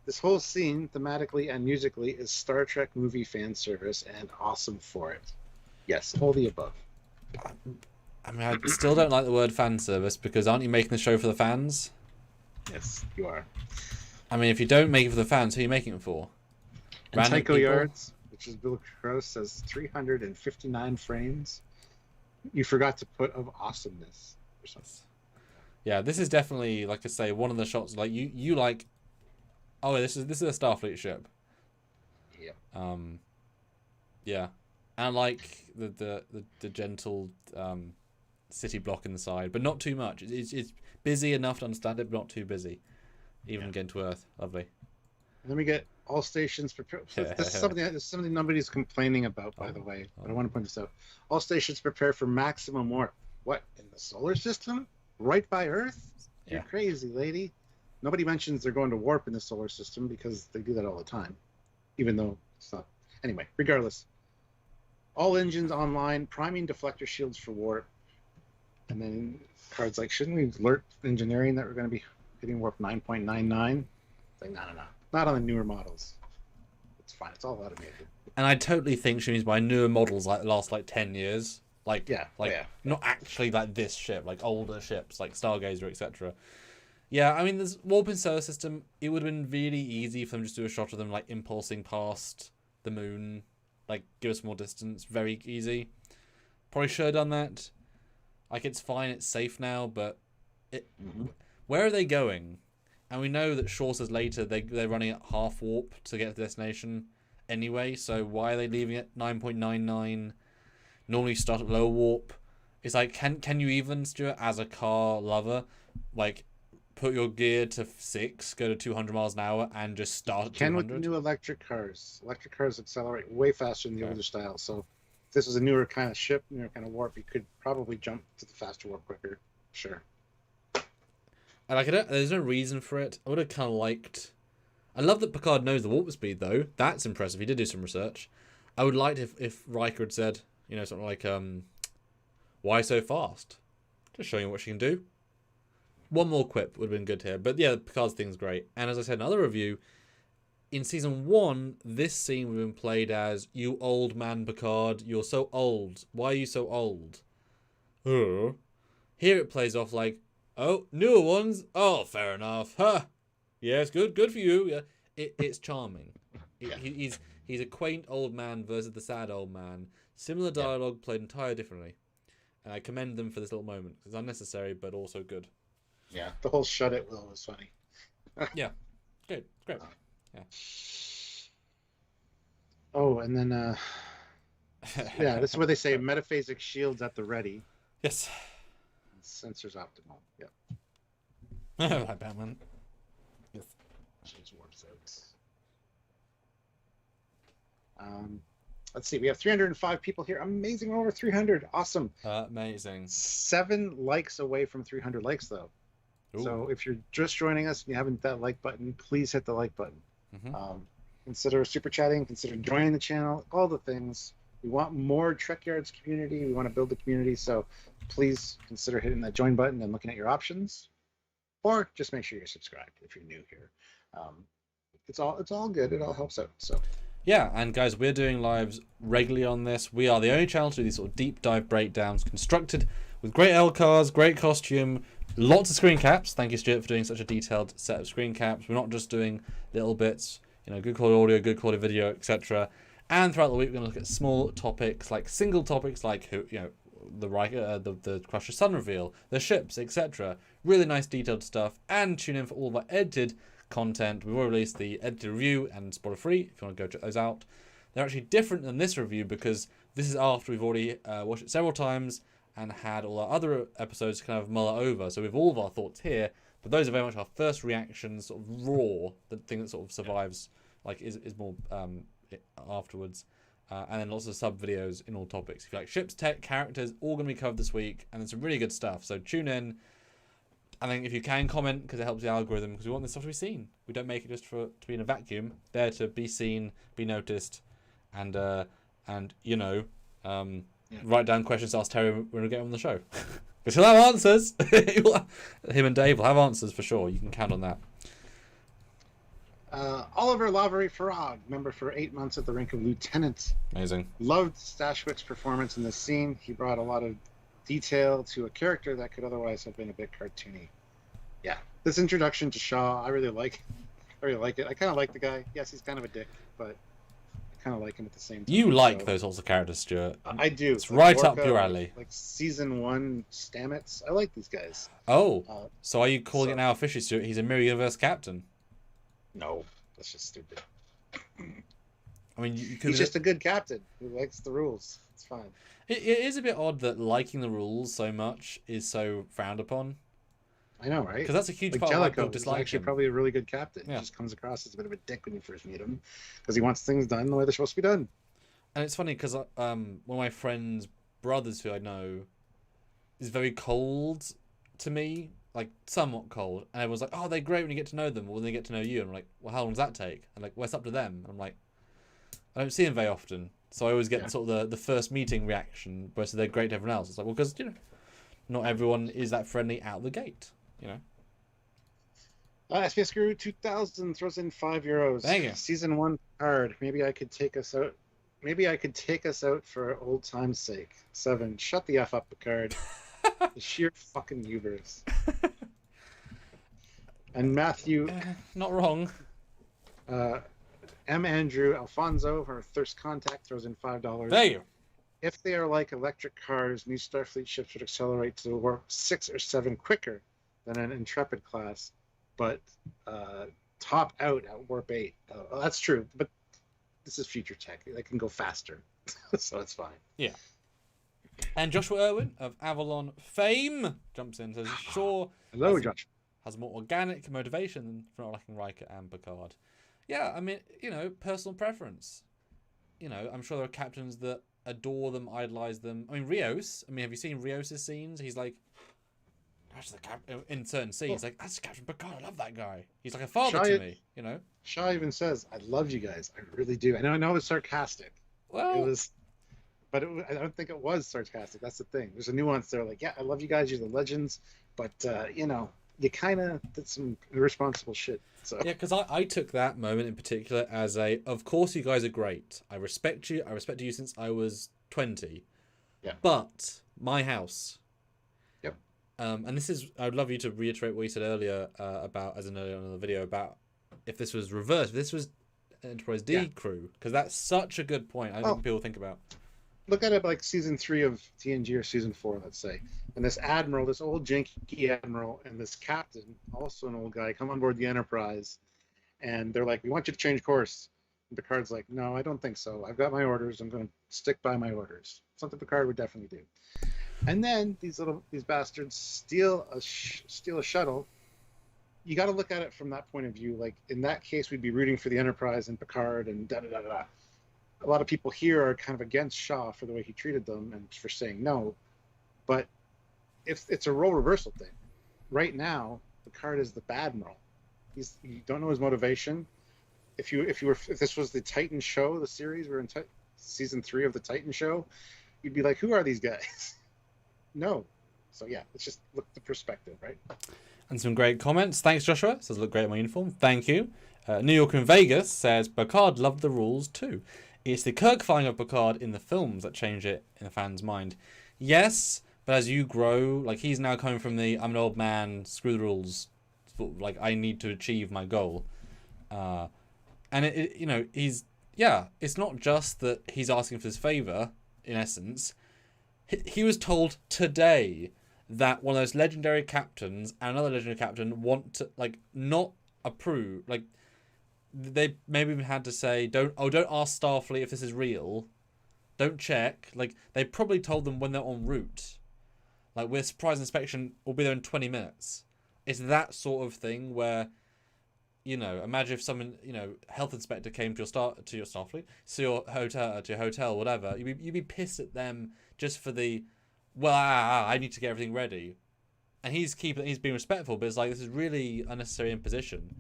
This whole scene, thematically and musically, is Star Trek movie fan service, and awesome for it. Yes, all the above. I mean, I still don't like the word fan service, because aren't you making the show for the fans? Yes, you are. I mean, if you don't make it for the fans, who are you making it for? And Trekyards, which is Bill Crow, says 359 frames. You forgot to put of awesomeness or something. Yeah, this is definitely, like I say, one of the shots. Like you like. Oh, this is a Starfleet ship. Yeah. Yeah, and like the gentle city block in the side, but not too much. It's busy enough to understand it, but not too busy. Even getting to Earth, lovely. And then we get all stations prepare. So this is something nobody's complaining about, by the way. But I want to point this out. All stations prepare for maximum warp. What, in the solar system? Right by Earth? You're crazy, lady. Nobody mentions they're going to warp in the solar system, because they do that all the time, even though it's not. Anyway, regardless. All engines online, priming deflector shields for warp. And then Card's like, shouldn't we alert engineering that we're going to be hitting warp 9.99? Like, no. Not on the newer models. It's fine. It's all automated. And I totally think she means by newer models like the last like 10 years. Like, not actually like this ship, like older ships, like Stargazer, etc. Yeah, I mean, this warping solar system, it would have been really easy for them just to do a shot of them like impulsing past the moon, like give us more distance, very easy. Probably should have done that. Like, it's fine, it's safe now, but where are they going? And we know that Shaw says later they're running at half warp to get to the destination anyway, so why are they leaving at 9.99? Normally start at low warp. It's like, can you even, Stuart, as a car lover, like, put your gear to 6, go to 200 miles an hour, and just start at 200? Can with the new electric cars. Electric cars accelerate way faster than the older style, so if this was a newer kind of ship, newer kind of warp, you could probably jump to the faster warp quicker. Sure. And like, there's no reason for it. I would have kind of liked... I love that Picard knows the warp speed, though. That's impressive. He did do some research. I would like if Riker had said, you know, something like, why so fast? Just showing you what she can do. One more quip would have been good here. But yeah, Picard's thing's great. And as I said in another review, in Season 1, this scene would have been played as, you old man Picard, you're so old. Why are you so old? Here it plays off like, oh, newer ones? Oh, fair enough. Huh. Yes, good for you. Yeah, it's charming. He's a quaint old man versus the sad old man. Similar dialogue played entirely differently. And I commend them for this little moment. It's unnecessary, but also good. Yeah, the whole shut it will was funny. Yeah, good, great. Yeah. Oh, and then, yeah, this is where they say metaphasic shields at the ready. Yes. Sensors optimal. Yep. Right, Batman. Yes. Change warp zones. Let's see. We have 305 people here. Amazing. We're over 300. Awesome. Amazing. 7 likes away from 300 likes, though. Ooh. So if you're just joining us and you haven't hit that like button, please hit the like button. Consider super chatting. Consider joining the channel. All the things. We want more Trekyards community. We want to build the community. So please consider hitting that join button and looking at your options. Or just make sure you're subscribed if you're new here. It's all good. It all helps out. So. Yeah, and guys, we're doing lives regularly on this. We are the only channel to do these sort of deep dive breakdowns, constructed with great LCARs, great costume, lots of screen caps. Thank you, Stuart, for doing such a detailed set of screen caps. We're not just doing little bits, you know, good quality audio, good quality video, etc. And throughout the week, we're going to look at small topics, like single topics, like who, you know, the Crusher Sun reveal, the ships, etc. Really nice detailed stuff. And tune in for all of our edited content. We've already released the edited review and spoiler free if you want to go check those out. They're actually different than this review because this is after we've already watched it several times and had all our other episodes to kind of mull it over. So we have all of our thoughts here, but those are very much our first reactions, sort of raw, the thing that sort of survives, like is more afterwards. And then lots of sub videos in all topics. If you like ships, tech, characters, all going to be covered this week, and there's some really good stuff. So tune in. I think if you can comment, because it helps the algorithm, because we want this stuff to be seen. We don't make it just to be in a vacuum. There to be seen, be noticed, and you know, write down questions to ask Terry when we get on the show, because he'll have answers. Him and Dave will have answers for sure. You can count on that. Oliver Lavery Farag, member for 8 months at the rank of lieutenant. Amazing. Loved Stashwick's performance in this scene. He brought a lot of detail to a character that could otherwise have been a bit cartoony. Yeah, this introduction to Shaw, I really like it. I kind of like the guy. Yes, he's kind of a dick, but I kind of like him at the same time. You like those sorts of characters, Stuart. I do. It's like right Orca, up your alley. Like season 1 Stamets. I like these guys. Oh, so are you calling it now officially, Stuart? He's a Mirror Universe captain. No, that's just stupid. I mean, he's just a good captain who likes the rules. It's fine. It is a bit odd that liking the rules so much is so frowned upon. I know, right? Because that's a huge part Jellicoe of dislike. Actually, probably a really good captain. Yeah. He just comes across as a bit of a dick when you first meet him, because he wants things done the way they're supposed to be done. And it's funny because one of my friends' brothers, who I know, is very cold to me, like somewhat cold. And everyone's like, "Oh, they're great when you get to know them, or when they get to know you." And I'm like, "Well, how long does that take?" And like, "Well, it's up to them." And I'm like, I don't see them very often. So I always get sort of the first meeting reaction versus they're great to everyone else. It's like, well, because, you know, not everyone is that friendly out the gate, you know. SPS Guru 2000 throws in €5. Thank you. Season 1 card. Maybe I could take us out. Maybe I could take us out for old time's sake. 7. Shut the F up, Picard. The sheer fucking hubris. And Matthew. Not wrong. M. Andrew Alfonso for Thirst Contact throws in $5. There you. If they are like electric cars, new Starfleet ships would accelerate to warp 6 or 7 quicker than an Intrepid class, but top out at warp 8. Oh, that's true, but this is future tech. They can go faster, so it's fine. Yeah. And Joshua Irwin of Avalon fame jumps in and says, sure. Hello, Josh. Has more organic motivation for not liking Riker and Picard. Yeah, I mean, personal preference. I'm sure there are captains that adore them, idolize them. I mean, Rios. I mean, have you seen Rios' scenes? He's like, that's the captain. In certain scenes, like, that's Captain Picard. I love that guy. He's like a father to me. Shaw even says, "I love you guys. I really do." I know it's sarcastic. Well, it was, but I don't think it was sarcastic. That's the thing. There's a nuance there. Like, yeah, I love you guys. You're the legends, but you kind of did some irresponsible shit. So yeah, because I took that moment in particular as of course you guys are great. I respect you. I respected you since I was 20. Yeah. But my house. Yep. And this is, I would love you to reiterate what you said earlier about, as in earlier on in the video, about if this was reversed, if this was Enterprise D crew, because that's such a good point. I think people think about. Look at it like season 3 of TNG or season 4, let's say. And this admiral, this old janky admiral, and this captain, also an old guy, come on board the Enterprise, and they're like, "We want you to change course." And Picard's like, "No, I don't think so. I've got my orders. I'm going to stick by my orders." Something Picard would definitely do. And then these bastards steal a shuttle. You got to look at it from that point of view. Like, in that case, we'd be rooting for the Enterprise and Picard and da-da-da-da. A lot of people here are kind of against Shaw for the way he treated them and for saying no. But if it's a role reversal thing, right now, Picard is the bad admiral. You don't know his motivation. If this was the Titan show, the series, we're in season 3 of the Titan show, you'd be like, who are these guys? No. So yeah, let's just look at the perspective, right? And some great comments. Thanks, Joshua. Says, look great in my uniform. Thank you. New York and Vegas says, Picard loved the rules too. It's the Kirk-fying of Picard in the films that change it in the fan's mind. Yes, but as you grow, like, he's now coming from the, I'm an old man, screw the rules, like, I need to achieve my goal. And, it's not just that he's asking for this favour, in essence. He was told today that one of those legendary captains and another legendary captain want to, like, not approve, like, they maybe even had to say, don't ask Starfleet if this is real. Don't check. Like, they probably told them when they're en route. Like, we're surprise inspection, we'll be there in 20 minutes. It's that sort of thing where, imagine if someone, health inspector came to your Starfleet, to your hotel, whatever. You'd be pissed at them just for the, I need to get everything ready. And he's being respectful, but it's like, this is really unnecessary imposition.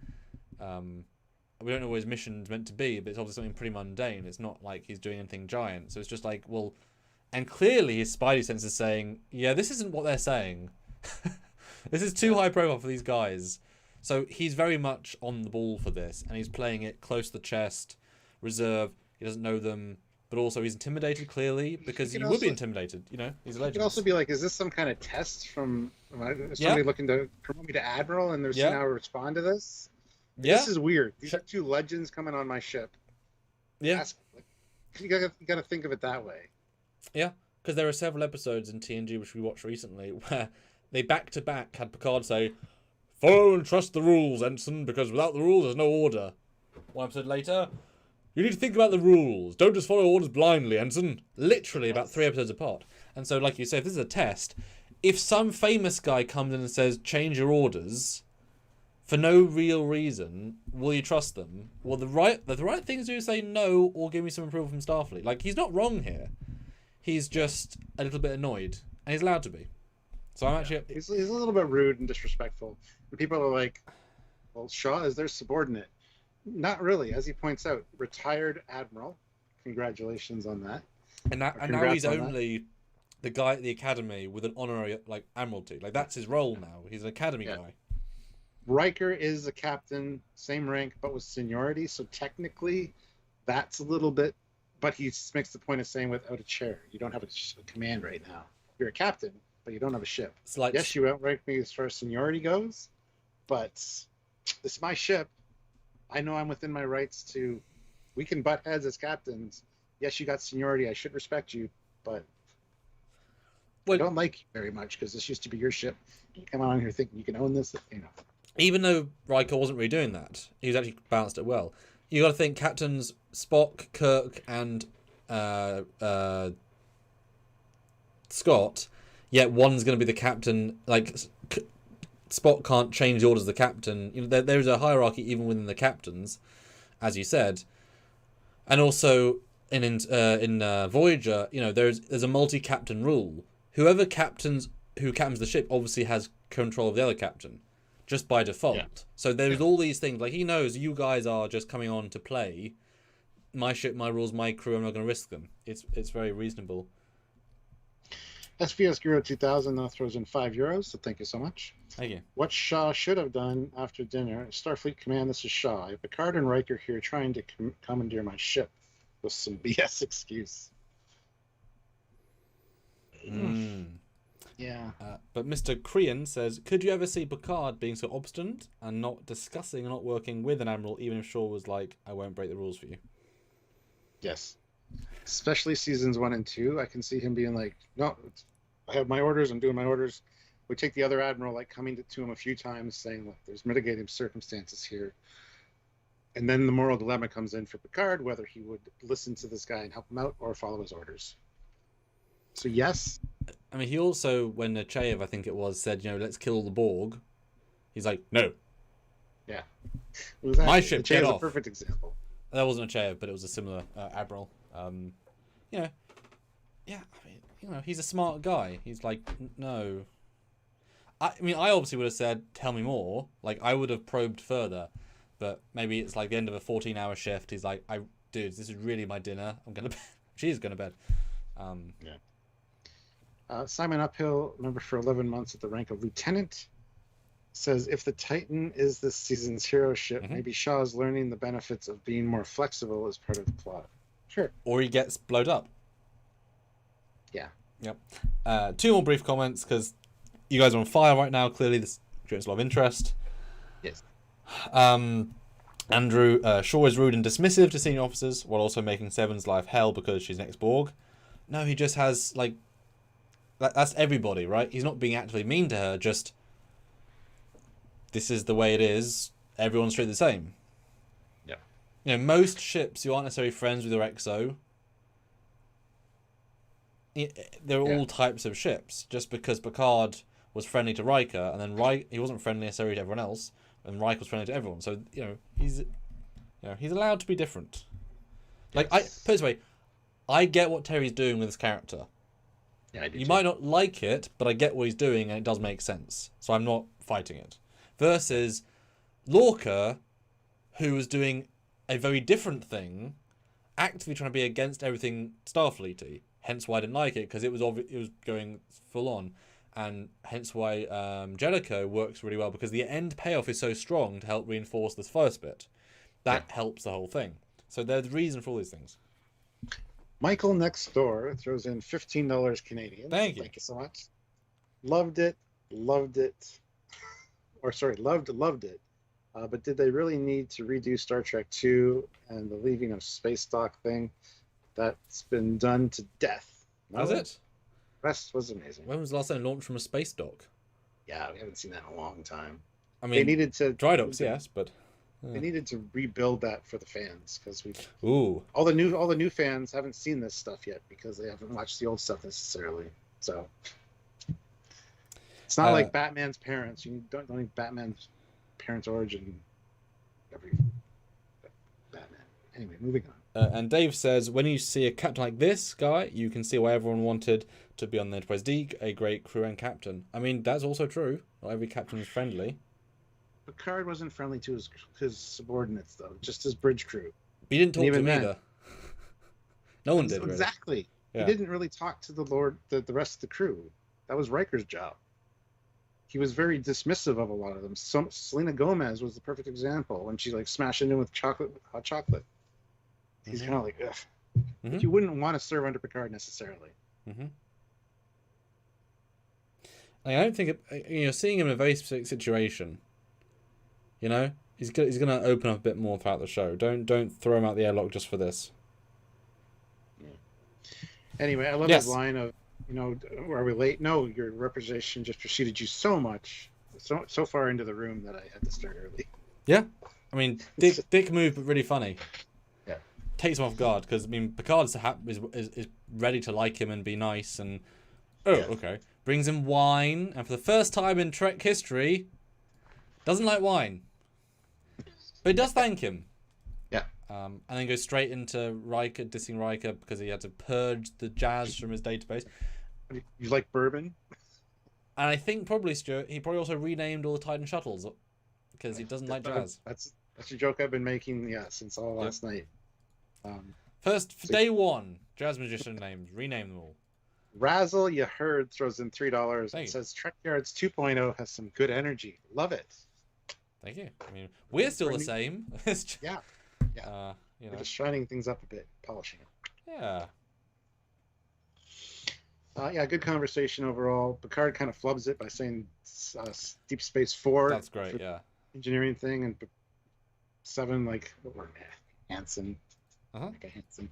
We don't know what his mission's meant to be, but it's obviously something pretty mundane. It's not like he's doing anything giant. So it's just like, well, and clearly his spidey sense is saying, yeah, this isn't what they're saying. This is too high profile for these guys. So he's very much on the ball for this, and he's playing it close to the chest, reserve. He doesn't know them, but also he's intimidated, clearly, because he would be intimidated. He's a legend. It could also be like, is this some kind of test from somebody looking to promote me to admiral, and they're seeing how I respond to this? Yeah. This is weird. These are 2 legends coming on my ship. Yeah. You got to think of it that way. Yeah, because there are several episodes in TNG which we watched recently where they back-to-back had Picard say, "Follow and trust the rules, Ensign, because without the rules there's no order." One episode later, "You need to think about the rules. Don't just follow orders blindly, Ensign." Literally about 3 episodes apart. And so, like you say, if this is a test, if some famous guy comes in and says, "Change your orders," for no real reason, will you trust them? Well, the right thing to do is say no, or give me some approval from Starfleet. Like, he's not wrong here. He's just a little bit annoyed, and he's allowed to be. So I'm actually... He's a little bit rude and disrespectful. And people are like, well, Shaw is their subordinate. Not really, as he points out. Retired admiral. Congratulations on that. And now he's only the guy at the academy with an honorary, like, admiralty. Like, that's his role now. He's an academy guy. Riker is a captain, same rank, but with seniority. So technically, that's a little bit. But he makes the point of saying without a chair, you don't have a command right now. You're a captain, but you don't have a ship. It's like, yes, you outrank me as far as seniority goes, but this is my ship. I know I'm within my rights to. We can butt heads as captains. Yes, you got seniority. I should respect you, but I don't like you very much because this used to be your ship. You come on here thinking you can own this, you know. Even though Riker wasn't really doing that, he was actually balanced it well. You got to think captains Spock, Kirk, and Scott. Yet one's going to be the captain. Like Spock can't change the orders of the captain. You know, there's a hierarchy even within the captains, as you said. And also in Voyager, you know, there's a multi-captain rule. Who captains the ship obviously has control of the other captain, just by default. Yeah. So there's all these things. Like he knows you guys are just coming on to play. My ship, my rules, my crew. I'm not going to risk them. It's very reasonable. SBS Guru 2000 now throws in €5, so thank you so much. Thank you. What Shaw should have done after dinner: Starfleet Command, this is Shaw. Picard and Riker here trying to commandeer my ship with some BS excuse. Yeah. But Mr. Crean says, could you ever see Picard being so obstinate and not discussing and not working with an admiral, even if Shaw was like, I won't break the rules for you? Yes. Especially seasons 1 and 2, I can see him being like, no, I have my orders, I'm doing my orders. We take the other admiral, like coming to him a few times saying, look, there's mitigating circumstances here. And then the moral dilemma comes in for Picard, whether he would listen to this guy and help him out or follow his orders. So yes. I mean, he also, when Nechayev, I think it was, said, you know, let's kill the Borg. He's like, no. Yeah. My ship, get off. A perfect example. That wasn't Nechayev, but it was a similar admiral. You know, yeah, I mean, you know, he's a smart guy. He's like, no. I mean, I obviously would have said, tell me more. Like, I would have probed further. But maybe it's like the end of a 14-hour shift. He's like, dude, this is really my dinner. I'm going to bed. She's going to bed. Yeah. Simon Uphill, member for 11 months at the rank of lieutenant, says if the Titan is this season's hero ship, maybe Shaw's learning the benefits of being more flexible as part of the plot. Sure. Or he gets blowed up. Yeah. Yep. 2 more brief comments because you guys are on fire right now. Clearly, this generates a lot of interest. Yes. Andrew, Shaw is rude and dismissive to senior officers while also making Seven's life hell because she's an ex-Borg. No, he just has, like... That's everybody, right? He's not being actively mean to her, just... This is the way it is. Everyone's treated the same. Yeah. You know, most ships, you aren't necessarily friends with your XO. There are all types of ships. Just because Picard was friendly to Riker, and then he wasn't friendly necessarily to everyone else, and Riker was friendly to everyone. So, he's allowed to be different. Like, put it this way, I get what Terry's doing with his character. Yeah, I do. You might not like it, but I get what he's doing, and it does make sense. So I'm not fighting it. Versus Lorca, who was doing a very different thing, actively trying to be against everything Starfleet-y. Hence why I didn't like it, because it was going full on. And hence why Jellicoe works really well, because the end payoff is so strong to help reinforce this first bit. That helps the whole thing. So there's a reason for all these things. Michael next door throws in $15 Canadian. Thank you so much. Loved it. Loved it. But did they really need to redo Star Trek II and the leaving of space dock thing? That's been done to death. Has it? The rest was amazing. When was the last time launched from a space dock? Yeah, we haven't seen that in a long time. I mean, they needed to dry docks, yes, but they needed to rebuild that for the fans because all the new fans haven't seen this stuff yet because they haven't watched the old stuff necessarily. So it's not like Batman's parents. You don't need Batman's parents' origin. Every Batman. Anyway, moving on. And Dave says, when you see a captain like this guy, you can see why everyone wanted to be on the Enterprise D, a great crew and captain. I mean, that's also true. Not every captain is friendly. Picard wasn't friendly to his subordinates, though, just his bridge crew. But he didn't talk to him either. No one did, really. Exactly. Yeah. He didn't really talk to the rest of the crew. That was Riker's job. he was very dismissive of a lot of them. Selena Gomez was the perfect example when she like smashed into with hot chocolate. He's kind of like, ugh. But you wouldn't want to serve under Picard necessarily. I don't think seeing him in a very specific situation. He's gonna open up a bit more throughout the show. Don't throw him out the airlock just for this. Yeah. Anyway, I love his line of, are we late? No, your representation just preceded you so far into the room that I had to start early. Yeah, I mean, dick move, but really funny. Yeah, takes him off guard because Picard is ready to like him and be nice and okay, brings him wine, and for the first time in Trek history, doesn't like wine, but he does thank him. Yeah. And then goes straight into Riker, dissing Riker because he had to purge the jazz from his database. You like bourbon? And I think probably, Stuart, he probably also renamed all the Titan shuttles because he doesn't like jazz. That's a joke I've been making, since all last night. Day one, jazz magician names, rename them all. Razzle, you heard, throws in $3 and says Trekyards 2.0 has some good energy. Love it. Thank you. I mean, we're still the same. Yeah. We're just shining things up a bit, polishing it. Yeah. Good conversation overall. Picard kind of flubs it by saying Deep Space 4. That's great, yeah. Engineering thing, and 7, Hansen. Hansen.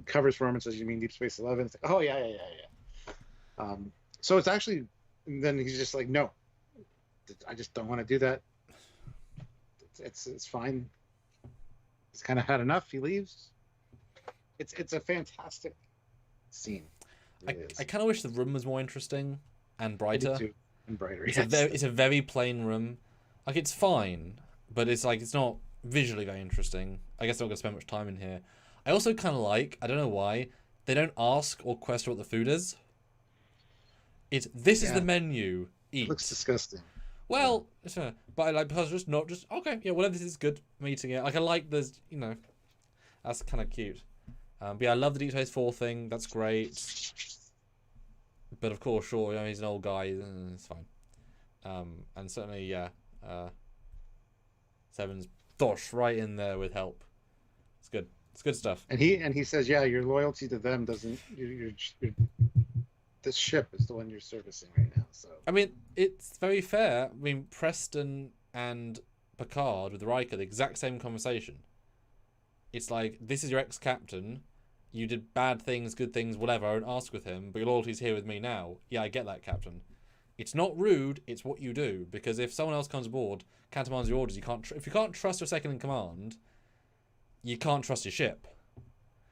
Covers for him and says, you mean Deep Space 11? It's like, oh, yeah. So it's actually, and then he's just like, no, I just don't want to do that. It's fine. He's kind of had enough. He leaves. It's a fantastic scene. I kind of wish the room was more interesting and brighter. I do too. And brighter. It's a very plain room. Like, it's fine, but it's not visually very interesting. I guess I'm not gonna spend much time in here. I also kind of I don't know why they don't ask or question what the food is. This is the menu. Eat. It looks disgusting. Well, sure. But I just okay, yeah, whatever, this is good. I'm eating it. I like there's, that's kind of cute. But yeah, I love the Deep Space 4 thing. That's great. But of course, sure, he's an old guy. It's fine. And certainly, Seven's right in there with help. It's good. It's good stuff. And he says, yeah, your loyalty to them doesn't. This ship is the one you're servicing right now. So I mean, it's very fair. I mean, Preston and Picard with Riker, the exact same conversation. It's like, this is your ex-captain. You did bad things, good things, whatever. I won't ask with him, but your loyalty's here with me now. Yeah, I get that, Captain. It's not rude. It's what you do. Because if someone else comes aboard, countermands your orders, if you can't trust your second in command, you can't trust your ship.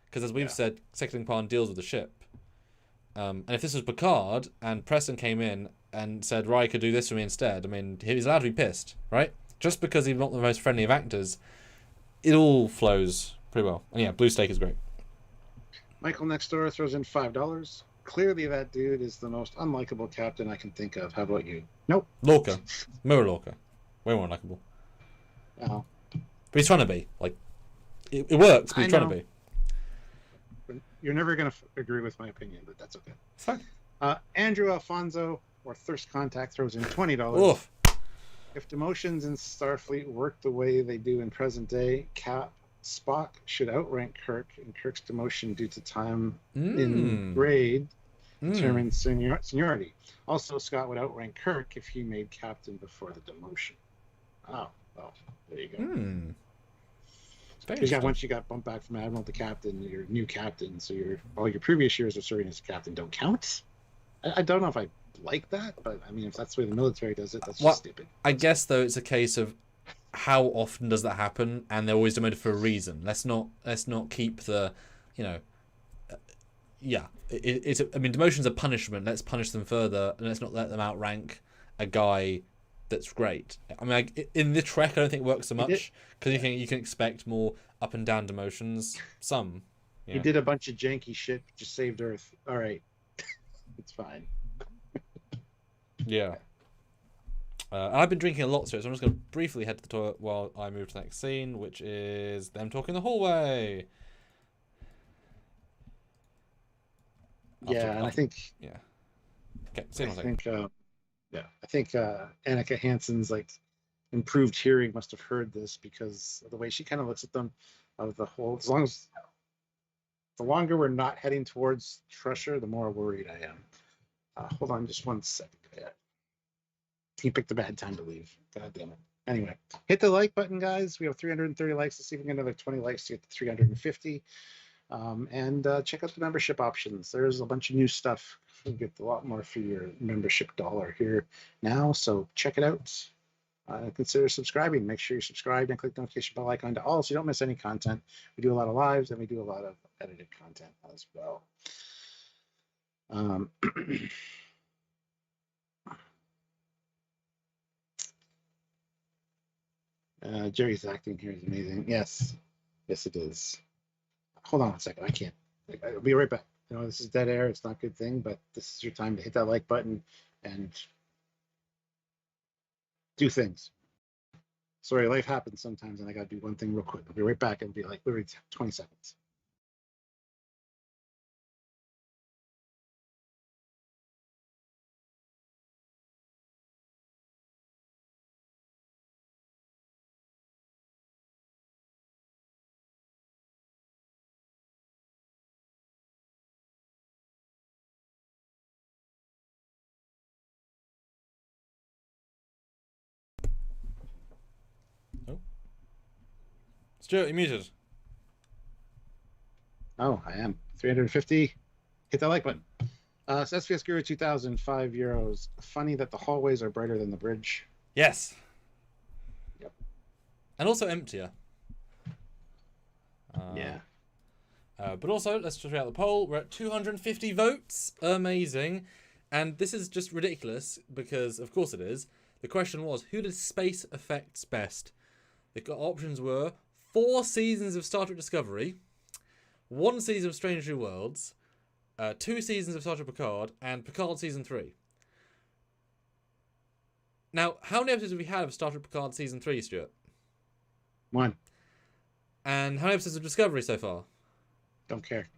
Because as we've said, second in command deals with the ship. And if this was Picard and Preston came in and said, Riker, do this for me instead, I mean, he's allowed to be pissed, right? Just because he's not the most friendly of actors, it all flows pretty well. And yeah, Blue Steak is great. Michael next door throws in $5. Clearly that dude is the most unlikable captain I can think of. How about you? Nope. Lorca. Mirror Lorca. Way more unlikable. Oh. But he's trying to be. It works, but he's trying to be. You're never going to agree with my opinion, but that's okay. It's fine. Andrew Alfonso, or Thirst Contact, throws in $20. Oof. If demotions in Starfleet work the way they do in present day, Spock should outrank Kirk, and Kirk's demotion due to time in grade determines seniority. Also, Scott would outrank Kirk if he made captain before the demotion. Oh, well, there you go. Because once you got bumped back from admiral to captain, you're new captain, so all your previous years of serving as captain don't count. I don't know if I like that, but I mean, if that's the way the military does it, that's just stupid. I guess though it's a case of how often does that happen, and they're always demoted for a reason. Let's not keep the, I mean, demotion's a punishment. Let's punish them further, and let's not let them outrank a guy that's great. I mean, in the Trek, I don't think it works so much because you can expect more up and down demotions. Some. He did a bunch of janky shit, just saved Earth. All right, it's fine. Yeah. I've been drinking a lot, so I'm just going to briefly head to the toilet while I move to the next scene, which is them talking in the hallway. I think. Yeah. Okay. See you in a second. Yeah, I think Annika Hansen's like improved hearing must have heard this because of the way she kind of looks at them. Of the whole, as long as the longer we're not heading towards Trusher, the more worried I am. Hold on, just 1 second. He picked a bad time to leave. God damn it. Anyway, hit the like button, guys. We have 330 likes. Let's see if we can get another 20 likes to get to 350. And check out the membership options. There's a bunch of new stuff. You get a lot more for your membership dollar here now. So check it out. Consider subscribing. Make sure you're subscribed and click the notification bell icon to all so you don't miss any content. We do a lot of lives and we do a lot of edited content as well. Jerry's acting here is amazing. Yes, yes, it is. Hold on a second. I can't. I'll be right back. You know, this is dead air. It's not a good thing, but this is your time to hit that like button and do things. Sorry, life happens sometimes, and I got to do one thing real quick. I'll be right back. It'll be like literally 20 seconds. Oh. Stuart, you're muted. Oh, I am. 350. Hit that like button. So SPS Guru 2000, €5. Funny that the hallways are brighter than the bridge. Yes. Yep. And also emptier. Yeah. But also, let's just read out the poll. We're at 250 votes. Amazing. And this is just ridiculous because, of course it is. The question was, who did space effects best? The options were 4 seasons of Star Trek Discovery, 1 season of Strange New Worlds, 2 seasons of Star Trek Picard, and Picard Season 3. Now, how many episodes have we had of Star Trek Picard Season 3, Stuart? 1. And how many episodes of Discovery so far? Don't care.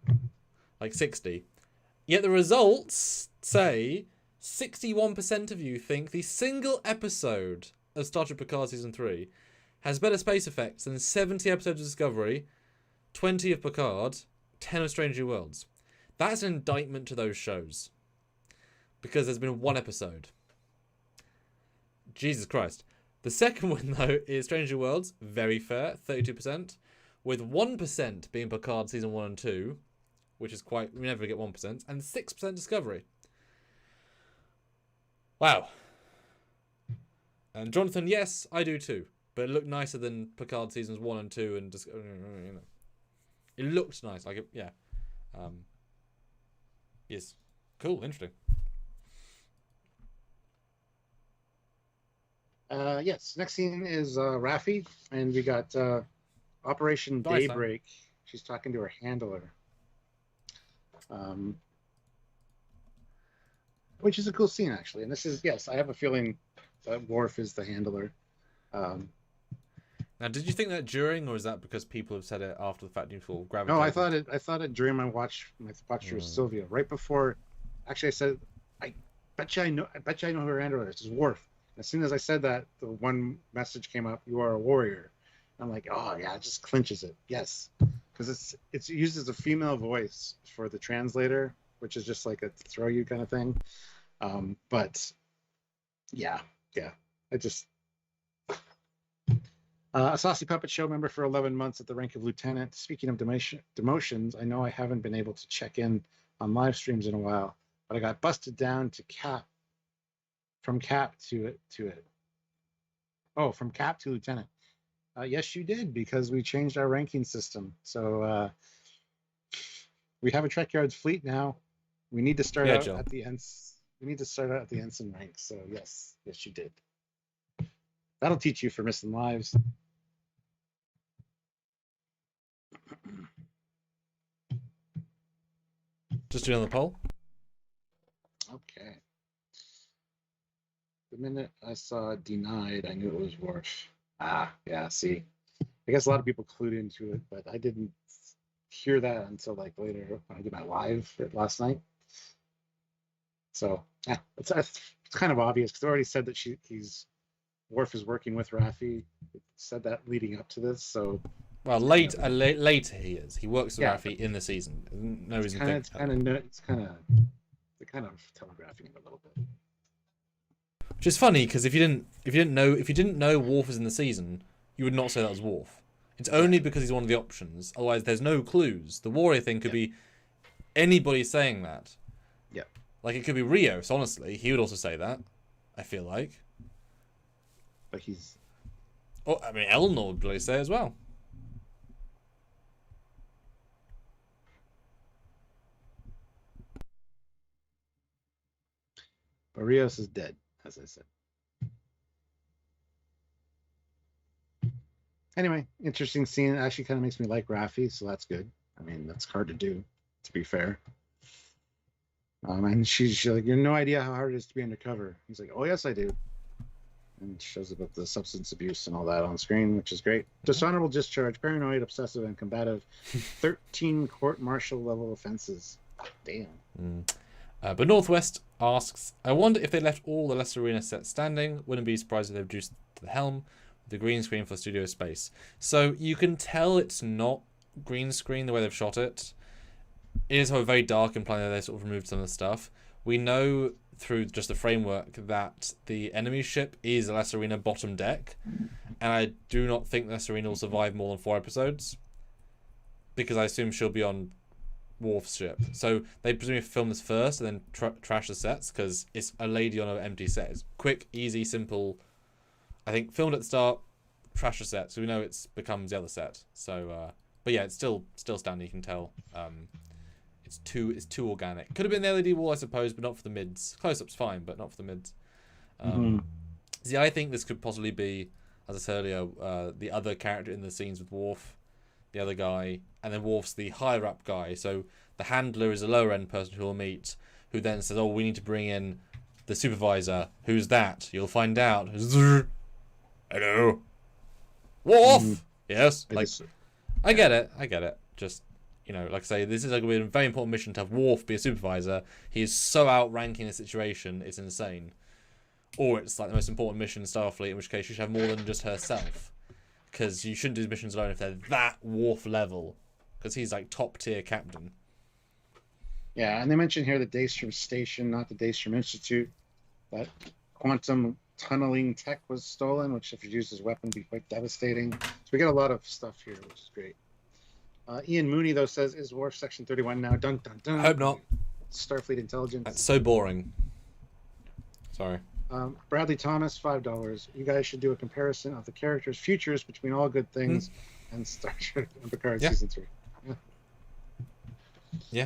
Like 60. Yet the results say 61% of you think the single episode of Star Trek Picard Season 3 has better space effects than 70 episodes of Discovery, 20 of Picard, 10 of Strange New Worlds. That's an indictment to those shows. Because there's been 1 episode. Jesus Christ. The second one, though, is Strange New Worlds. Very fair, 32%. With 1% being Picard Season 1 and 2, which is quite... We never get 1%. And 6% Discovery. Wow. And Jonathan, yes, I do too. But it looked nicer than Picard Seasons 1 and 2. And just, you know, it looked nice. Like, yeah. Yes. Cool, interesting. Yes, next scene is Rafi, and we got Operation Nice, Daybreak. She's talking to her handler, which is a cool scene actually. And this is, yes, I have a feeling that Worf is the handler. Now, did you think that during, or is that because people have said it after the fact? You feel gravitated? No, I thought it during my watch through of Sylvia, right before. Actually, I said, I bet you I know who her handler is. It's Worf. As soon as I said that, the one message came up: "You are a warrior." I'm like, oh yeah, it just clinches it. Yes, because it's used as a female voice for the translator, which is just like a throw you kind of thing. But yeah, I just a saucy puppet show member for 11 months at the rank of lieutenant. Speaking of demotions, I know I haven't been able to check in on live streams in a while, but I got busted down to cap. From cap to it. Oh, from cap to lieutenant. Yes, you did, because we changed our ranking system. So we have a Trekyards fleet now. We need to start out Joe. at the We need to start out at the ensign rank. So yes, you did. That'll teach you for missing lives. Just doing the poll. Okay. The minute I saw denied, I knew it was Worf. Yeah, see. I guess a lot of people clued into it, but I didn't hear that until like later when I did my live last night. So it's kind of obvious because they already said that Worf is working with Rafi. It said that leading up to this, so. Well, later he is. He works with Yeah, Rafi in the season. No reason to think. It's kind of they're kind of telegraphing it a little bit. Which is funny because if you didn't know Worf was in the season, you would not say that was Worf. It's only because he's one of the options. Otherwise, there's no clues. The warrior thing could be anybody saying that. Yeah. Like it could be Rios. Honestly, he would also say that. I feel like. But he's. Oh, I mean, Elnor would probably say as well. But Rios is dead, as I said. Anyway, interesting scene. It actually kind of makes me like Rafi, so that's good. I mean, that's hard to do, to be fair. And she's like, you have no idea how hard it is to be undercover. He's like, oh, yes, I do. And shows about the substance abuse and all that on screen, which is great. Dishonorable discharge, paranoid, obsessive, and combative. 13 court-martial level offenses. Damn. But Northwest asks, I wonder if they left all the Lesser Arena sets standing. Wouldn't be surprised if they reduced the helm with the green screen for studio space. So you can tell it's not green screen the way they've shot it. It is very dark, implying that they sort of removed some of the stuff. We know through just the framework that the enemy ship is a Lesser Arena bottom deck, and I do not think Lesser Arena will survive more than 4 episodes, because I assume she'll be on Worf's ship. So they presumably film this first and then trash the sets, because it's a lady on an empty set. It's quick, easy, simple. I think filmed at the start, trash the set, so we know it becomes the other set. So, but yeah, it's still standing. You can tell. It's too organic. Could have been the LED wall, I suppose, but not for the mids. Close-up's fine, but not for the mids. See, I think this could possibly be, as I said earlier, the other character in the scenes with Worf, the other guy, and then Worf's the higher-up guy. So the handler is a lower-end person who will meet, who then says, oh, we need to bring in the supervisor. Who's that? You'll find out. Hello. Worf! Yes. Like, I get it. Just... You know, like I say, this is like a very important mission to have Worf be a supervisor. He is so outranking the situation, it's insane. Or it's like the most important mission in Starfleet, in which case you should have more than just herself. Because you shouldn't do missions alone if they're that Worf level. Because he's like top tier captain. Yeah, and they mention here the Daystrom Station, not the Daystrom Institute. That quantum tunneling tech was stolen, which if used as a weapon would be quite devastating. So we get a lot of stuff here, which is great. Ian Mooney, though, says, is Worf Section 31 now? Dun, dun, dun. I hope not. Starfleet Intelligence. That's so boring. Sorry. Bradley Thomas, $5. You guys should do a comparison of the characters' futures between All Good Things and Star Trek and Picard Season 3. Yeah.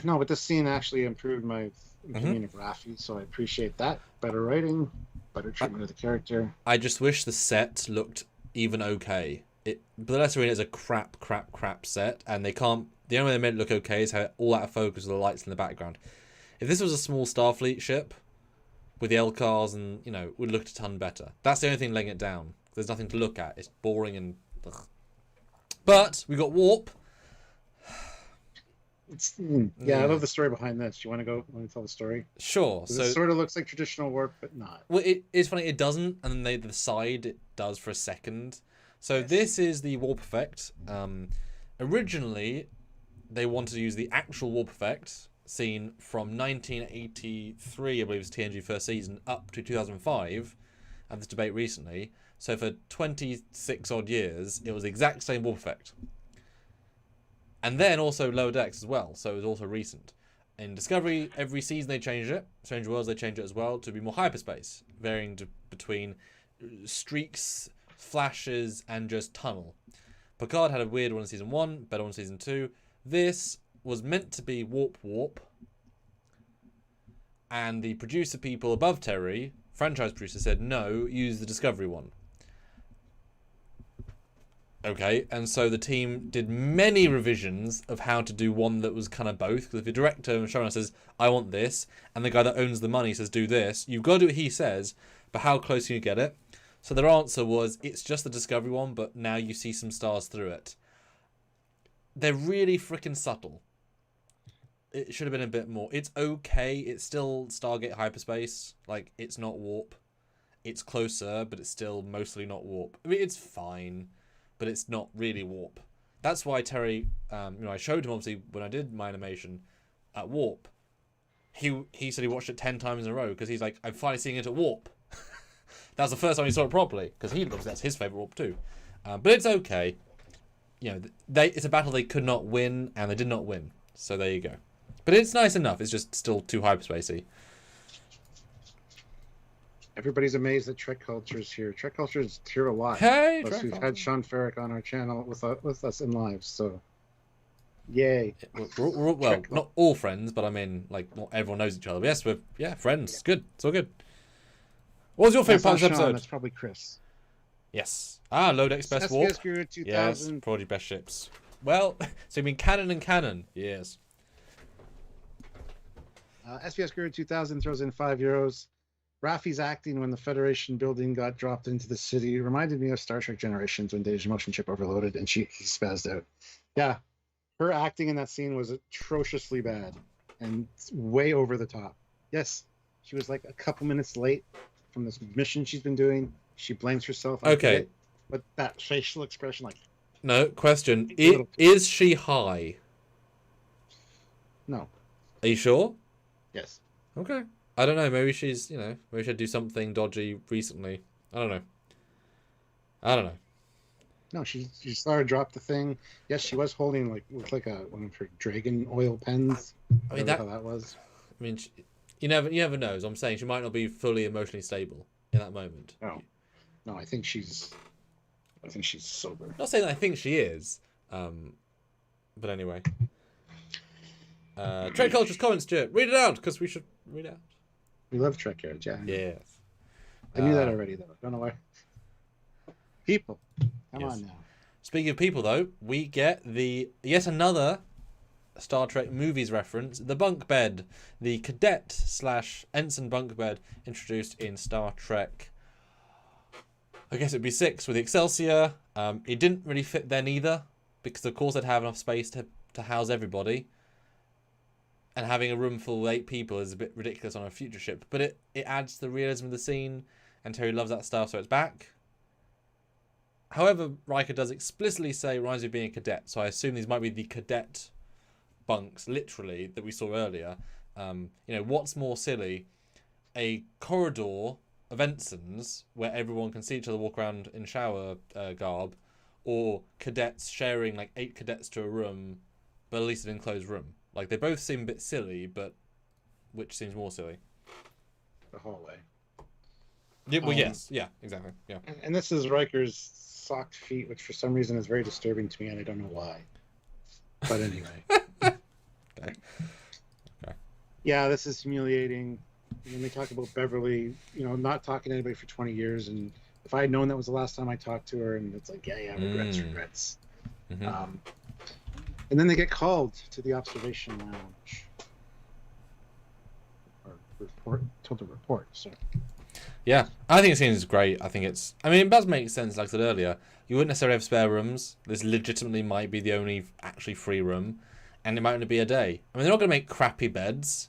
No, but this scene actually improved my opinion of Rafi, so I appreciate that. Better writing, better treatment of the character. I just wish the set looked even okay. The Lesser Arena is a crap set, and they can't. The only way they made it look okay is how all out of focus with the lights in the background. If this was a small Starfleet ship with the LCARs, and would look a ton better. That's the only thing laying it down. There's nothing to look at. It's boring and. Ugh. But we got Warp. I love the story behind this. You want to tell the story? Sure. So it sort of looks like traditional Warp, but not. Well, it's funny. It doesn't, and then the side it does for a second. So this is the warp effect. Originally, they wanted to use the actual warp effect seen from 1983, I believe it was TNG first season, up to 2005. Had this debate recently. So for 26 odd years, it was the exact same warp effect. And then also Lower Decks as well. So it was also recent. In Discovery, every season they changed it. Strange Worlds, they changed it as well to be more hyperspace, varying between streaks, flashes, and just tunnel. Picard had a weird one in season 1, better one in season 2. This was meant to be warp, and the producer people above Terry, franchise producer, said no, use the Discovery one. Okay, and so the team did many revisions of how to do one that was kind of both. Because if your director and showrunner says, I want this, and the guy that owns the money says, do this, you've got to do what he says, but how close can you get it? So their answer was, it's just the Discovery one, but now you see some stars through it. They're really freaking subtle. it should have been a bit more. It's okay. It's still Stargate hyperspace. Like, it's not warp. It's closer, but it's still mostly not warp. I mean, it's fine, but it's not really warp. That's why Terry, I showed him, obviously, when I did my animation at warp. He said he watched it 10 times in a row because he's like, I'm finally seeing it at warp. That was the first time he saw it properly because that's his favorite warp too. But it's okay. It's a battle they could not win, and they did not win. So there you go. But it's nice enough. It's just still too hyperspacey. Everybody's amazed that Trek Culture's here. Trek Culture's here a lot. Hey, Plus, we've had Sean Ferrick on our channel with us in live, so yay. Well, not all friends, but I mean, like, not everyone knows each other. But yes, we're friends. Yeah. Good. It's all good. What was your favorite part of this episode? That's probably Chris. Yes. Lodex best warp. SBS Guru 2000. Yes. Prodigy best ships. Well, so you mean canon and canon? Yes. SBS Guru 2000 throws in €5. Rafi's acting when the Federation building got dropped into the city reminded me of Star Trek Generations when Data's motion chip overloaded and he spazzed out. Yeah, her acting in that scene was atrociously bad and way over the top. Yes, she was like a couple minutes late from this mission she's been doing. She blames herself. Okay. But that facial expression, like... No, question. Is she high? No. Are you sure? Yes. Okay. I don't know. Maybe she's, maybe she'd do something dodgy recently. I don't know. No, she saw her drop the thing. Yes, she was holding one of her dragon oil pens. I mean, how that was. I mean, you never know. As I'm saying, she might not be fully emotionally stable in that moment. No, I think she's sober. Not saying that I think she is, but anyway. Trade Culture's comments, Stuart. Read it out because we should read it out. We love Trekyards, yeah. Yes. I knew that already, though. Don't know why. People. Come on now. Speaking of people, though, we get yet another Star Trek movies reference, the bunk bed. The cadet/ensign bunk bed introduced in Star Trek, I guess it'd be 6 with the Excelsior. It didn't really fit then either, because of course they'd have enough space to house everybody. And having a room full of 8 people is a bit ridiculous on a future ship. But it adds to the realism of the scene, and Terry loves that stuff, so it's back. However, Riker does explicitly say it reminds me of being a cadet, so I assume these might be the cadet bunks, literally, that we saw earlier. What's more silly? A corridor of ensigns where everyone can see each other walk around in shower garb, or cadets sharing like 8 cadets to a room, but at least an enclosed room. Like, they both seem a bit silly, but which seems more silly? The hallway. Yeah, well, yes. Yeah, exactly. Yeah. And this is Riker's socked feet, which for some reason is very disturbing to me, and I don't know why. But anyway. Okay. Yeah, this is humiliating. When they talk about Beverly, not talking to anybody for 20 years, and if I had known that was the last time I talked to her, and it's like, yeah, regrets. Mm-hmm. And then they get called to the observation lounge. Or told to report, so. Yeah, I think the scene is great. I think it does make sense, like I said earlier. You wouldn't necessarily have spare rooms. This legitimately might be the only actually free room, and it might only be a day. I mean, they're not going to make crappy beds.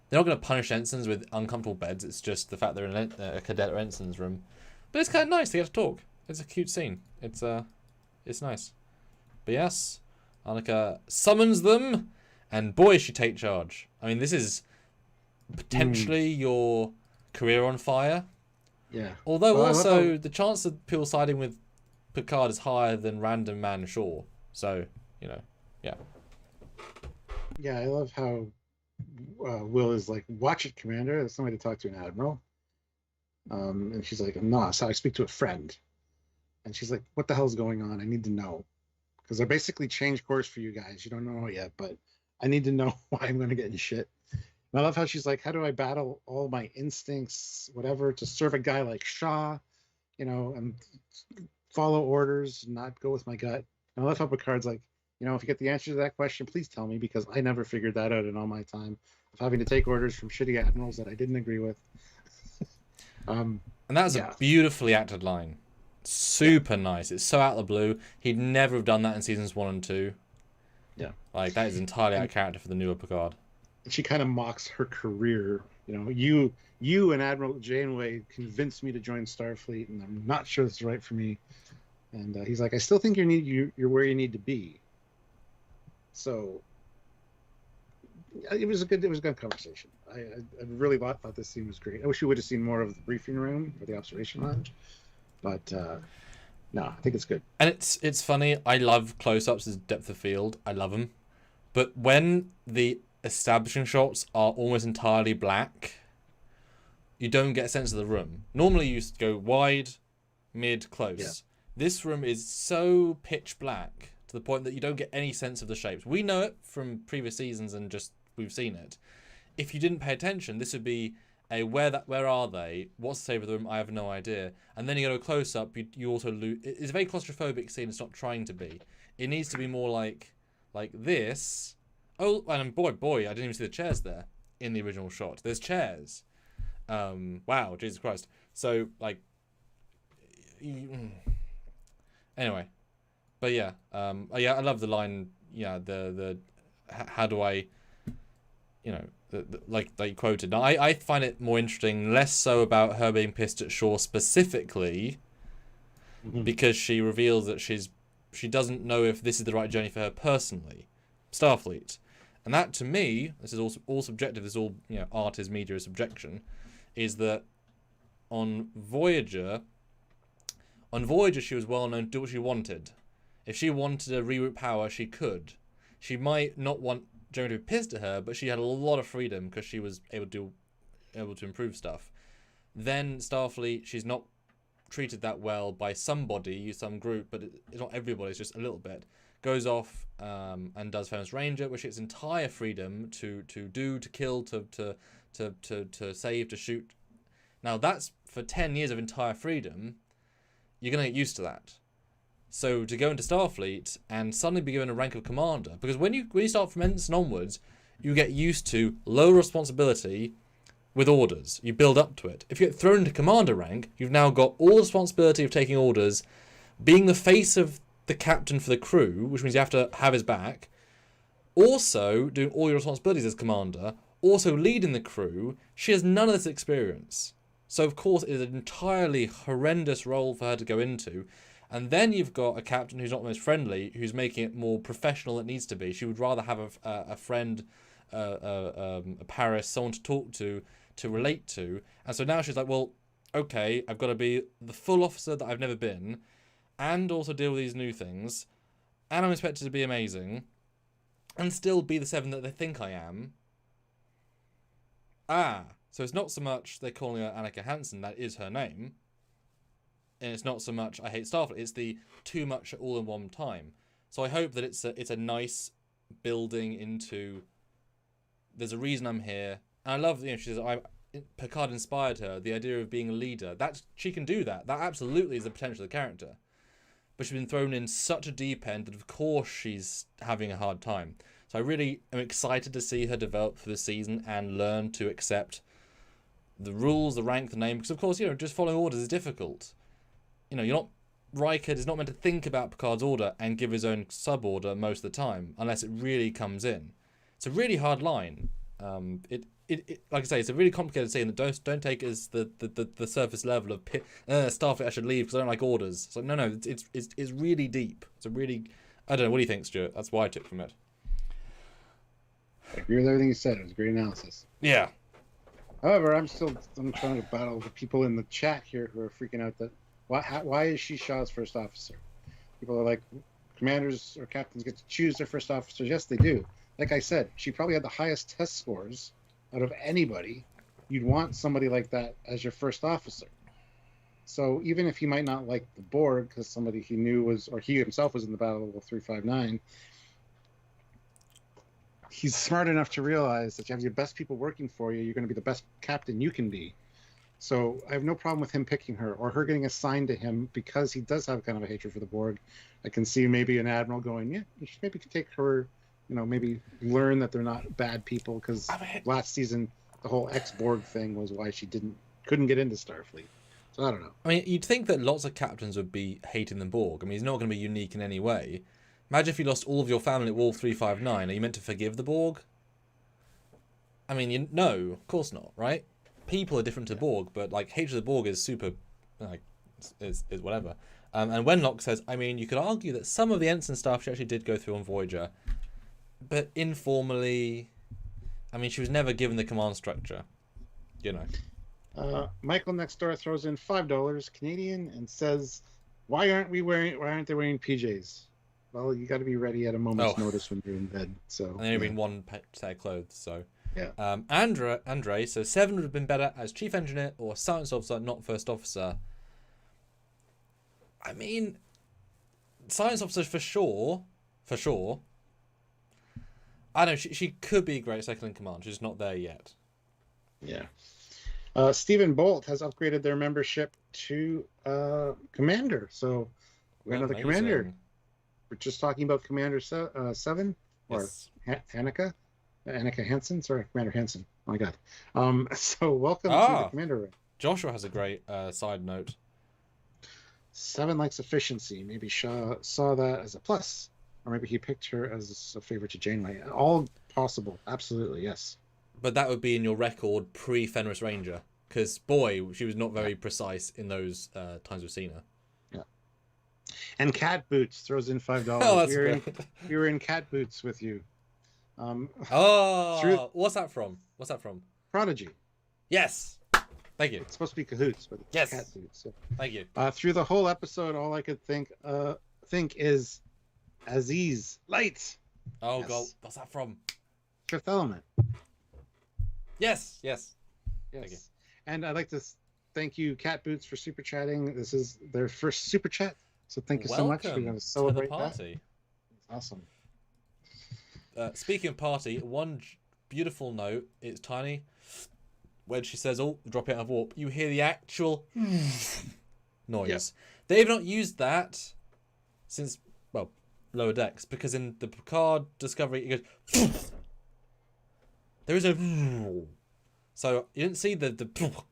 They're not going to punish ensigns with uncomfortable beds. It's just the fact they're in a cadet or ensign's room. But it's kind of nice to get to talk. It's a cute scene. It's nice. But yes, Annika summons them, and boy, she take charge. I mean, this is potentially your career on fire. Yeah. Although also the chance of people siding with Picard is higher than random man Shaw. So, yeah. Yeah, I love how Will is like, watch it, Commander. There's somebody to talk to an admiral. And she's like, no, so I speak to a friend. And she's like, what the hell's going on? I need to know. Because I basically changed course for you guys. You don't know it yet, but I need to know why I'm going to get in shit. And I love how she's like, how do I battle all my instincts, whatever, to serve a guy like Shaw, and follow orders, not go with my gut. And I love how Picard's like, if you get the answer to that question, please tell me, because I never figured that out in all my time of having to take orders from shitty admirals that I didn't agree with. And that was a beautifully acted line. Super nice. It's so out of the blue. He'd never have done that in seasons 1 and 2. Yeah. Like, that is entirely out of character for the newer Picard. She kind of mocks her career. You and Admiral Janeway convinced me to join Starfleet, and I'm not sure it's right for me. And he's like, I still think you're where you need to be. So it was a good conversation. I really thought this scene was great. I wish we would have seen more of the briefing room or the observation lounge, but no, I think it's good. And it's funny. I love close-ups as depth of field. I love them, but when the establishing shots are almost entirely black, you don't get a sense of the room. Normally you go wide, mid, close. Yeah. This room is so pitch black to the point that you don't get any sense of the shapes. We know it from previous seasons and just we've seen it. If you didn't pay attention, this would be a where are they? What's the shape of the room? I have no idea. And then you go to a close up, you also lose. It's a very claustrophobic scene. It's not trying to be. It needs to be more like this. Oh, and boy, I didn't even see the chairs there in the original shot. There's chairs. Wow, Jesus Christ. So anyway, but yeah, I love the line. Yeah, the how do I, like you quoted. Now, I find it more interesting, less so about her being pissed at Shaw specifically, because she reveals that she doesn't know if this is the right journey for her personally, Starfleet. And that, to me, this is all subjective. This is all, art is media is subjection. Is that on Voyager she was well known to do what she wanted. If she wanted to reroute power, she could. She might not want Jeremy to be pissed at her, but she had a lot of freedom because she was able to improve stuff. Then Starfleet, she's not treated that well by somebody, some group, but it's not everybody. It's just a little bit. Goes off and does Famous Ranger, which is entire freedom to do, to kill, to save, to shoot. Now that's for 10 years of entire freedom. You're gonna get used to that. So to go into Starfleet and suddenly be given a rank of commander, because when you start from ensign onwards, you get used to low responsibility with orders. You build up to it. If you get thrown into commander rank, you've now got all the responsibility of taking orders, being the face of the captain for the crew, which means you have to have his back, also doing all your responsibilities as commander, also leading the crew. She has none of this experience. So of course it is an entirely horrendous role for her to go into. And then you've got a captain who's not the most friendly, who's making it more professional than it needs to be. She would rather have a friend, a Paris, someone to talk to relate to. And so now she's like, well, okay, I've got to be the full officer that I've never been, and also deal with these new things, and I'm expected to be amazing, and still be the 7 that they think I am. So it's not so much they're calling her Annika Hansen, that is her name. And it's not so much I hate Starfleet, it's the too much all in one time. So I hope that it's a nice building into, there's a reason I'm here. And I love, she says, Picard inspired her, the idea of being a leader. She can do that. That absolutely is the potential of the character. But she's been thrown in such a deep end that of course she's having a hard time. So I really am excited to see her develop for the season and learn to accept the rules, the rank, the name. Because of course, just following orders is difficult. Riker is not meant to think about Picard's order and give his own sub-order most of the time, unless it really comes in. It's a really hard line. It like I say, it's a really complicated scene that don't take it as the surface level of Starfleet, I should leave because I don't like orders. It's like, no, it's really deep. It's a really, I don't know, what do you think, Stuart? That's what I took from it. I agree with everything you said. It was a great analysis. Yeah. However, I'm trying to battle the people in the chat here who are freaking out that why is she Shaw's first officer? People are like, commanders or captains get to choose their first officers. Yes, they do. Like I said, she probably had the highest test scores out of anybody. You'd want somebody like that as your first officer. So even if he might not like the Borg because somebody he knew was, or he himself was in the Battle of 359, he's smart enough to realize that you have your best people working for you. You're going to be the best captain you can be. So I have no problem with him picking her or her getting assigned to him because he does have kind of a hatred for the Borg. I can see maybe an admiral going, yeah, you should maybe take her, maybe learn that they're not bad people because last season the whole ex-Borg thing was why she couldn't get into Starfleet. So I don't know. I mean, you'd think that lots of captains would be hating the Borg. I mean, he's not going to be unique in any way. Imagine if you lost all of your family at Wall 359. Are you meant to forgive the Borg? I mean, no, of course not, right? People are different to Borg, but like hatred of the Borg is super, like, is whatever. And Wenlock says, I mean, you could argue that some of the Ensign stuff she actually did go through on Voyager, but informally. I mean, she was never given the command structure, you know. Michael next door throws in $5 Canadian and says, why aren't they wearing PJs? Well, you got to be ready at a moment's notice when you're in bed. So and they've been one set of clothes. So yeah. Andre says 7 would have been better as chief engineer or science officer, not first officer. I mean, science officer for sure. I know she could be great second in command. She's not there yet. Yeah. Stephen Bolt has upgraded their membership to Commander. So we're another Commander. We're just talking about Commander 7 or Yes. Annika Hansen. Sorry, Commander Hansen. Oh my God. So welcome to the Commander rank. Joshua has a great side note. 7 likes efficiency. Maybe Shaw saw that as a plus. Or maybe he picked her as a favorite to Janeway. All possible. Absolutely, yes. But that would be in your record pre-Fenris Ranger. Because, boy, she was not very precise in those times we've seen her. Yeah. And Cat Boots throws in $5. Oh, that's great. We were in Cat Boots with you. What's that from? Prodigy. Yes. Thank you. It's supposed to be Cahoots, but it's Yes. Cat Boots. So. Thank you. Through the whole episode, all I could think is Aziz Light. Oh, Yes. God. What's that from? Fifth Element. Yes. Yes. Thank you. And I'd like to thank you, Cat Boots, for super chatting. This is their first super chat, so thank you so much. We're going to celebrate to the party. That. Awesome. Speaking of party, one beautiful note. It's tiny. When she says, "Oh, drop it out of warp," you hear the actual noise. Yeah. They've not used that since Lower Decks, because in the Picard Discovery it goes. There is a. So you didn't see the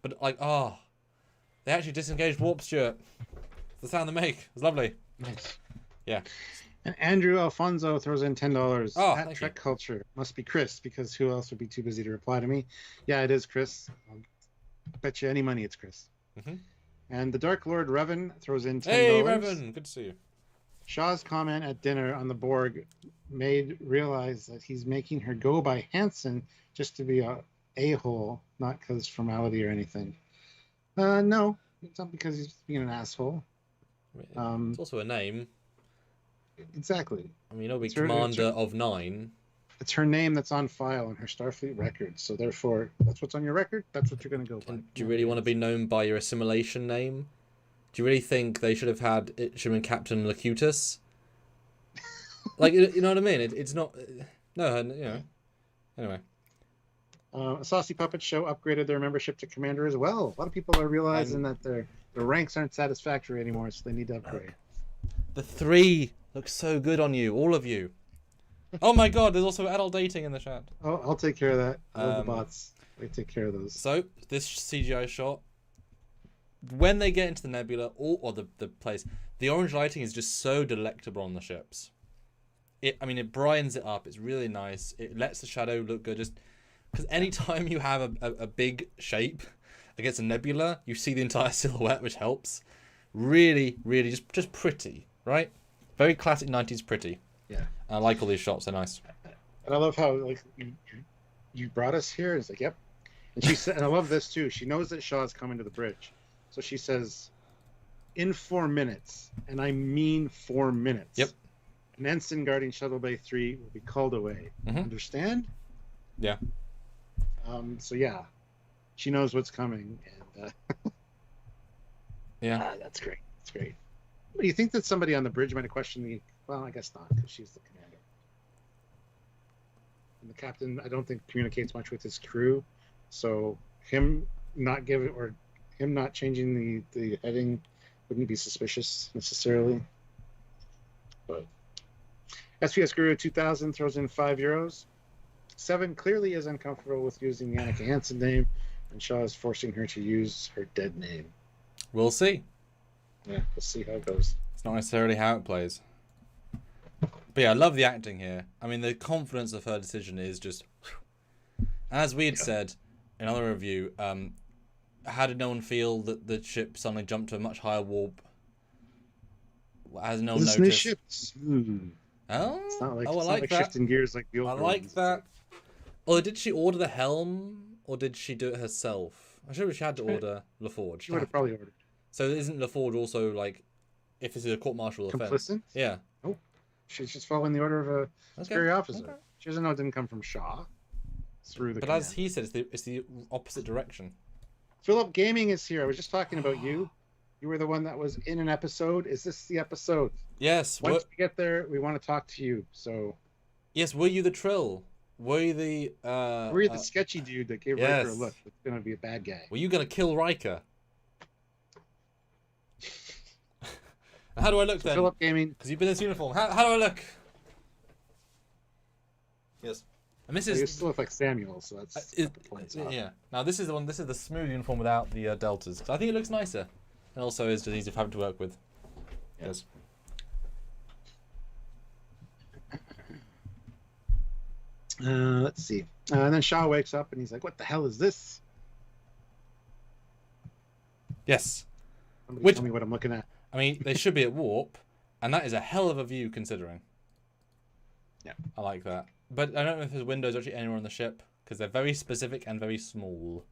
but like they actually disengaged warp, Stuart. It's the sound they make. It's lovely. Nice. Yeah. And Andrew Alfonso throws in $10. Thank Trek you. Culture must be Chris, because who else would be too busy to reply to me? Yeah, it is Chris. I'll bet you any money it's Chris. Mm-hmm. And the Dark Lord Revan throws in $10. Hey, Revan, good to see you. Shaw's comment at dinner on the Borg made realize that he's making her go by Hansen just to be a hole, not because formality or anything. No, it's not because he's being an asshole. It's also a name. Exactly. I mean, you'll be Commander of 9. It's her name that's on file in her Starfleet record, so therefore, that's what's on your record. That's what you're going to go by. Do you really want to be known by your assimilation name? Do you really think they should have had it should have been Captain Locutus? Like, you know what I mean? It's not. No, you know. Anyway. Saucy Puppet Show upgraded their membership to Commander as well. A lot of people are realizing that their ranks aren't satisfactory anymore, so they need to upgrade. The 3 looks so good on you, all of you. Oh my God! There's also adult dating in the chat. Oh, I'll take care of that. I love the bots. They take care of those. So this CGI shot, when they get into the nebula or the place, the orange lighting is just so delectable on the ships. It brightens it up. It's really nice. It lets the shadow look good. Just because anytime you have a big shape against a nebula, you see the entire silhouette, which helps. Really, really just pretty, right? Very classic 90s pretty. Yeah. I like all these shots. They're nice. And I love how like you brought us here. It's like, yep. And she said, and I love this too. She knows that Shaw's coming to the bridge, so she says, "In 4 minutes," and I mean 4 minutes. Yep. An ensign guarding Shuttle Bay 3 will be called away. Mm-hmm. Understand? Yeah. So yeah, she knows what's coming, and yeah, that's great. That's great. Do you think that somebody on the bridge might have questioned me? Well, I guess not, because she's the commander. And the captain, I don't think, communicates much with his crew, so him not changing the heading wouldn't be suspicious necessarily. But SPS Guru 2000 throws in €5. 7 clearly is uncomfortable with using the Annika Hansen name, and Shaw is forcing her to use her dead name. We'll see. Yeah, we'll see how it goes. It's not necessarily how it plays. But yeah, I love the acting here. I mean, the confidence of her decision is just... As we had said in another review, how did no one feel that the ship suddenly jumped to a much higher warp? Has no one This noticed? new ships. Oh, It's not like, I it's not like like that. shifting gears like the old I ones. like that. Or did she order the helm, or did she do it herself? I'm sure she had to order LaForge. She would have probably ordered. So isn't LaForge also like, if this is a court-martial offense? Complicit? Yeah. Nope. She's just following the order of a superior officer. Okay. She doesn't know it didn't come from Shaw. Through the But command. as he said, it's the opposite direction. Philip Gaming is here. I was just talking about you. You were the one that was in an episode. Is this the episode? Yes. Once we get there, we want to talk to you. So. Yes. Were you the Trill? Were you the? Were you the sketchy dude that gave Riker a look? It's gonna be a bad guy. Were you gonna kill Riker? How do I look then? Philip Gaming. Because you've been in this uniform. How do I look? Yes. And this is. You still look like Samuel, so that's. Yeah. Now this is the one. This is the smooth uniform without the deltas. So I think it looks nicer, and also is just easier for having to work with. Yes. Let's see. And then Shaw wakes up and he's like, "What the hell is this?" Yes. Somebody tell me what I'm looking at. I mean, they should be at warp, and that is a hell of a view considering. Yeah. I like that. But I don't know if there's windows actually anywhere on the ship, because they're very specific and very small.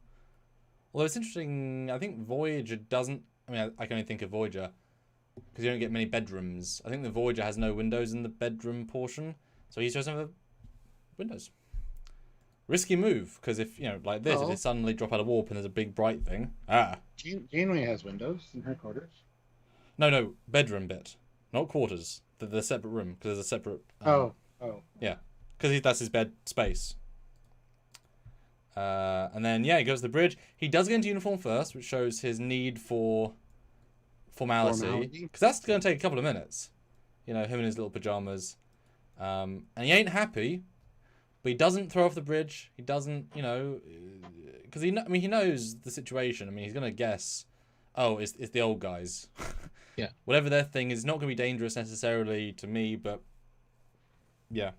Although it's interesting, I think Voyager doesn't... I mean, I can only think of Voyager, because you don't get many bedrooms. I think the Voyager has no windows in the bedroom portion, so he's just have windows. Risky move, because if, you know, like this, if they suddenly drop out of warp and there's a big bright thing... Janeway has windows in her quarters. No, bedroom bit. Not quarters. The separate room, because there's a separate... Yeah, because that's his bed space. And then, yeah, he goes to the bridge. He does get into uniform first, which shows his need for formality. Because that's going to take a couple of minutes. You know, him in his little pajamas. And he ain't happy, but he doesn't throw off the bridge. He doesn't, you know... Because he knows the situation. I mean, he's going to guess, oh, it's the old guys. Yeah. Whatever their thing is not going to be dangerous necessarily to me, but... Yeah.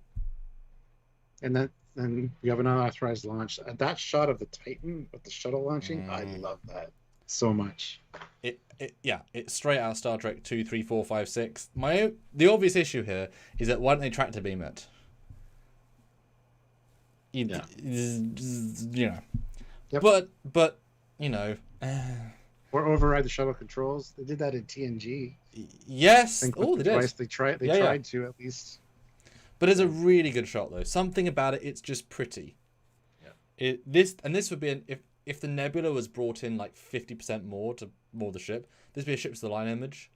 And then we have an unauthorized launch. That shot of the Titan with the shuttle launching, I love that so much. It's straight out of Star Trek 2, 3, 4, 5, 6. The obvious issue here is that why don't they tractor beam it? You know. Yep. But you know. Or override the shuttle controls. They did that in TNG. Yes. Oh, they did. They tried to at least. But it's a really good shot though. Something about it, it's just pretty. Yeah. This would be if the Nebula was brought in like 50% more to more the ship. This would be a ship's the line image,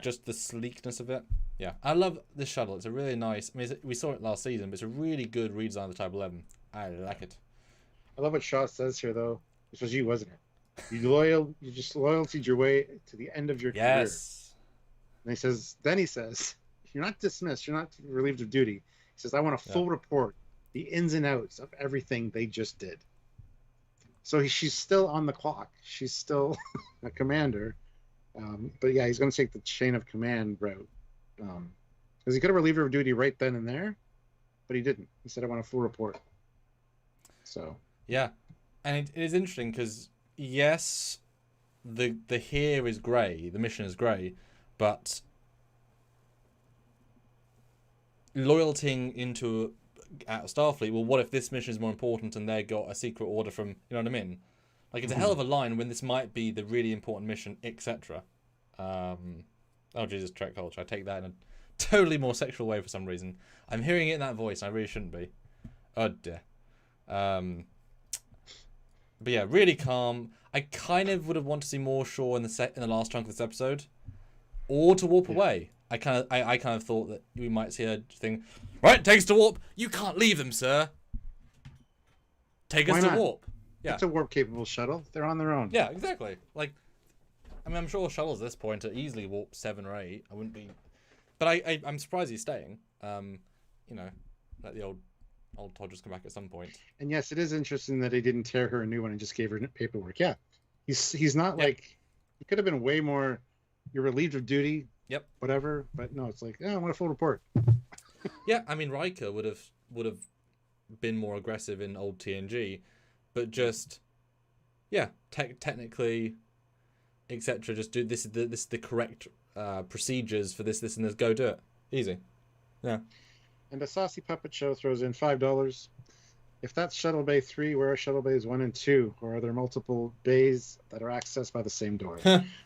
just the sleekness of it. Yeah, I love this shuttle. It's a really nice. I mean, we saw it last season, but it's a really good redesign of the Type 11. I like it. I love what Shaw says here though. This was you, wasn't it? You just loyaltied your way to the end of your career. Yes. And then he says, you're not dismissed. You're not relieved of duty. He says, I want a full report, the ins and outs of everything they just did. So she's still on the clock. She's still a commander. But yeah, he's going to take the chain of command route. Because he could have relieved her of duty right then and there, but he didn't. He said, I want a full report. So. Yeah. And it is interesting because, yes, the here is grey, the mission is grey, but loyaltying into out of Starfleet, well, what if this mission is more important and they got a secret order from, you know what I mean? Like, it's a hell of a line when this might be the really important mission, etc. Oh, Jesus, Trek culture. I take that in a totally more sexual way for some reason. I'm hearing it in that voice, and I really shouldn't be. Oh, dear. But yeah, really calm. I kind of would have wanted to see more Shaw in the last chunk of this episode, or to warp away. I kind of thought that we might see a thing. Right, take us to warp. You can't leave them, sir. Take us to warp. Yeah, it's a warp-capable shuttle. They're on their own. Yeah, exactly. Like, I mean, I'm sure shuttles at this point are easily warp 7 or 8. I wouldn't be, but I'm surprised he's staying. You know, let the old Todgers come back at some point. And yes, it is interesting that he didn't tear her a new one and just gave her paperwork. Yeah, he's not like, he could have been way more. You're relieved of duty. Yep. Whatever, but no, it's like, I want a full report. Yeah, I mean Riker would have been more aggressive in old TNG, but just technically, etc. Just do this is the correct procedures for this and this. Go do it. Easy. Yeah. And the Saucy Puppet Show throws in $5. If that's Shuttle Bay 3, where are Shuttle Bays 1 and 2? Or are there multiple bays that are accessed by the same door?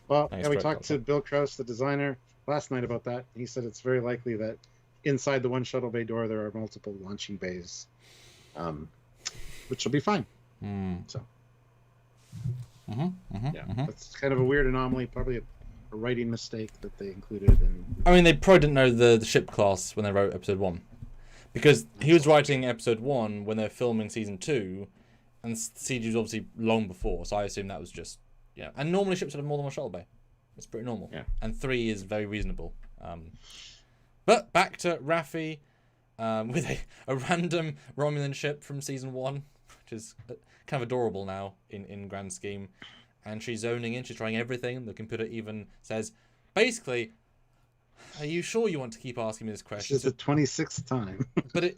Well, Thanks, yeah, we Brett. talked to Bill Krause, the designer, last night about that. He said it's very likely that inside the one Shuttle Bay door, there are multiple launching bays, which will be fine. So, that's kind of a weird anomaly, probably a writing mistake that they included. I mean, they probably didn't know the ship class when they wrote episode 1. Because he was writing episode 1 when they were filming season 2, and CG was obviously long before, so I assume that was just, And normally ships have more than one shuttle bay. It's pretty normal. Yeah. And 3 is very reasonable. But back to Rafi with a random Romulan ship from season 1, which is kind of adorable now in grand scheme. And she's zoning in, she's trying everything. The computer even says, basically, are you sure you want to keep asking me this question? This is the 26th time. But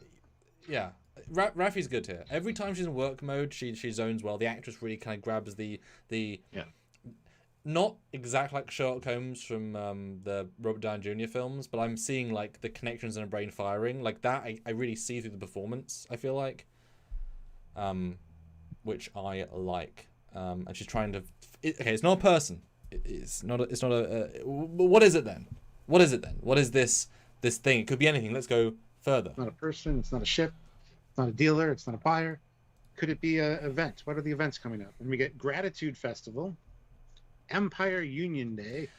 Rafi's good here. Every time she's in work mode, she zones well. The actress really kind of grabs the not exactly like Sherlock Holmes from the Robert Downey Jr. films, but I'm seeing like the connections in her brain firing like that. I really see through the performance. I feel like, which I like. And she's trying to. It's not a person. It's not a. What is it then? What is it then? What is this thing? It could be anything. Let's go further. It's not a person. It's not a ship. It's not a dealer. It's not a buyer. Could it be an event? What are the events coming up? And we get Gratitude Festival, Empire Union Day.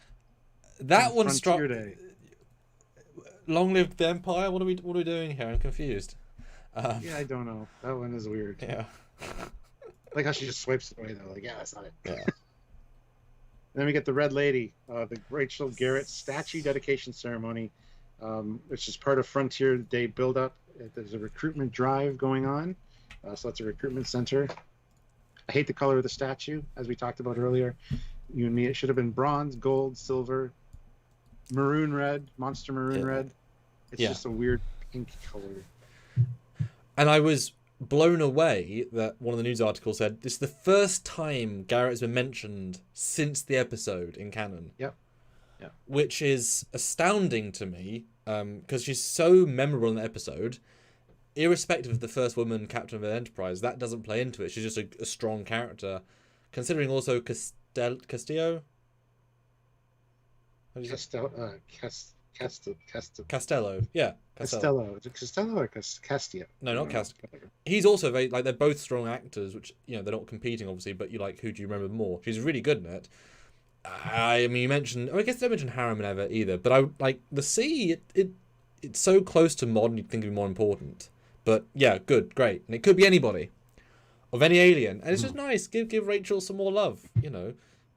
That one struck. Day. Long live the Empire. What are we doing here? I'm confused. I don't know. That one is weird. Yeah. Like how she just swipes it away though. Like, that's not it. Yeah. And then we get the Red Lady, the Rachel Garrett statue dedication ceremony, which is part of Frontier Day build-up. There's a recruitment drive going on, so that's a recruitment center. I hate the color of the statue, as we talked about earlier. You and me, it should have been bronze, gold, silver, maroon red, monster maroon red. It's just a weird pink color. And I was blown away that one of the news articles said this is the first time Garrett has been mentioned since the episode in canon. Yep. Which is astounding to me, because she's so memorable in the episode. Irrespective of the first woman captain of the Enterprise, that doesn't play into it. She's just a strong character. Considering also Castillo. Costello. Yeah. Costello. Is it Costello or Castillo? No, not Castillo. He's also very, like, they're both strong actors, which, they're not competing, obviously, but who do you remember more? She's really good in it. I mean, you mentioned, I guess they mentioned Harriman ever either, but I like the sea, it's so close to modern, you'd think it'd be more important. But yeah, good, great. And it could be anybody, of any alien. And it's just nice, give Rachel some more love,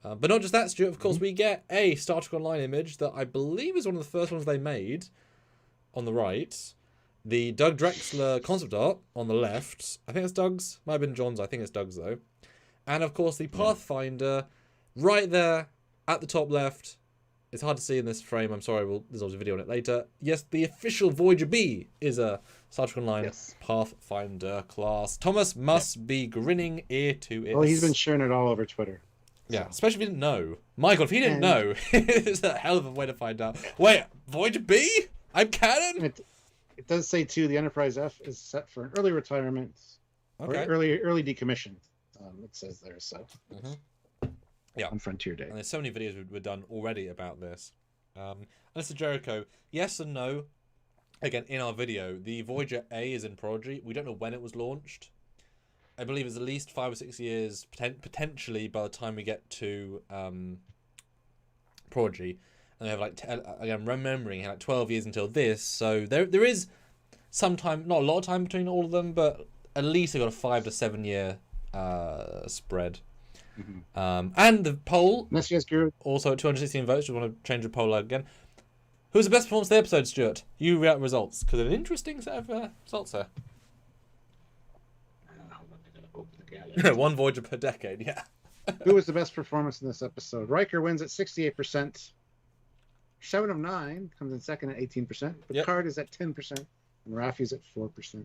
But not just that, Stuart, of course, we get a Star Trek Online image that I believe is one of the first ones they made on the right. The Doug Drexler concept art on the left. I think it's Doug's. Might have been John's. I think it's Doug's, though. And, of course, the Pathfinder right there at the top left. It's hard to see in this frame. I'm sorry. There's always a video on it later. Yes, the official Voyager B is a Star Trek Online Pathfinder class. Thomas must be grinning ear to ear. Well, he's been sharing it all over Twitter. Yeah, especially if he didn't know. My God, if he didn't know, it's a hell of a way to find out. Wait, Voyager B? I'm canon? It does say, too, the Enterprise F is set for an early retirement. Okay. Or early decommission. It says there, so. Yeah. On Frontier Day. And there's so many videos we've done already about this. Mr. Jericho, yes and no. Again, in our video, the Voyager A is in Prodigy. We don't know when it was launched. I believe it's at least 5 or 6 years, potentially, by the time we get to Prodigy. And we have, again, remembering, 12 years until this. So there is some time, not a lot of time between all of them, but at least they've got a 5 to 7 year spread. And the poll, also at 216 votes, we want to change the poll again. Who's the best performance of the episode, Stuart? You react results, because an interesting set of results here. One Voyager per decade, yeah. Who was the best performance in this episode? Riker wins at 68%. 7 of 9 comes in second at 18%. Yep. Picard is at 10%, and Rafi's at 4%.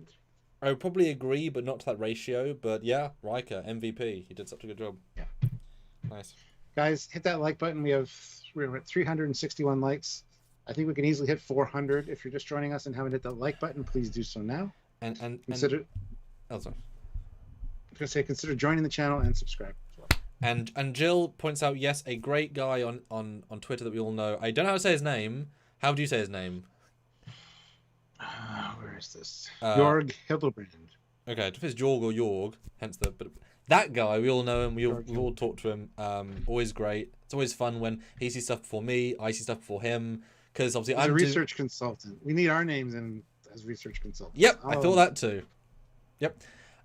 I would probably agree, but not to that ratio. But yeah, Riker, MVP. He did such a good job. Yeah. Nice. Guys, hit that like button. We're at 361 likes. I think we can easily hit 400. If you're just joining us and haven't hit that like button, please do so now. And consider. Oh, sorry. I was gonna say consider joining the channel and subscribe as well. And Jill points out, yes, a great guy on Twitter that we all know. I don't know how to say his name. How do you say his name? Where is this? Jorg Hildebrand. Okay, if it's Jorg or Jorg, hence the. But that guy, we all know him. We all talk to him. Always great. It's always fun when he sees stuff before me. I see stuff before him. Because obviously I'm a research consultant. We need our names in as research consultants. Yep, I thought that too. Yep.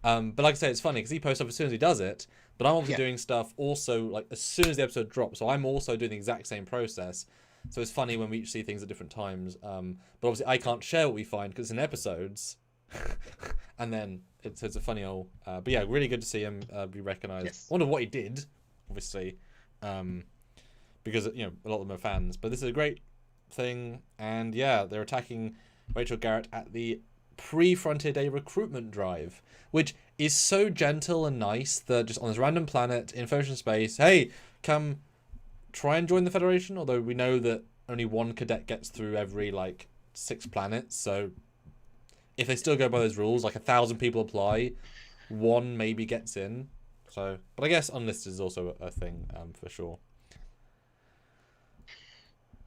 But like I say, it's funny because he posts up as soon as he does it. But I'm obviously doing stuff also like as soon as the episode drops. So I'm also doing the exact same process. So it's funny when we each see things at different times. But obviously I can't share what we find because it's in episodes. And then it's a funny old. But yeah, really good to see him be recognised. Yes. Wonder what he did, obviously, because a lot of them are fans. But this is a great thing, and yeah, they're attacking Rachel Garrett at the pre-Frontier Day recruitment drive, which is so gentle and nice that just on this random planet in Federation space, hey, come try and join the Federation. Although we know that only one cadet gets through every 6 planets, so if they still go by those rules, 1,000 people apply, one maybe gets in. So, but I guess unlisted is also a thing for sure.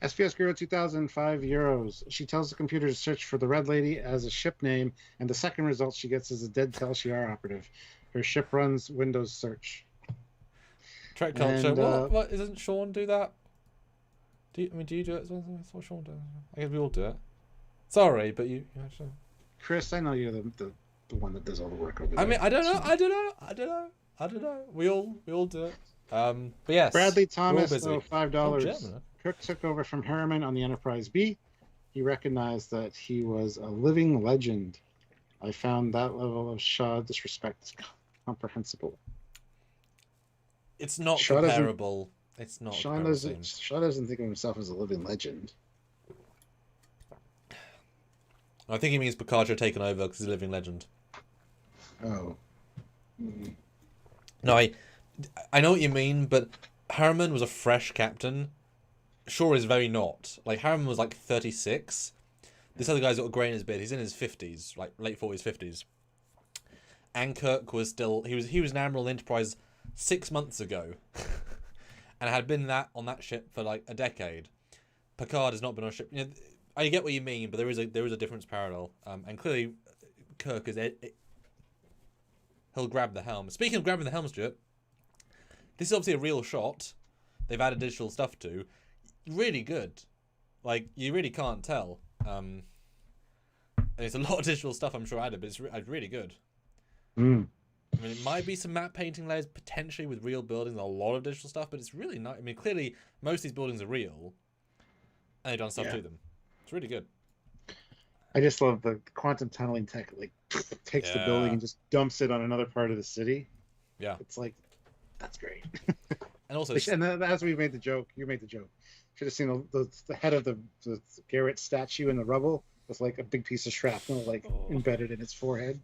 SPS Girl 2005 euros. She tells the computer to search for the Red Lady as a ship name, and the second result she gets is a dead Tel-Shiar operative. Her ship runs Windows search. Trek culture. What? Doesn't Sean do that? Do you do it? That's what Sean does. I guess we all do it. Sorry, but you actually. Chris, I know you're the one that does all the work over there. I mean, I don't know. We all do it. But yes. Bradley Thomas, $5. Oh, Kirk took over from Harriman on the Enterprise B. He recognized that he was a living legend. I found that level of Shaw disrespect comprehensible. It's not comparable. It's not. Shaw doesn't think of himself as a living legend. I think he means Picard should have taken over because he's a living legend. Oh. No, I know what you mean, but Harriman was a fresh captain. Shaw is very not. Harriman was 36. This other guy's got a grey in his beard. He's in his 50s, late 40s, 50s. And Kirk was still... He was an Admiral in Enterprise 6 months ago. And had been on that ship for a decade. Picard has not been on a ship... I get what you mean, but there is a difference parallel. And clearly, Kirk is... He'll grab the helm. Speaking of grabbing the helm, Stuart, this is obviously a real shot. They've added digital stuff to. Really good. You really can't tell. And it's a lot of digital stuff, I'm sure, added, but it's really good. I mean, it might be some matte painting layers, potentially with real buildings, a lot of digital stuff, but it's really nice. I mean, clearly, most of these buildings are real, and they've done stuff to them. It's really good. I just love the quantum tunneling tech. Takes the building and just dumps it on another part of the city. Yeah. It's that's great. And also... And as we made the joke, you made the joke. Should have seen the head of the Garrett statue in the rubble with a big piece of shrapnel embedded in its forehead.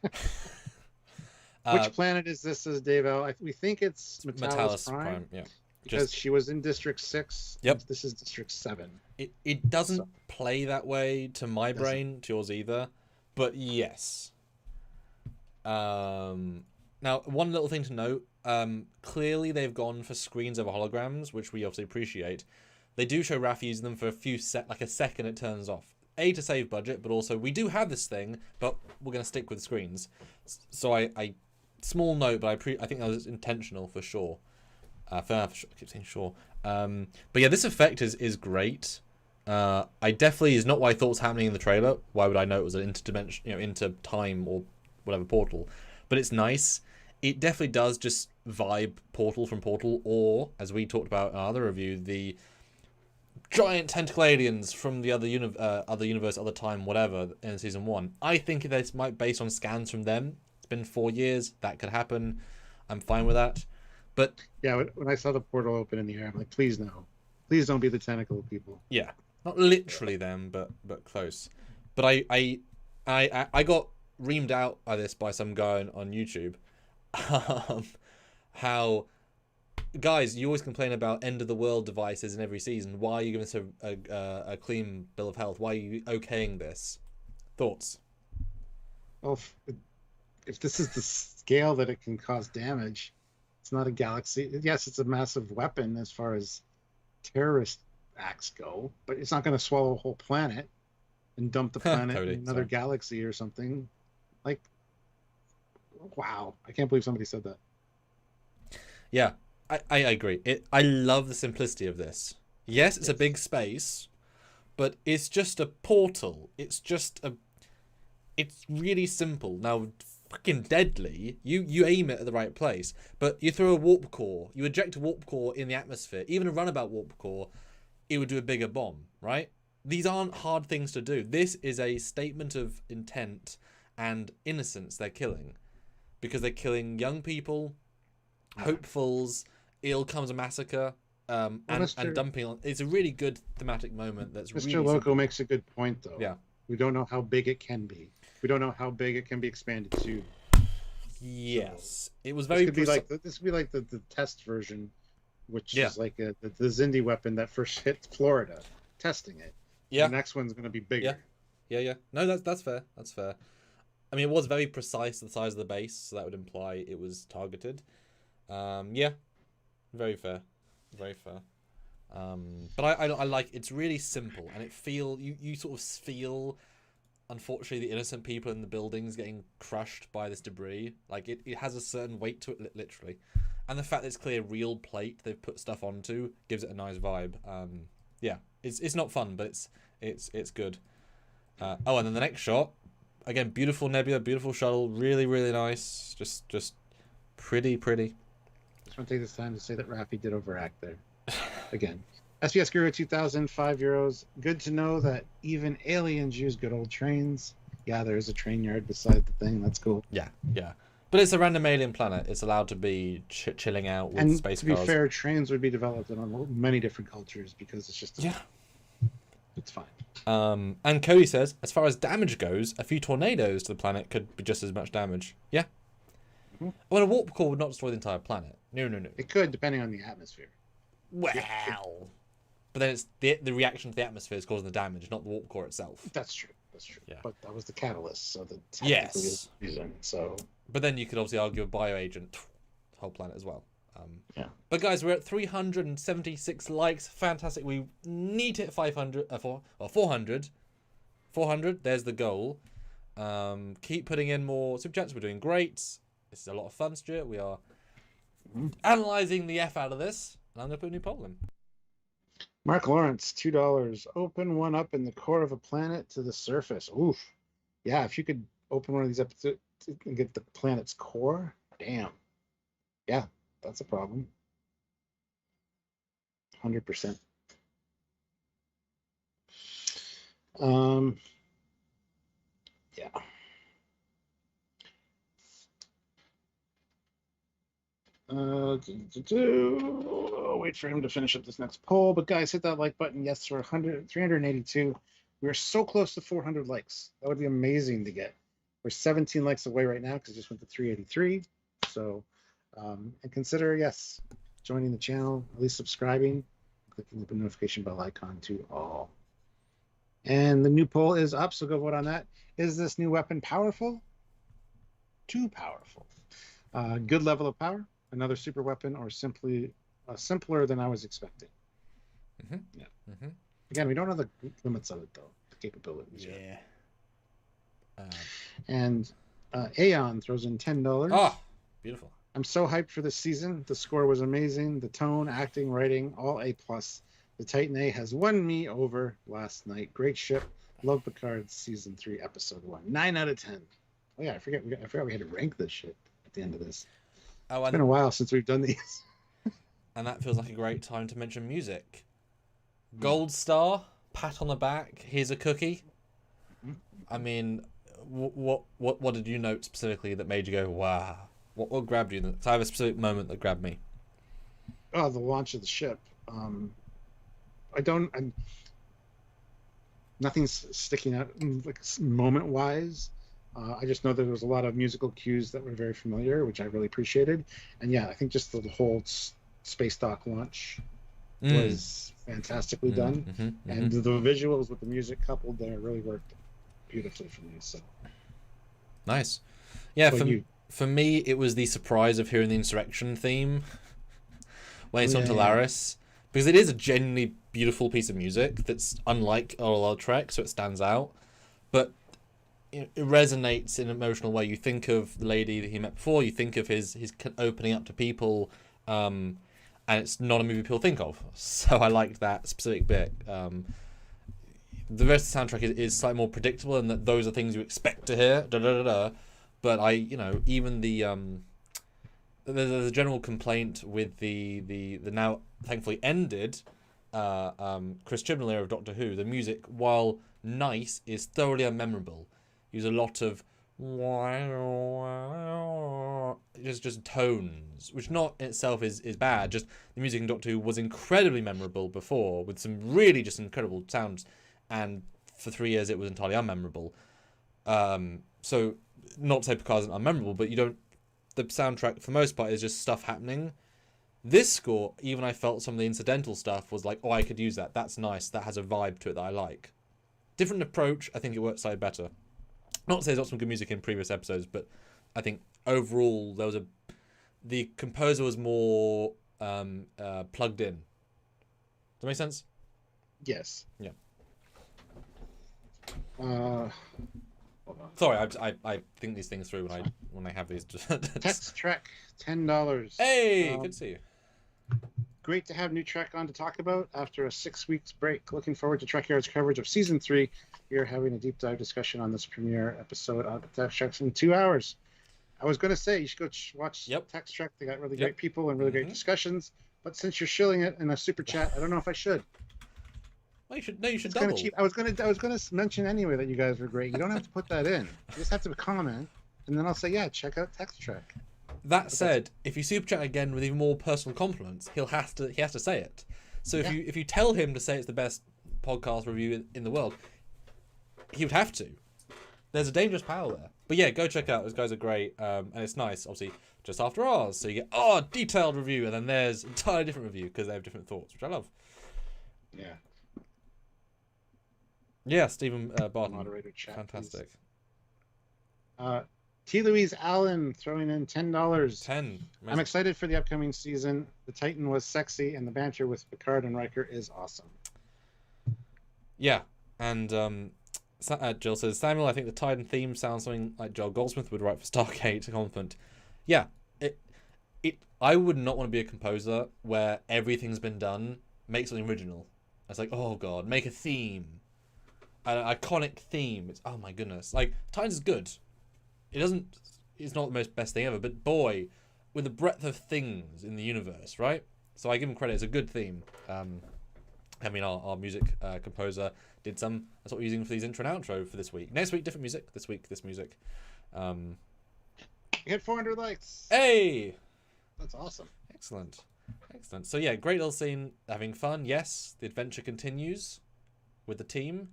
Which planet is this, says Dave L? We think it's Metalis Prime. Yeah. Because she was in District 6. Yep. This is District 7. It doesn't play that way to my brain, to yours either. But yes. Now, one little thing to note. Clearly they've gone for screens over holograms, which we obviously appreciate. They do show Rafi using them for a second it turns off. A, to save budget, but also we do have this thing, but we're going to stick with screens. So I small note, but I think that was intentional for sure. For sure. I keep saying sure. But yeah, this effect is great. I definitely is not what I thought was happening in the trailer. Why would I know it was an interdimension, into time or whatever portal? But it's nice. It definitely does just vibe Portal from Portal, or as we talked about in our other review, the giant tentacle aliens from the other universe, other time, whatever, in season 1. I think this might based on scans from them. It's been 4 years. That could happen. I'm fine with that. But yeah, when I saw the portal open in the air, I'm like, please no. Please don't be the tentacle people. Yeah, not literally them, but close. But I got reamed out by this by some guy on YouTube. How, guys, you always complain about end of the world devices in every season. Why are you giving us a clean bill of health? Why are you okaying this? Thoughts? Well, if this is the scale that it can cause damage, it's not a galaxy. Yes, it's a massive weapon as far as terrorist acts go, but it's not going to swallow a whole planet and dump the planet in another galaxy or something. Like, wow, I can't believe somebody said that. Yeah, I agree. I love the simplicity of this. Yes, it's a big space, but it's just a portal. It's really simple. Now, fucking deadly. You aim it at the right place, but you throw a warp core, you eject a warp core in the atmosphere. Even a runabout warp core, it would do a bigger bomb, right? These aren't hard things to do. This is a statement of intent and innocence they're killing, because they're killing young people, hopefuls. It'll come as a massacre, and dumping on. It's a really good thematic moment. That's Mr. Really Loco simple. makes a good point, though. Yeah, we don't know how big it can be. We don't know how big it can be expanded to. Yes, so it was very. This could be like the test version, which is like the Zindi weapon that first hit Florida, testing it. Yeah. The next one's going to be bigger. Yeah. No, that's fair. That's fair. I mean, it was very precise the size of the base, so that would imply it was targeted. Yeah, very fair. But I like, it's really simple, and you sort of feel, unfortunately, the innocent people in the buildings getting crushed by this debris. Like, it has a certain weight to it, literally, and the fact that it's clearly a real plate they've put stuff onto gives it a nice vibe. Yeah, it's not fun, but it's good. Oh, and then the next shot, again, beautiful nebula, beautiful shuttle, really nice, just pretty. Just want to take this time to say that Rafi did overact there. Again, SPS Guru 2000, €5. Good to know that even aliens use good old trains. Yeah, there is a train yard beside the thing. That's cool. Yeah. But it's a random alien planet. It's allowed to be chilling out with space cars. And to be fair, trains would be developed in many different cultures because it's just... It's fine. And Cody says, as far as damage goes, a few tornadoes to the planet could be just as much damage. Yeah. Mm-hmm. Well, a warp core would not destroy the entire planet. No. It could, depending on the atmosphere. Well, but then it's the reaction to the atmosphere is causing the damage, not the warp core itself. That's true. Yeah. But that was the catalyst, so yes. Reason, so. But then you could obviously argue a bioagent, the whole planet as well. Yeah. But guys, we're at 376 likes. Fantastic. We need to hit 500, 400. 400. There's the goal. Keep putting in more super chats. We're doing great. This is a lot of fun, Stuart. We are analysing the F out of this. And I'm going to put a new poll in. Mark Lawrence, $2. Open one up in the core of a planet to the surface. Oof. Yeah, if you could open one of these up and get the planet's core, damn. Yeah, that's a problem. 100%. Yeah. I'll wait for him to finish up this next poll. But guys, hit that like button. Yes, we're 382. We're so close to 400 likes. That would be amazing to get. We're 17 likes away right now because it just went to 383. So, and consider, yes, joining the channel, at least subscribing, clicking the notification bell icon to all. And the new poll is up, so go vote on that. Is this new weapon powerful? Too powerful. Good level of power. Another super weapon, or simply simpler than I was expecting. Mm-hmm. Yeah. Mm-hmm. Again, we don't know the limits of it, though, the capabilities. Yeah. And Aeon throws in $10. Oh, beautiful. I'm so hyped for this season. The score was amazing. The tone, acting, writing, all A+. The Titan A has won me over last night. Great ship. Love Picard Season 3, Episode 1. 9 out of 10. Oh, yeah, I forgot we had to rank this shit at the end of this. Oh, it's been a while since we've done these. And that feels like a great time to mention music. Gold Star, pat on the back, here's a cookie. I mean, what did you note specifically that made you go, wow? What grabbed you? I have a specific moment that grabbed me. Oh, the launch of the ship. nothing's sticking out like moment wise. I just know that there was a lot of musical cues that were very familiar, which I really appreciated. And yeah, I think just the whole space dock launch was fantastically done, and the visuals with the music coupled there really worked beautifully for me. So nice. Yeah, for me, it was the surprise of hearing the Insurrection theme when it's on Talaris, because it is a genuinely beautiful piece of music that's unlike all Trek, so it stands out. But it resonates in an emotional way. You think of the lady that he met before, you think of his opening up to people, and it's not a movie people think of. So I liked that specific bit. The rest of the soundtrack is slightly more predictable, in that those are things you expect to hear. But even the general complaint with the now thankfully ended Chris Chibnall era of Doctor Who. The music, while nice, is thoroughly unmemorable. Use a lot of just tones, which not in itself is bad. Just the music in Doctor Who was incredibly memorable before, with some really just incredible sounds, and for 3 years it was entirely unmemorable. So not to say Picard isn't unmemorable, but the soundtrack for the most part is just stuff happening. This score, even I felt some of the incidental stuff was like, oh, I could use that. That's nice. That has a vibe to it that I like. Different approach. I think it works slightly better. Not to say there's not some good music in previous episodes, but I think overall the composer was more plugged in. Does that make sense? Yes. Yeah. Hold on. Sorry, I think these things through when I have these. Text Trek, $10. Hey, good to see you. Great to have new Trek on to talk about after a 6 weeks break. Looking forward to Trekyards coverage of season 3. We are having a deep dive discussion on this premiere episode of Text Trek in 2 hours. I was going to say you should go watch Text Trek. They got really great people and really great discussions. But since you're shilling it in a super chat, I don't know if I should. Well, you should. No, you should double. Cheap. I was gonna mention anyway that you guys were great. You don't have to put that in. You just have to comment, and then I'll say, yeah, check out Text Trek. That said, if you super chat again with even more personal compliments, he has to say it. So if you tell him to say it's the best podcast review in the world, he would have to. There's a dangerous power there. But yeah, go check out. Those guys are great, and it's nice. Obviously, just after ours, so you get detailed review, and then there's entirely different review because they have different thoughts, which I love. Yeah. Yeah, Stephen Barton. Moderator chat. Fantastic. T. Louise Allen throwing in $10. 10. Amazing. I'm excited for the upcoming season. The Titan was sexy, and the banter with Picard and Riker is awesome. Yeah, and Jill says, Samuel, I think the Titan theme sounds something like Joel Goldsmith would write for Stargate. A compliment. Yeah, I would not want to be a composer where everything's been done. Make something original. It's like, oh god, make a theme. An iconic theme. It's, oh my goodness. Like, Titans is good. It's not the most best thing ever, but boy, with the breadth of things in the universe, right? So I give him credit. It's a good theme. I mean, our music composer did some. That's what we're using for these intro and outro for this week. Next week, different music. This week, this music. You hit 400 likes. Hey! That's awesome. Excellent. So yeah, great little scene. Having fun. Yes, the adventure continues with the team.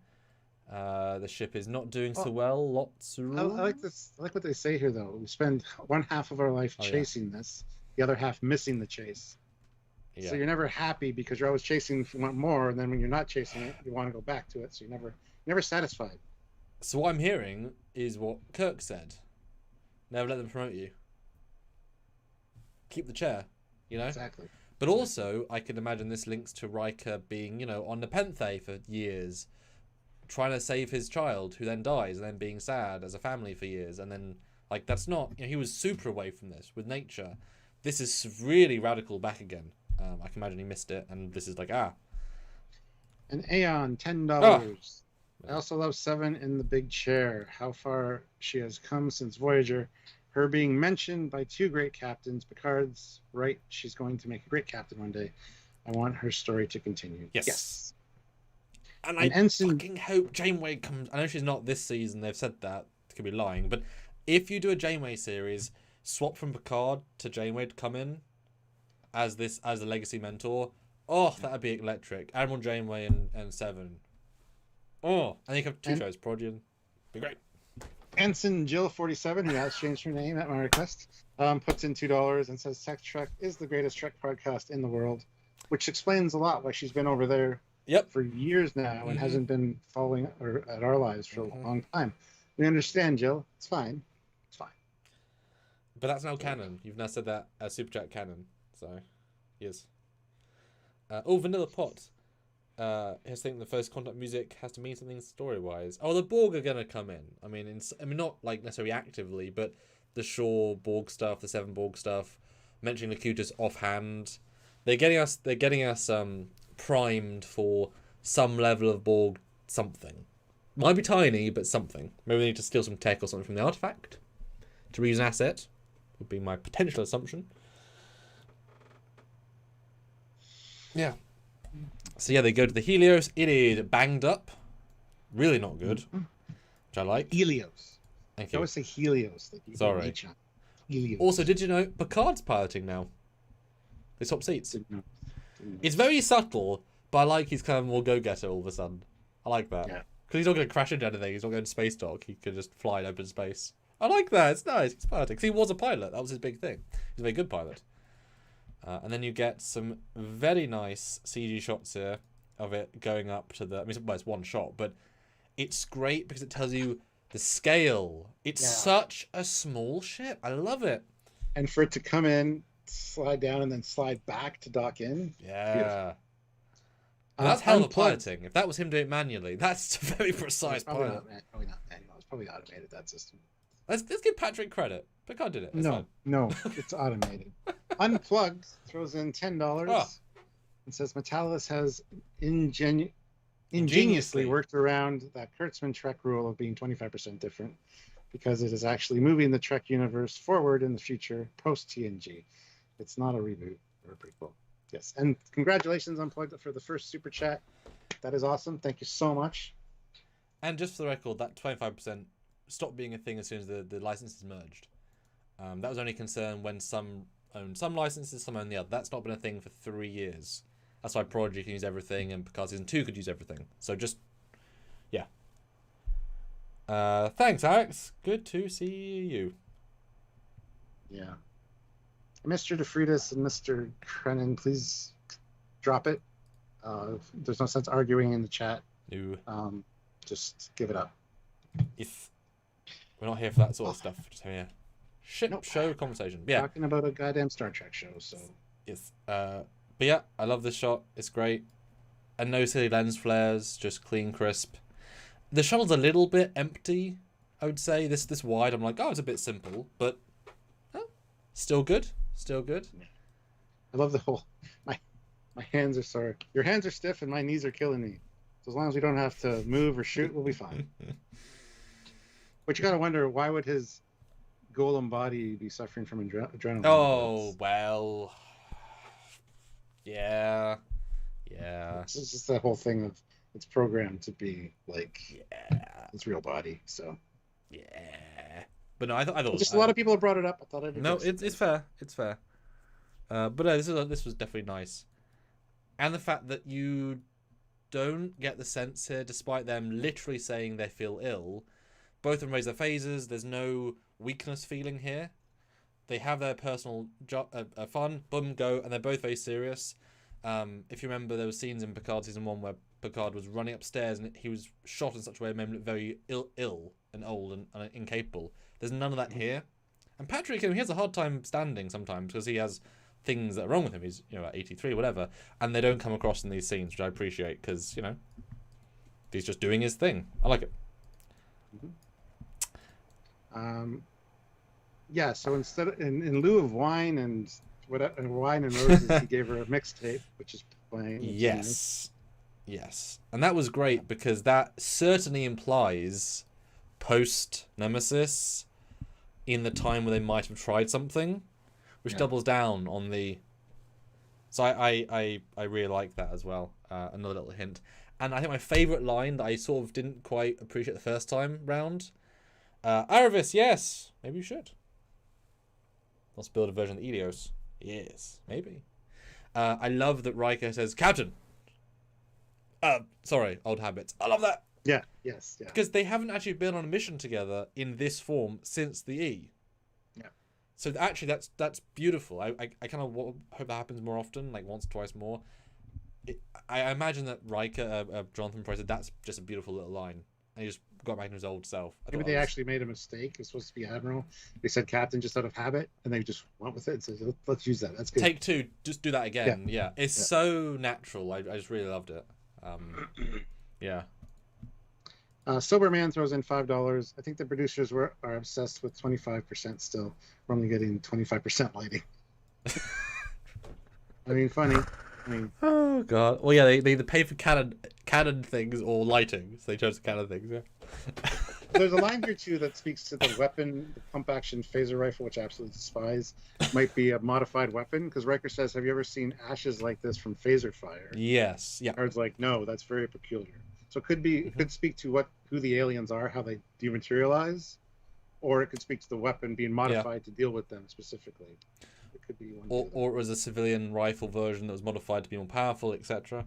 The ship is not doing so well. Lots of... I like this. I like what they say here, though. We spend one half of our life chasing this, the other half missing the chase. Yeah. So you're never happy because you're always chasing, you want more, and then when you're not chasing it, you want to go back to it. So you're never satisfied. So what I'm hearing is what Kirk said. Never let them promote you. Keep the chair, Exactly. But also, I can imagine this links to Riker being, on Nepenthe for years, trying to save his child, who then dies, and then being sad as a family for years, and then, that's not... he was super away from this, with nature. This is really radical back again. I can imagine he missed it, and this is like, An Aeon, $10. I also love Seven in the big chair. How far she has come since Voyager. Her being mentioned by 2 great captains. Picard's right. She's going to make a great captain one day. I want her story to continue. Yes. And I fucking hope Janeway comes... I know she's not this season. They've said that. They could be lying. But if you do a Janeway series, swap from Picard to Janeway to come in as a legacy mentor. Oh, that'd be electric. Admiral Janeway and Seven. Oh, and you have two shows, Prodigy. Be great. Ensign Jill 47, who has changed her name at my request, puts in $2 and says Tech Trek is the greatest Trek podcast in the world, which explains a lot why she's been over there for years now and hasn't been following at our lives for a long time. We understand, Jill. It's fine. It's fine. But that's now canon. You've now said that as Super Chat canon. So, yes. Vanilla Pot. His thing, the first contact music has to mean something story-wise. Oh, the Borg are gonna come in. I mean, not like necessarily actively, but the Shaw Borg stuff, the Seven Borg stuff, mentioning Locutus offhand. They're getting us primed for some level of Borg something. Might be tiny, but something. Maybe we need to steal some tech or something from the artifact to reuse an asset. Would be my potential assumption. Yeah. So yeah, they go to the Helios. It is banged up. Really not good. Which I like. Helios. Thank you. I always say Helios. Like Sorry. Helios. Also, did you know Picard's piloting now? They swap seats. It's very subtle, but I like he's kind of more go-getter all of a sudden. I like that. Yeah. Because he's not going to crash into anything. He's not going to space dock. He could just fly in open space. I like that. It's nice. He's piloting. Because he was a pilot. That was his big thing. He's a very good pilot. And then you get some very nice CG shots here of it going up to the... I mean, it's one shot, but it's great because it tells you the scale. It's such a small ship. I love it. And for it to come in, slide down, and then slide back to dock in. Yeah. That's hell of a piloting. If that was him doing it manually, that's a very precise pilot. Probably not manual. It's probably automated, that system. Let's give Patrick credit. Picard did it. No, it's automated. Unplugged throws in $10 and says Metalis has ingeniously worked around that Kurtzman Trek rule of being 25% different because it is actually moving the Trek universe forward in the future post TNG. It's not a reboot or a prequel. Yes, and congratulations, Unplugged, for the first super chat. That is awesome. Thank you so much. And just for the record, that 25% stopped being a thing as soon as the licenses merged. That was only a concern when some own some licenses, some own the other. That's not been a thing for 3 years. That's why Prodigy can use everything and Picard Season 2 could use everything. So just, yeah. Thanks, Alex. Good to see you. Yeah. Mr. DeFritas and Mr. Krenin, please drop it. There's no sense arguing in the chat. No. Just give it up. If we're not here for that sort of stuff, just here. Show conversation. Yeah. Talking about a goddamn Star Trek show, so. Yes. But yeah, I love this shot. It's great. And no silly lens flares, just clean, crisp. The shuttle's a little bit empty, I would say. This wide, I'm like, oh, it's a bit simple, but still good. Still good. I love the whole my hands are sore. Your hands are stiff and my knees are killing me. So as long as we don't have to move or shoot, we'll be fine. But you gotta wonder, why would his golem body be suffering from adrenaline? Oh, well. Yeah. It's just that whole thing of it's programmed to be like his real body. So but no, I thought just a lot of people have brought it up. I thought it's fair. It's fair. But no, this was definitely nice, and the fact that you don't get the sense here, despite them literally saying they feel ill, both of them raise their phasers. There's no weakness feeling here. They have their personal fun, boom, go, and they're both very serious. If you remember, there were scenes in Picard Season 1 where Picard was running upstairs and he was shot in such a way that made him look very ill and old and incapable. There's none of that here. And Patrick, he has a hard time standing sometimes because he has things that are wrong with him. He's at 83, whatever. And they don't come across in these scenes, which I appreciate because, he's just doing his thing. I like it. Yeah, so instead in lieu of wine and wine and roses, he gave her a mixtape, which is playing. Yes. And that was great because that certainly implies post Nemesis in the time where they might have tried something, which doubles down on the. So I really like that as well. Another little hint, and I think my favourite line that I sort of didn't quite appreciate the first time round. Aravis, yes, maybe you should. Let's build a version of the Helios. Yes, maybe. I love that Riker says, Captain. Sorry, old habits. I love that. Yeah. Yes. Yeah. Because they haven't actually been on a mission together in this form since the E. Yeah. So actually, that's beautiful. I kind of hope that happens more often, like once, twice more. I imagine that Riker, Jonathan Price, that's just a beautiful little line. And he just got back to his old self. Maybe they actually made a mistake. It's supposed to be Admiral. They said Captain just out of habit, and they just went with it. So let's use that. That's good. Take two. Just do that again. Yeah. It's so natural. I just really loved it. Yeah. Soberman throws in $5. I think the producers are obsessed with 25% still. We're only getting 25% lighting. I mean, funny. I mean, oh god. Well, yeah, they either pay for canon things or lighting, so they chose the canon things. Yeah. There's a line here too that speaks to the weapon, the pump action phaser rifle, which I absolutely despise. Might be a modified weapon because Riker says, "Have you ever seen ashes like this from phaser fire?" Yes. Yeah. Picard's like, "No, that's very peculiar." So it could be, it could speak to who the aliens are, how they dematerialize, or it could speak to the weapon being modified to deal with them specifically. It could be one. Or it was a civilian rifle version that was modified to be more powerful, etc.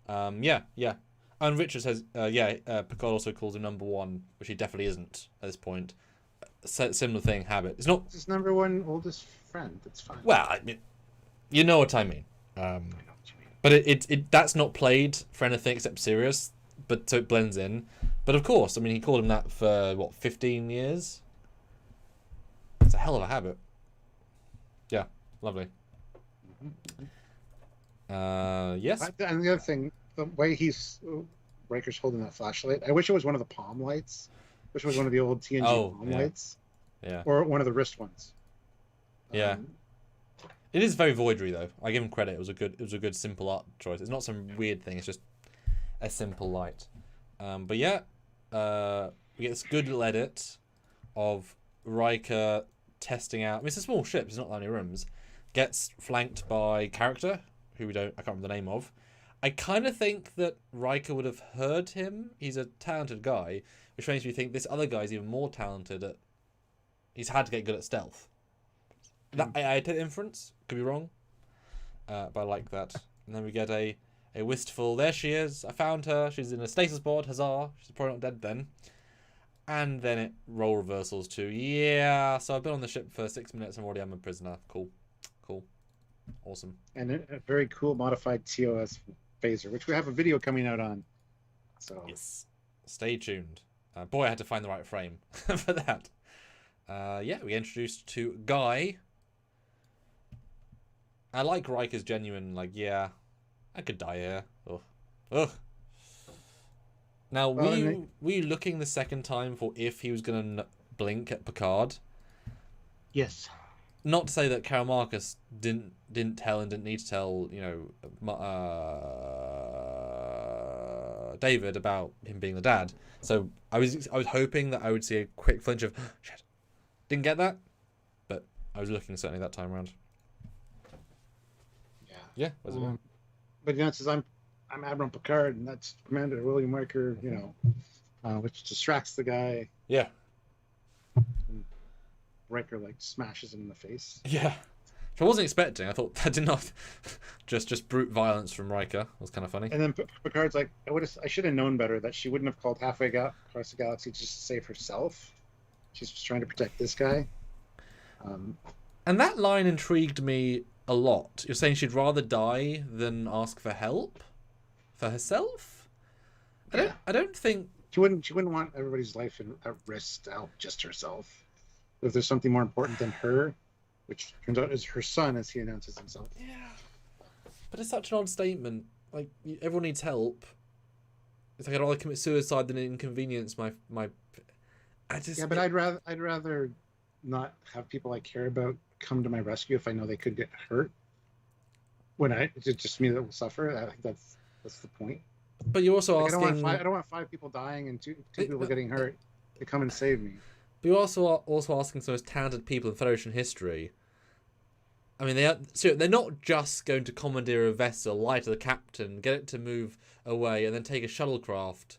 Yeah. And Richard says, Picard also calls him number one, which he definitely isn't at this point. Similar thing, habit. It's not. It's his number one oldest friend. It's fine. Well, I mean, you know what I mean. I know what you mean. But it that's not played for anything except Sirius, but so it blends in. But of course, I mean, he called him that for 15 years. It's a hell of a habit. Yeah, lovely. Yes. And the other thing, the way Riker's holding that flashlight, I wish it was one of the palm lights. I wish it was one of the old TNG palm lights. Yeah. Or one of the wrist ones. Yeah. It is very voidery though. I give him credit. It was a good simple art choice. It's not some weird thing. It's just a simple light. But yeah, we get this good little edit of Riker testing out. I mean, it's a small ship. It's not that many rooms. Gets flanked by character who I can't remember the name of. I kind of think that Riker would have heard him. He's a talented guy, which makes me think this other guy's even more talented at. He's had to get good at stealth. I take the inference. Could be wrong. But I like that. And then we get a wistful. There she is. I found her. She's in a stasis pod. Huzzah! She's probably not dead then. And then it role reversals to yeah. So I've been on the ship for 6 minutes. I'm already a prisoner. Cool. Awesome. And a very cool modified TOS phaser, which we have a video coming out on. So yes, stay tuned. Boy, I had to find the right frame for that. Yeah, we introduced to Guy. I like Riker's genuine, like, yeah, I could die here. Ugh. Now, were you looking the second time for if he was going to blink at Picard? Yes. Not to say that Carol Marcus didn't tell and didn't need to tell, David about him being the dad. So I was hoping that I would see a quick flinch of shit. Didn't get that, but I was looking certainly that time around. Yeah. But it says I'm Admiral Picard, and that's Commander William Riker. Which distracts the guy. Yeah. And Riker smashes him in the face. Yeah. Which I wasn't expecting. I thought that did not just brute violence from Riker. It was kind of funny. And then Picard's like, I should have known better that she wouldn't have called halfway across the galaxy just to save herself. She's just trying to protect this guy. And that line intrigued me a lot. You're saying she'd rather die than ask for help for herself? I don't think she wouldn't want everybody's life at risk to help just herself. If there's something more important than her, which turns out is her son, as he announces himself. Yeah. But it's such an odd statement. Like, everyone needs help. It's like I'd rather commit suicide than inconvenience my. Yeah, but I'd rather not have people I care about come to my rescue if I know they could get hurt. It's just me that will suffer. I think that's the point. But you're also asking. I don't want 5 people dying and two people getting hurt to come and save me. But you're also asking some of those talented people in Federation history. I mean, they're not just going to commandeer a vessel, lie to the captain, get it to move away, and then take a shuttlecraft.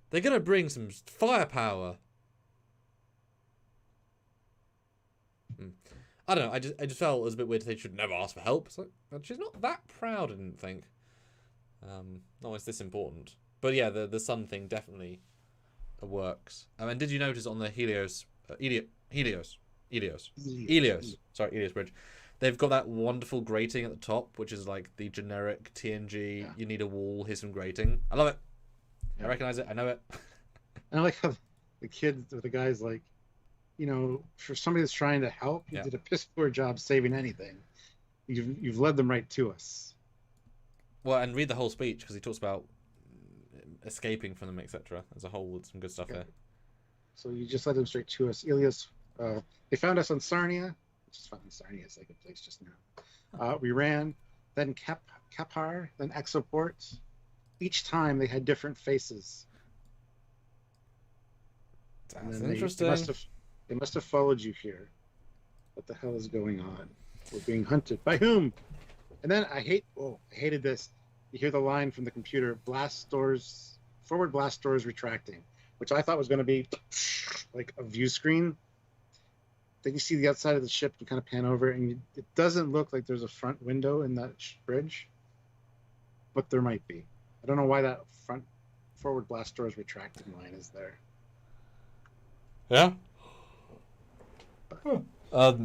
They're going to bring some firepower. I don't know. I just felt it was a bit weird to say she should never ask for help. It's like, she's not that proud, I didn't think. Not it's this important. But yeah, the sun thing definitely works. And did you notice on the Helios bridge, they've got that wonderful grating at the top, which is like the generic TNG. Yeah. You need a wall. Here's some grating. I love it. Yeah. I recognize it. I know it. And I like how the kids or the guys like, you know, for somebody that's trying to help, you did a piss poor job saving anything. You've led them right to us. Well, and read the whole speech because he talks about escaping from them, etc. There's a whole some good stuff there. So you just led them straight to us. Ilias, they found us on Sarnia. Just found Sarnia is like a place just now. We ran, then Kepar, then Exoport. Each time they had different faces. That's interesting. They must have followed you here. What the hell is going on? We're being hunted. By whom? And then I hated this. You hear the line from the computer, forward blast doors retracting, which I thought was going to be like a view screen. Then you see the outside of the ship and kind of pan over, and it doesn't look like there's a front window in that bridge, but there might be. I don't know why that forward blast doors retracting line is there. Yeah. But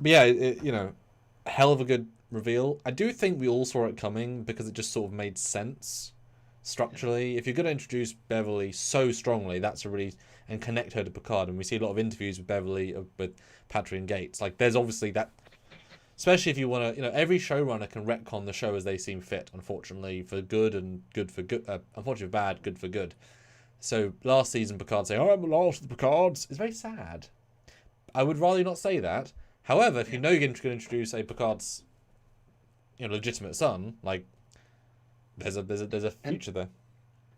yeah, you know, hell of a good reveal. I do think we all saw it coming because it just sort of made sense structurally. If you're going to introduce Beverly so strongly, that's a really and connect her to Picard, and we see a lot of interviews with Beverly with Patrick and Gates. Like, there's obviously that, especially if you want to, you know, every showrunner can retcon the show as they seem fit. Unfortunately, for good and good for good. Unfortunately, for bad, good for good. So last season, Picard saying, "Oh, I'm the last of the Picards," is very sad. I would rather not say that. However, if you know you're going to introduce a Picard's, you know, legitimate son, like there's a future there.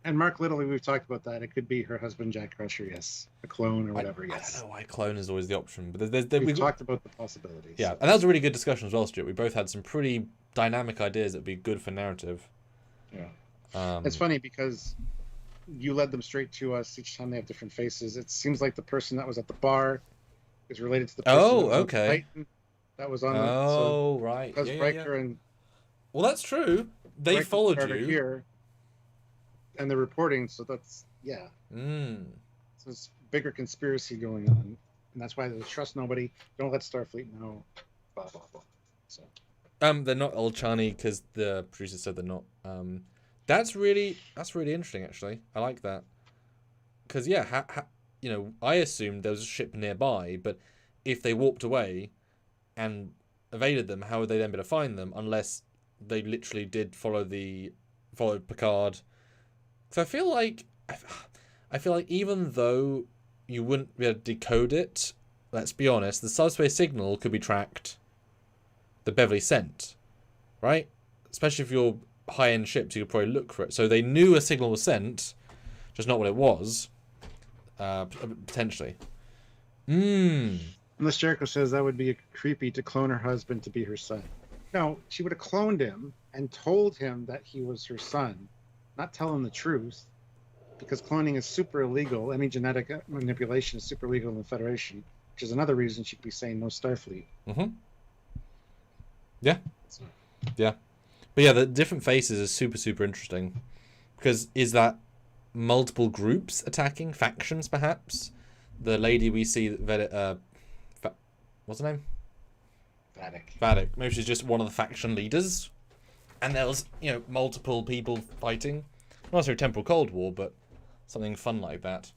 And Mark, literally, we've talked about that. It could be her husband, Jack Crusher, yes, a clone or whatever. Yes. I don't know why clone is always the option, but we've talked about the possibilities. Yeah, and that was a really good discussion as well, Stuart. We both had some pretty dynamic ideas that would be good for narrative. Yeah, it's funny because you led them straight to us. Each time they have different faces. It seems like the person that was at the bar is related to the person that was on the right. Because Riker and... Well, that's true. They Riker followed you. Here, and they're reporting, so that's... Yeah. So there's bigger conspiracy going on. And that's why they trust nobody. Don't let Starfleet know. Blah, blah, blah. So... They're not Olchani because the producer said they're not. That's really interesting, actually. I like that. Because, yeah, you know, I assumed there was a ship nearby, but if they warped away and evaded them, how would they then be able to find them unless they literally did follow Picard? So I feel like even though you wouldn't be able to decode it, let's be honest, the subspace signal could be tracked. The Beverly sent, right? Especially if you're high-end ships, you could probably look for it. So they knew a signal was just not what it was. Potentially. Unless Jericho says that would be creepy to clone her husband to be her son. No, she would have cloned him and told him that he was her son, not tell him the truth, because cloning is super illegal. Any genetic manipulation is super illegal in the Federation, which is another reason she could be saying no Starfleet. Yeah. Yeah. But yeah, the different faces is super, super interesting. Because is that multiple groups attacking? Factions, perhaps? The lady we see, what's her name? Vatic. Maybe she's just one of the faction leaders. And there was, you know, multiple people fighting. Not necessarily Temporal Cold War, but something fun like that.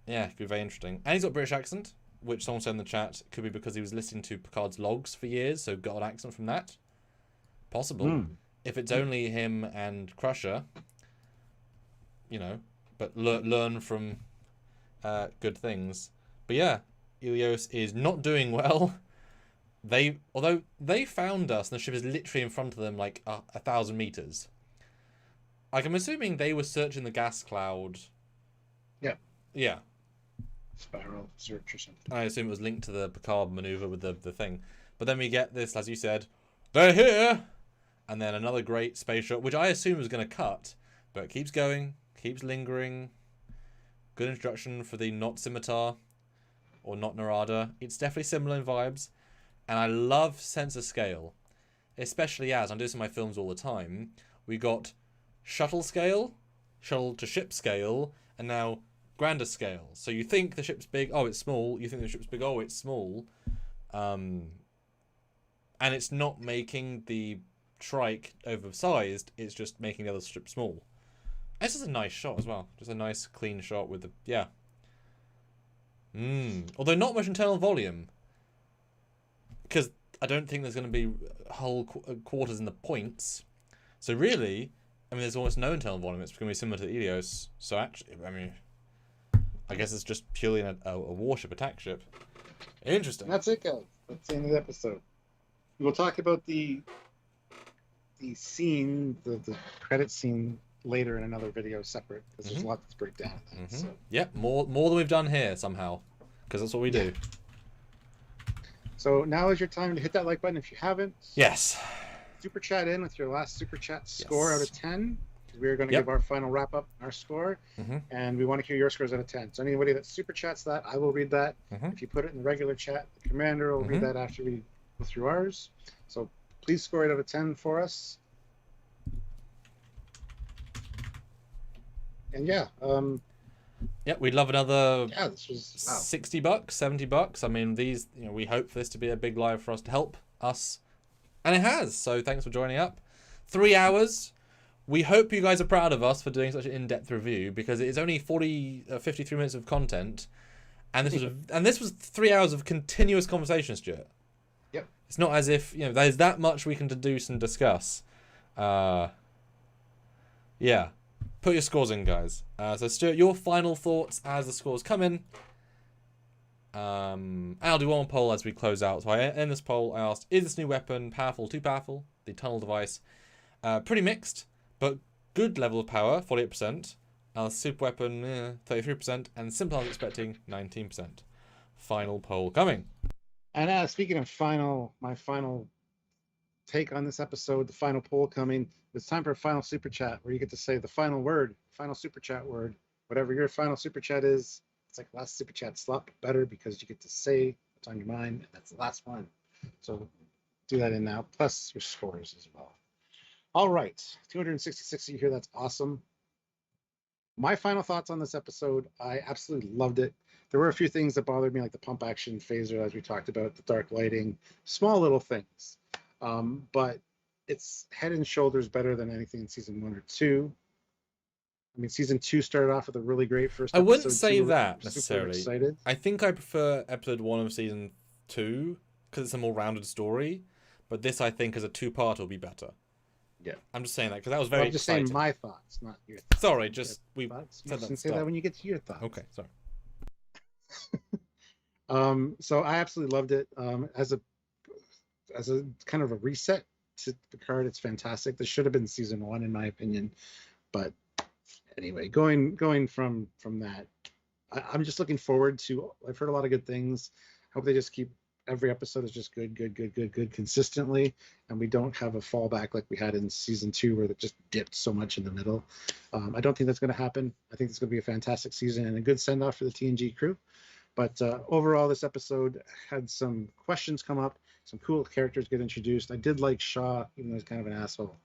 Yeah, it could be very interesting. And he's got a British accent, which someone said in the chat could be because he was listening to Picard's logs for years, so got an accent from that. Possible. If it's only him and Crusher, you know, but learn from good things. But yeah, Ilios is not doing well. Although they found us, and the ship is literally in front of them, like 1,000 meters. Like, I'm assuming they were searching the gas cloud. Yeah. Yeah. Spiral search or something. I assume it was linked to the Picard maneuver with the thing. But then we get this, as you said, they're here! And then another great space shot, which I assume was going to cut, but it keeps going, keeps lingering. Good introduction for the not scimitar, or not Narada. It's definitely similar in vibes. And I love sense of scale, especially as I'm doing this in my films all the time. We got shuttle scale, shuttle to ship scale, and now grander scale. So you think the ship's big, oh, it's small. You think the ship's big, oh, it's small. And it's not making the trike oversized, it's just making the other strip small. This is a nice shot as well. Just a nice clean shot with the, yeah. Although not much internal volume. Because I don't think there's going to be whole quarters in the points. So really, I mean, there's almost no internal volume. It's going to be similar to the Ilios. So actually, I mean, I guess it's just purely a warship attack ship. Interesting. That's it, guys. That's the end of the episode. We'll talk about the scene, the credit scene later in another video separate, because there's a lot to break down in that. So. Yep, more than we've done here somehow, because that's what we do. So now is your time to hit that like button if you haven't. Yes. Super chat in with your last super chat score out of 10. We're going to give our final wrap up, our score, and we want to hear your scores out of 10. So anybody that super chats that, I will read that. If you put it in the regular chat, the commander will read that after we go through ours. So please score it out of 10 for us. And yeah, we'd love another this was $60, $70. I mean, these, you know, we hope for this to be a big live for us to help us, and it has. So thanks for joining up. 3 hours. We hope you guys are proud of us for doing such an in-depth review, because it is only 53 minutes of content, and this was 3 hours of continuous conversation, Stuart. Yep. It's not as if, you know, there's that much we can deduce and discuss. Yeah. Put your scores in, guys. So, Stuart, your final thoughts as the scores come in. I'll do one poll as we close out. So, I end this poll. I asked, is this new weapon powerful, too powerful? The tunnel device. Pretty mixed, but good level of power, 48%. Super weapon, 33%. And simple, I was expecting 19%. Final poll coming. And speaking of my final take on this episode, the final poll coming. It's time for a final super chat where you get to say the final word, final super chat word, whatever your final super chat is. It's like last super chat, slot better, because you get to say what's on your mind, and that's the last one. So do that in now, plus your scores as well. All right, 266 you hear, that's awesome. My final thoughts on this episode, I absolutely loved it. There were a few things that bothered me, like the pump action phaser, as we talked about, the dark lighting, small little things. But it's head and shoulders better than anything in season 1 or 2. I mean, season 2 started off with a really great first episode. I wouldn't say that necessarily. Excited. I think I prefer episode 1 of season 2 because it's a more rounded story. But this, I think, as a 2-part will be better. Yeah. I'm just saying that because that was very exciting. I'm just saying my thoughts, not your thoughts. Sorry, just we said that. Say that when you get to your thoughts. Okay, sorry. So I absolutely loved it. As a kind of a reset to Picard, it's fantastic. This should have been season 1 in my opinion, but anyway, going from that, I'm just looking forward to. I've heard a lot of good things. Hope they just keep every episode is just good consistently, and we don't have a fallback like we had in season 2 where it just dipped so much in the middle. I don't think that's going to happen. I think it's going to be a fantastic season and a good send off for the TNG crew. But overall, this episode had some questions come up, some cool characters get introduced. I did like Shaw, even though he's kind of an asshole.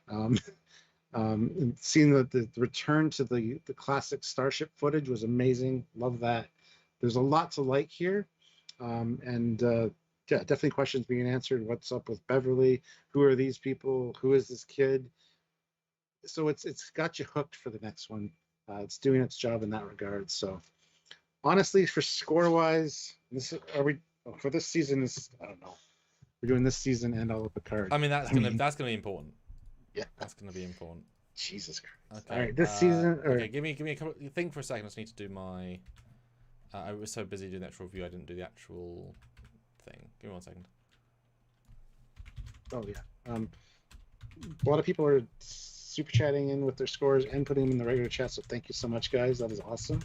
And seeing the return to the classic Starship footage was amazing. Love that. There's a lot to like here. Yeah, definitely questions being answered. What's up with Beverly? Who are these people? Who is this kid? So it's got you hooked for the next one. It's doing its job in that regard. So honestly, for score wise, for this season is, I don't know. We're doing this season and all of the cards. I mean, that's gonna be important. Yeah, that's gonna be important. Jesus Christ! Okay. All right, this season. Okay, give me a couple. Think for a second. I just need to do my. I was so busy doing the actual review, I didn't do the actual thing. Give me 1 second. Oh yeah. A lot of people are super chatting in with their scores and putting them in the regular chat. So thank you so much, guys. That is awesome.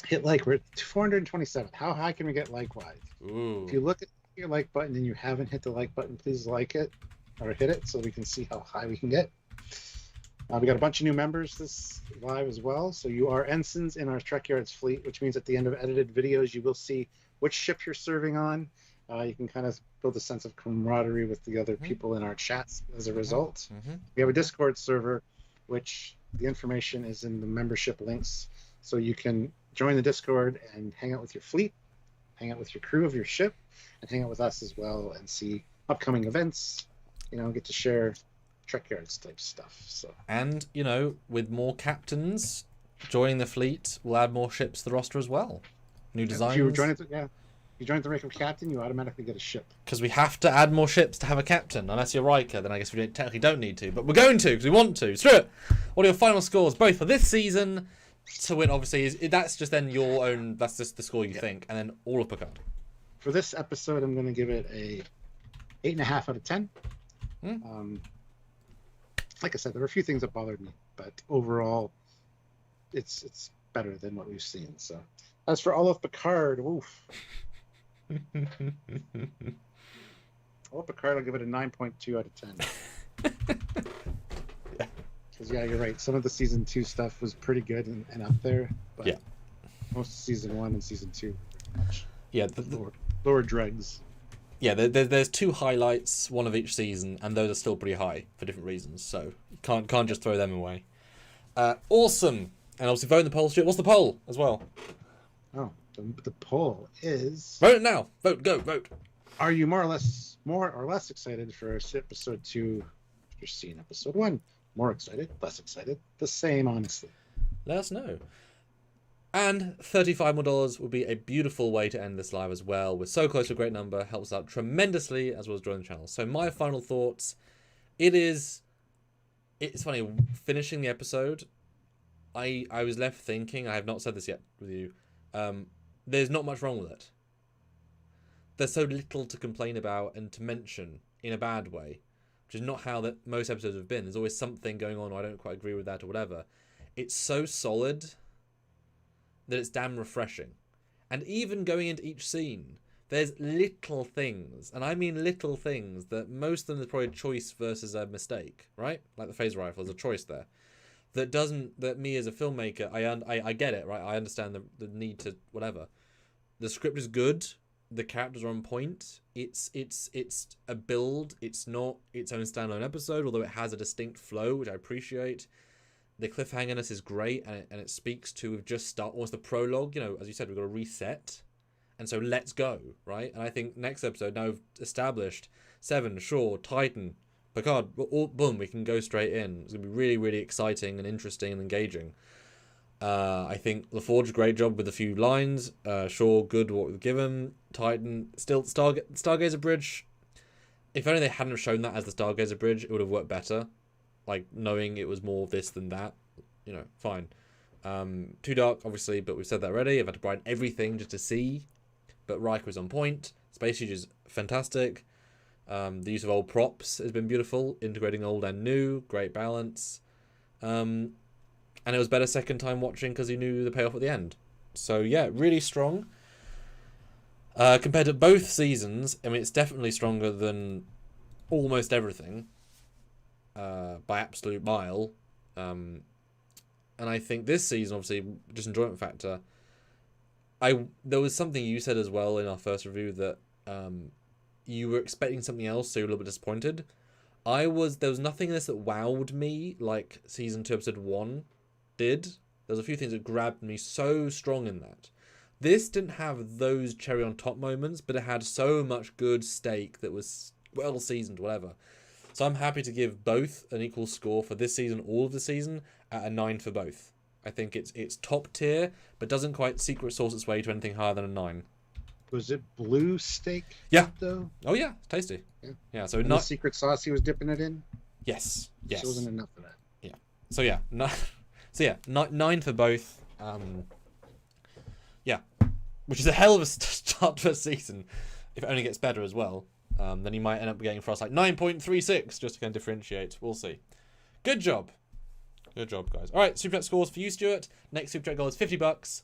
Hit like. We're at 427. How high can we get like-wise? Ooh. If you look at your like button and you haven't hit the like button, please like it or hit it so we can see how high we can get. We got a bunch of new members this live as well. So you are ensigns in our Trekyards fleet, which means at the end of edited videos, you will see which ship you're serving on. You can kind of build a sense of camaraderie with the other people in our chats as a result. We have a Discord server, which the information is in the membership links. So you can join the Discord and hang out with your fleet, hang out with your crew of your ship, and hang out with us as well and see upcoming events, get to share Trekyards type stuff. So, and, with more captains joining the fleet, we'll add more ships to the roster as well. New designs. If you join the rank of captain, you automatically get a ship. Because we have to add more ships to have a captain. Unless you're Riker, then I guess we technically don't need to. But we're going to, because we want to. Screw it! What are your final scores, both for this season to win, obviously, that's just then your own, that's just the score you think, and then all of Picard. For this episode, I'm going to give it a 8.5 out of 10. Like I said, there were a few things that bothered me, but overall, it's better than what we've seen. So, as for all of Picard, oof. All of Picard, I'll give it a 9.2 out of 10. Because you're right. Some of the season 2 stuff was pretty good and up there, but most of season 1 and season 2, lower dregs. Yeah, there's 2 highlights, one of each season, and those are still pretty high for different reasons. So you can't just throw them away. Awesome, and obviously vote in the poll. Stuart, what's the poll as well? Oh, the poll is vote now. Vote. Are you more or less excited for episode 2 after seeing episode 1? More excited, less excited, the same, honestly. Let us know. And $35 more would be a beautiful way to end this live as well. We're so close to a great number. Helps out tremendously, as well as joining the channel. So my final thoughts. It's funny, finishing the episode, I was left thinking, I have not said this yet with you, there's not much wrong with it. There's so little to complain about and to mention in a bad way, which is not how that most episodes have been. There's always something going on, or I don't quite agree with that, or whatever. It's so solid that it's damn refreshing. And even going into each scene, there's little things, and I mean little things, that most of them is probably a choice versus a mistake, right? Like the phaser rifle, there's a choice there. That me as a filmmaker, I get it, right? I understand the need to whatever. The script is good, the characters are on point, it's a build, it's not its own standalone episode, although it has a distinct flow, which I appreciate. The cliffhangerness is great, and it speaks to, we've just almost the prologue, as you said, we've got to reset, and so let's go, right? And I think next episode, now we've established Seven, Shaw, Titan, Picard, boom, we can go straight in. It's going to be really, really exciting and interesting and engaging. I think LaForge, great job with a few lines. Shaw, good what we've given. Titan, still, Stargazer Bridge, if only they hadn't have shown that as the Stargazer Bridge, it would have worked better. Like, knowing it was more this than that, fine. Too dark, obviously, but we've said that already. I've had to brighten everything just to see. But Riker is on point. Space Siege is fantastic. The use of old props has been beautiful. Integrating old and new, great balance. And it was better second time watching because you knew the payoff at the end. So, yeah, really strong. Compared to both seasons, I mean, it's definitely stronger than almost everything. By absolute mile, and I think this season, obviously, just enjoyment factor. There was something you said as well in our first review that you were expecting something else, so you were a little bit disappointed. There was nothing in this that wowed me like season 2, episode 1 did. There was a few things that grabbed me so strong in that. This didn't have those cherry on top moments, but it had so much good steak that was well seasoned, whatever. So I'm happy to give both an equal score for this season, all of the season, at a 9 for both. I think it's top tier, but doesn't quite secret sauce its way to anything higher than a 9. Was it blue steak? Yeah. Though? Oh yeah, it's tasty. Yeah. So not the secret sauce he was dipping it in. Yes. It wasn't enough of that. Yeah. So yeah, 9 for both. Yeah, which is a hell of a start to a season. If it only gets better as well. Then you might end up getting for us like 9.36 just to kind of differentiate. We'll see. Good job. Good job, guys. All right, Super Chat scores for you, Stuart. Next Super Chat goal is $50.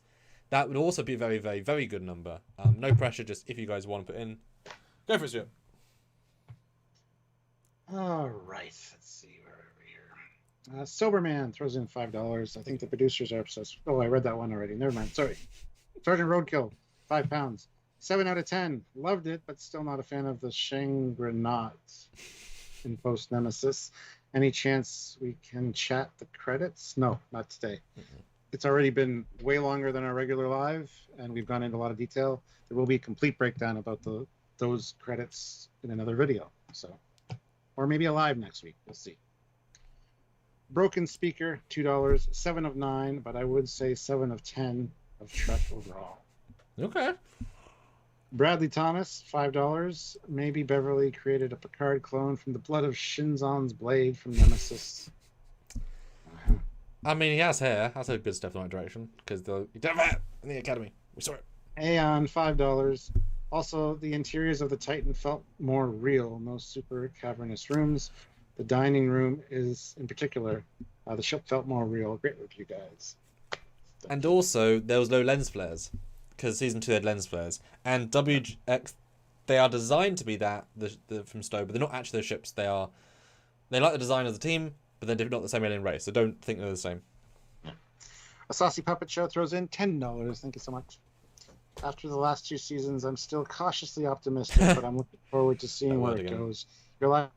That would also be a very, very, very good number. No pressure, just if you guys want to put in. Go for it, Stuart. All right. Let's see. Where are we here? Soberman throws in $5. I think the producers are obsessed. Oh, I read that one already. Never mind. Sorry. Sergeant Roadkill, £5. 7 out of 10. Loved it, but still not a fan of the Shangri-La in Post Nemesis. Any chance we can chat the credits? No, not today. It's already been way longer than our regular live, and we've gone into a lot of detail. There will be a complete breakdown about those credits in another video. So, or maybe a live next week. We'll see. Broken Speaker, $2, 7 of 9, but I would say 7 of 10 of Trek overall. Okay. Bradley Thomas, $5. Maybe Beverly created a Picard clone from the blood of Shinzon's blade from Nemesis. I mean, he has hair. That's a good step in the right direction. Because he didn't have hair in the Academy. We saw it. Aeon, $5. Also, the interiors of the Titan felt more real. No super cavernous rooms. The dining room is, in particular, the ship felt more real. Great review, guys. And also, there was no lens flares. Because Season 2 had lens flares. And WX, they are designed to be that from Stowe, but they're not actually those ships. They like the design of the team, but they're not the same alien race. So don't think they're the same. A Saucy Puppet Show throws in $10. Thank you so much. After the last 2 seasons, I'm still cautiously optimistic, but I'm looking forward to seeing where it goes. Your life.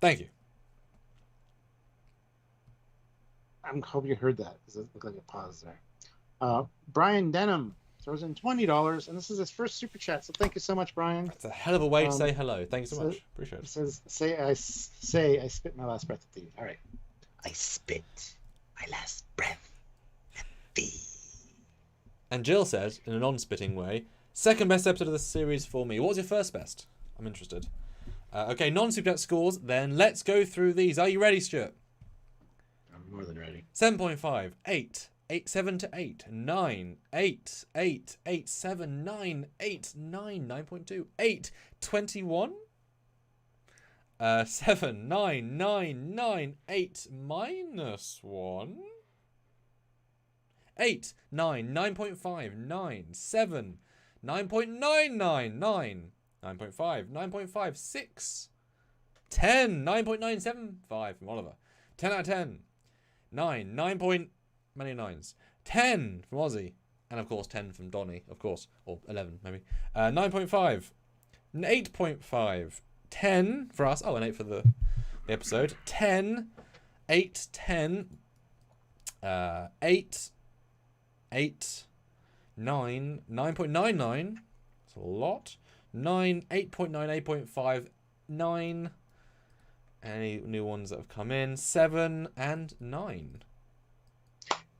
Thank you. I hope you heard that, because it looked like a pause there. Brian Denham throws in $20, and this is his first super chat, so thank you so much, Brian. That's a hell of a way to say hello. Thank you so much. Appreciate it. It says, I spit my last breath at thee. All right. I spit my last breath at thee. And Jill said, in a non-spitting way, second best episode of the series for me. What was your first best? I'm interested. Okay, non-super chat scores, then let's go through these. Are you ready, Stuart? I'm more than ready. 7.5, 8, 8, 7 to 8, 9, 8, 8, 8, 7, 9, 8, 9, 9.2, 8, 21, 7, 9, 9, 9, 8, minus 1, 8, 9, 9.5, 9, 7, 9.999, 9.5, 9.5, 6, 10, 9.975 from Oliver, 10 out of 10, 9, 9 point, many nines, 10 from Ozzy, and of course 10 from Donny, of course, or 11 maybe, 9.5, 8.5, 10 for us, oh, and 8 for the episode, 10, 8, 10, 8, 8, 9, 9.99, that's a lot, 9, 8.9, 8.5, 9, any new ones that have come in, 7 and 9.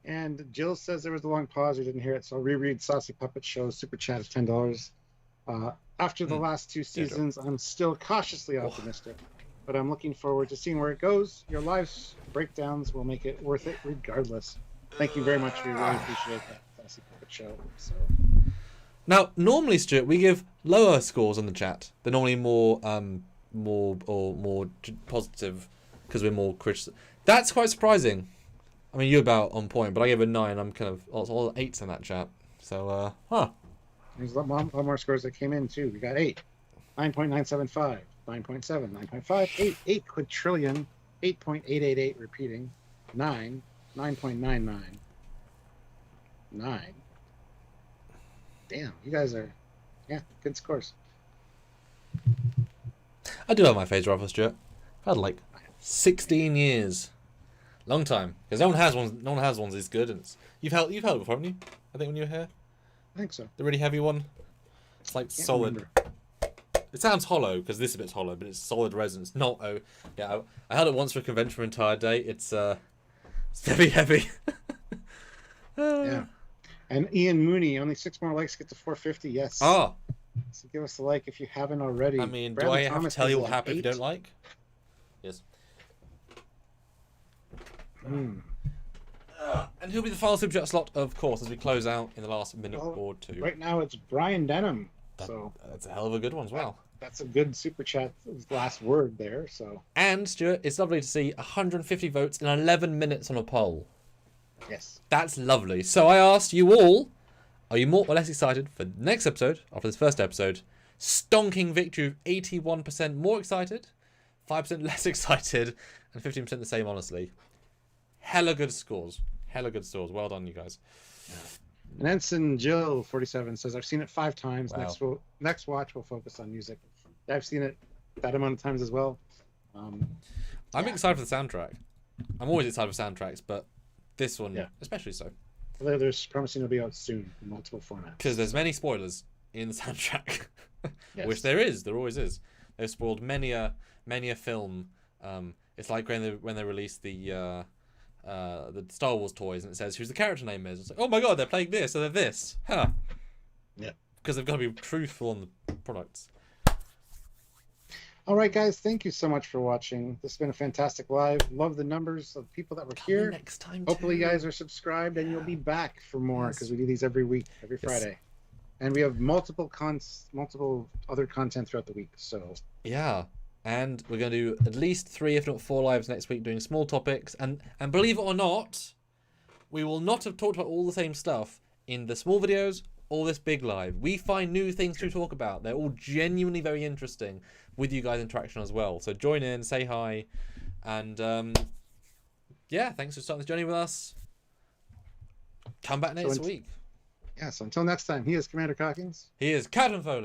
And Jill says there was a long pause, we didn't hear it, so I'll reread Saucy Puppet Show's super chat of $10. After the last 2 seasons, I'm still cautiously optimistic, but I'm looking forward to seeing where it goes. Your live's breakdowns will make it worth it regardless. Thank you very much. We really appreciate that, Saucy Puppet Show. So. Now, normally, Stuart, we give lower scores on the chat. They're normally more positive because we're more critical. That's quite surprising. I mean, you're about on point, but I gave a 9. I'm kind of all 8s in that chat. So, There's a lot more scores that came in too. We got 8, 9.975, 9.7, 9.5, 8, 8 quadrillion, 8.888 repeating, 9, 9.99, 9. Damn, you guys are, good scores. I do have my favourite Rafi, Stuart. I've had like 16 years, long time, because no one has ones. No one has ones as good. And you've held it before, haven't you? I think when you were here. I think so. The really heavy one. It's like solid. Remember. It sounds hollow because this bit's hollow, but it's solid resonance. Not I held it once for a convention for an entire day. It's very heavy. Yeah. And Ian Mooney, only 6 more likes get to 450. Yes. Oh. So give us a like if you haven't already. I mean, Bradley do I have to Thomas tell you what is happened if you 8. don't like? Yes. And who'll be the final super chat slot, of course, as we close out in the last minute or 2. Right now it's Brian Denham. That's a hell of a good one as well. That's a good super chat last word there. So. And Stuart, it's lovely to see 150 votes in 11 minutes on a poll. Yes. That's lovely. So I asked you all, are you more or less excited for the next episode after this first episode? Stonking victory of 81% more excited, 5% less excited, and 15% the same, honestly. Hella good scores. hella good stores. Well done, you guys. And Ensign Jill 47 says, I've seen it 5 times. Wow. Next watch will focus on music. I've seen it that amount of times as well. I'm excited for the soundtrack. I'm always excited for soundtracks, but this one especially so. There's promising to be out soon in multiple formats. Because there's many spoilers in the soundtrack, Yes. which there always is. They've spoiled many a film. It's like when they released the Star Wars toys, and it says who's the character name is. It's like, oh my god, they're playing this, so they're this, huh? Yeah. Because they've got to be truthful on the products. All right, guys, thank you so much for watching. This has been a fantastic live. Love the numbers of people that were here. Next time. Hopefully, you guys are subscribed, and you'll be back for more because we do these every week, every Friday, and we have multiple other content throughout the week. So yeah. And we're going to do at least 3, if not 4 lives next week doing small topics. And believe it or not, we will not have talked about all the same stuff in the small videos or this big live. We find new things to talk about. They're all genuinely very interesting with you guys' interaction as well. So join in, say hi. And yeah, thanks for starting this journey with us. Come back next week. Yeah, so until next time, he is Commander Calkins. He is Captain Foley.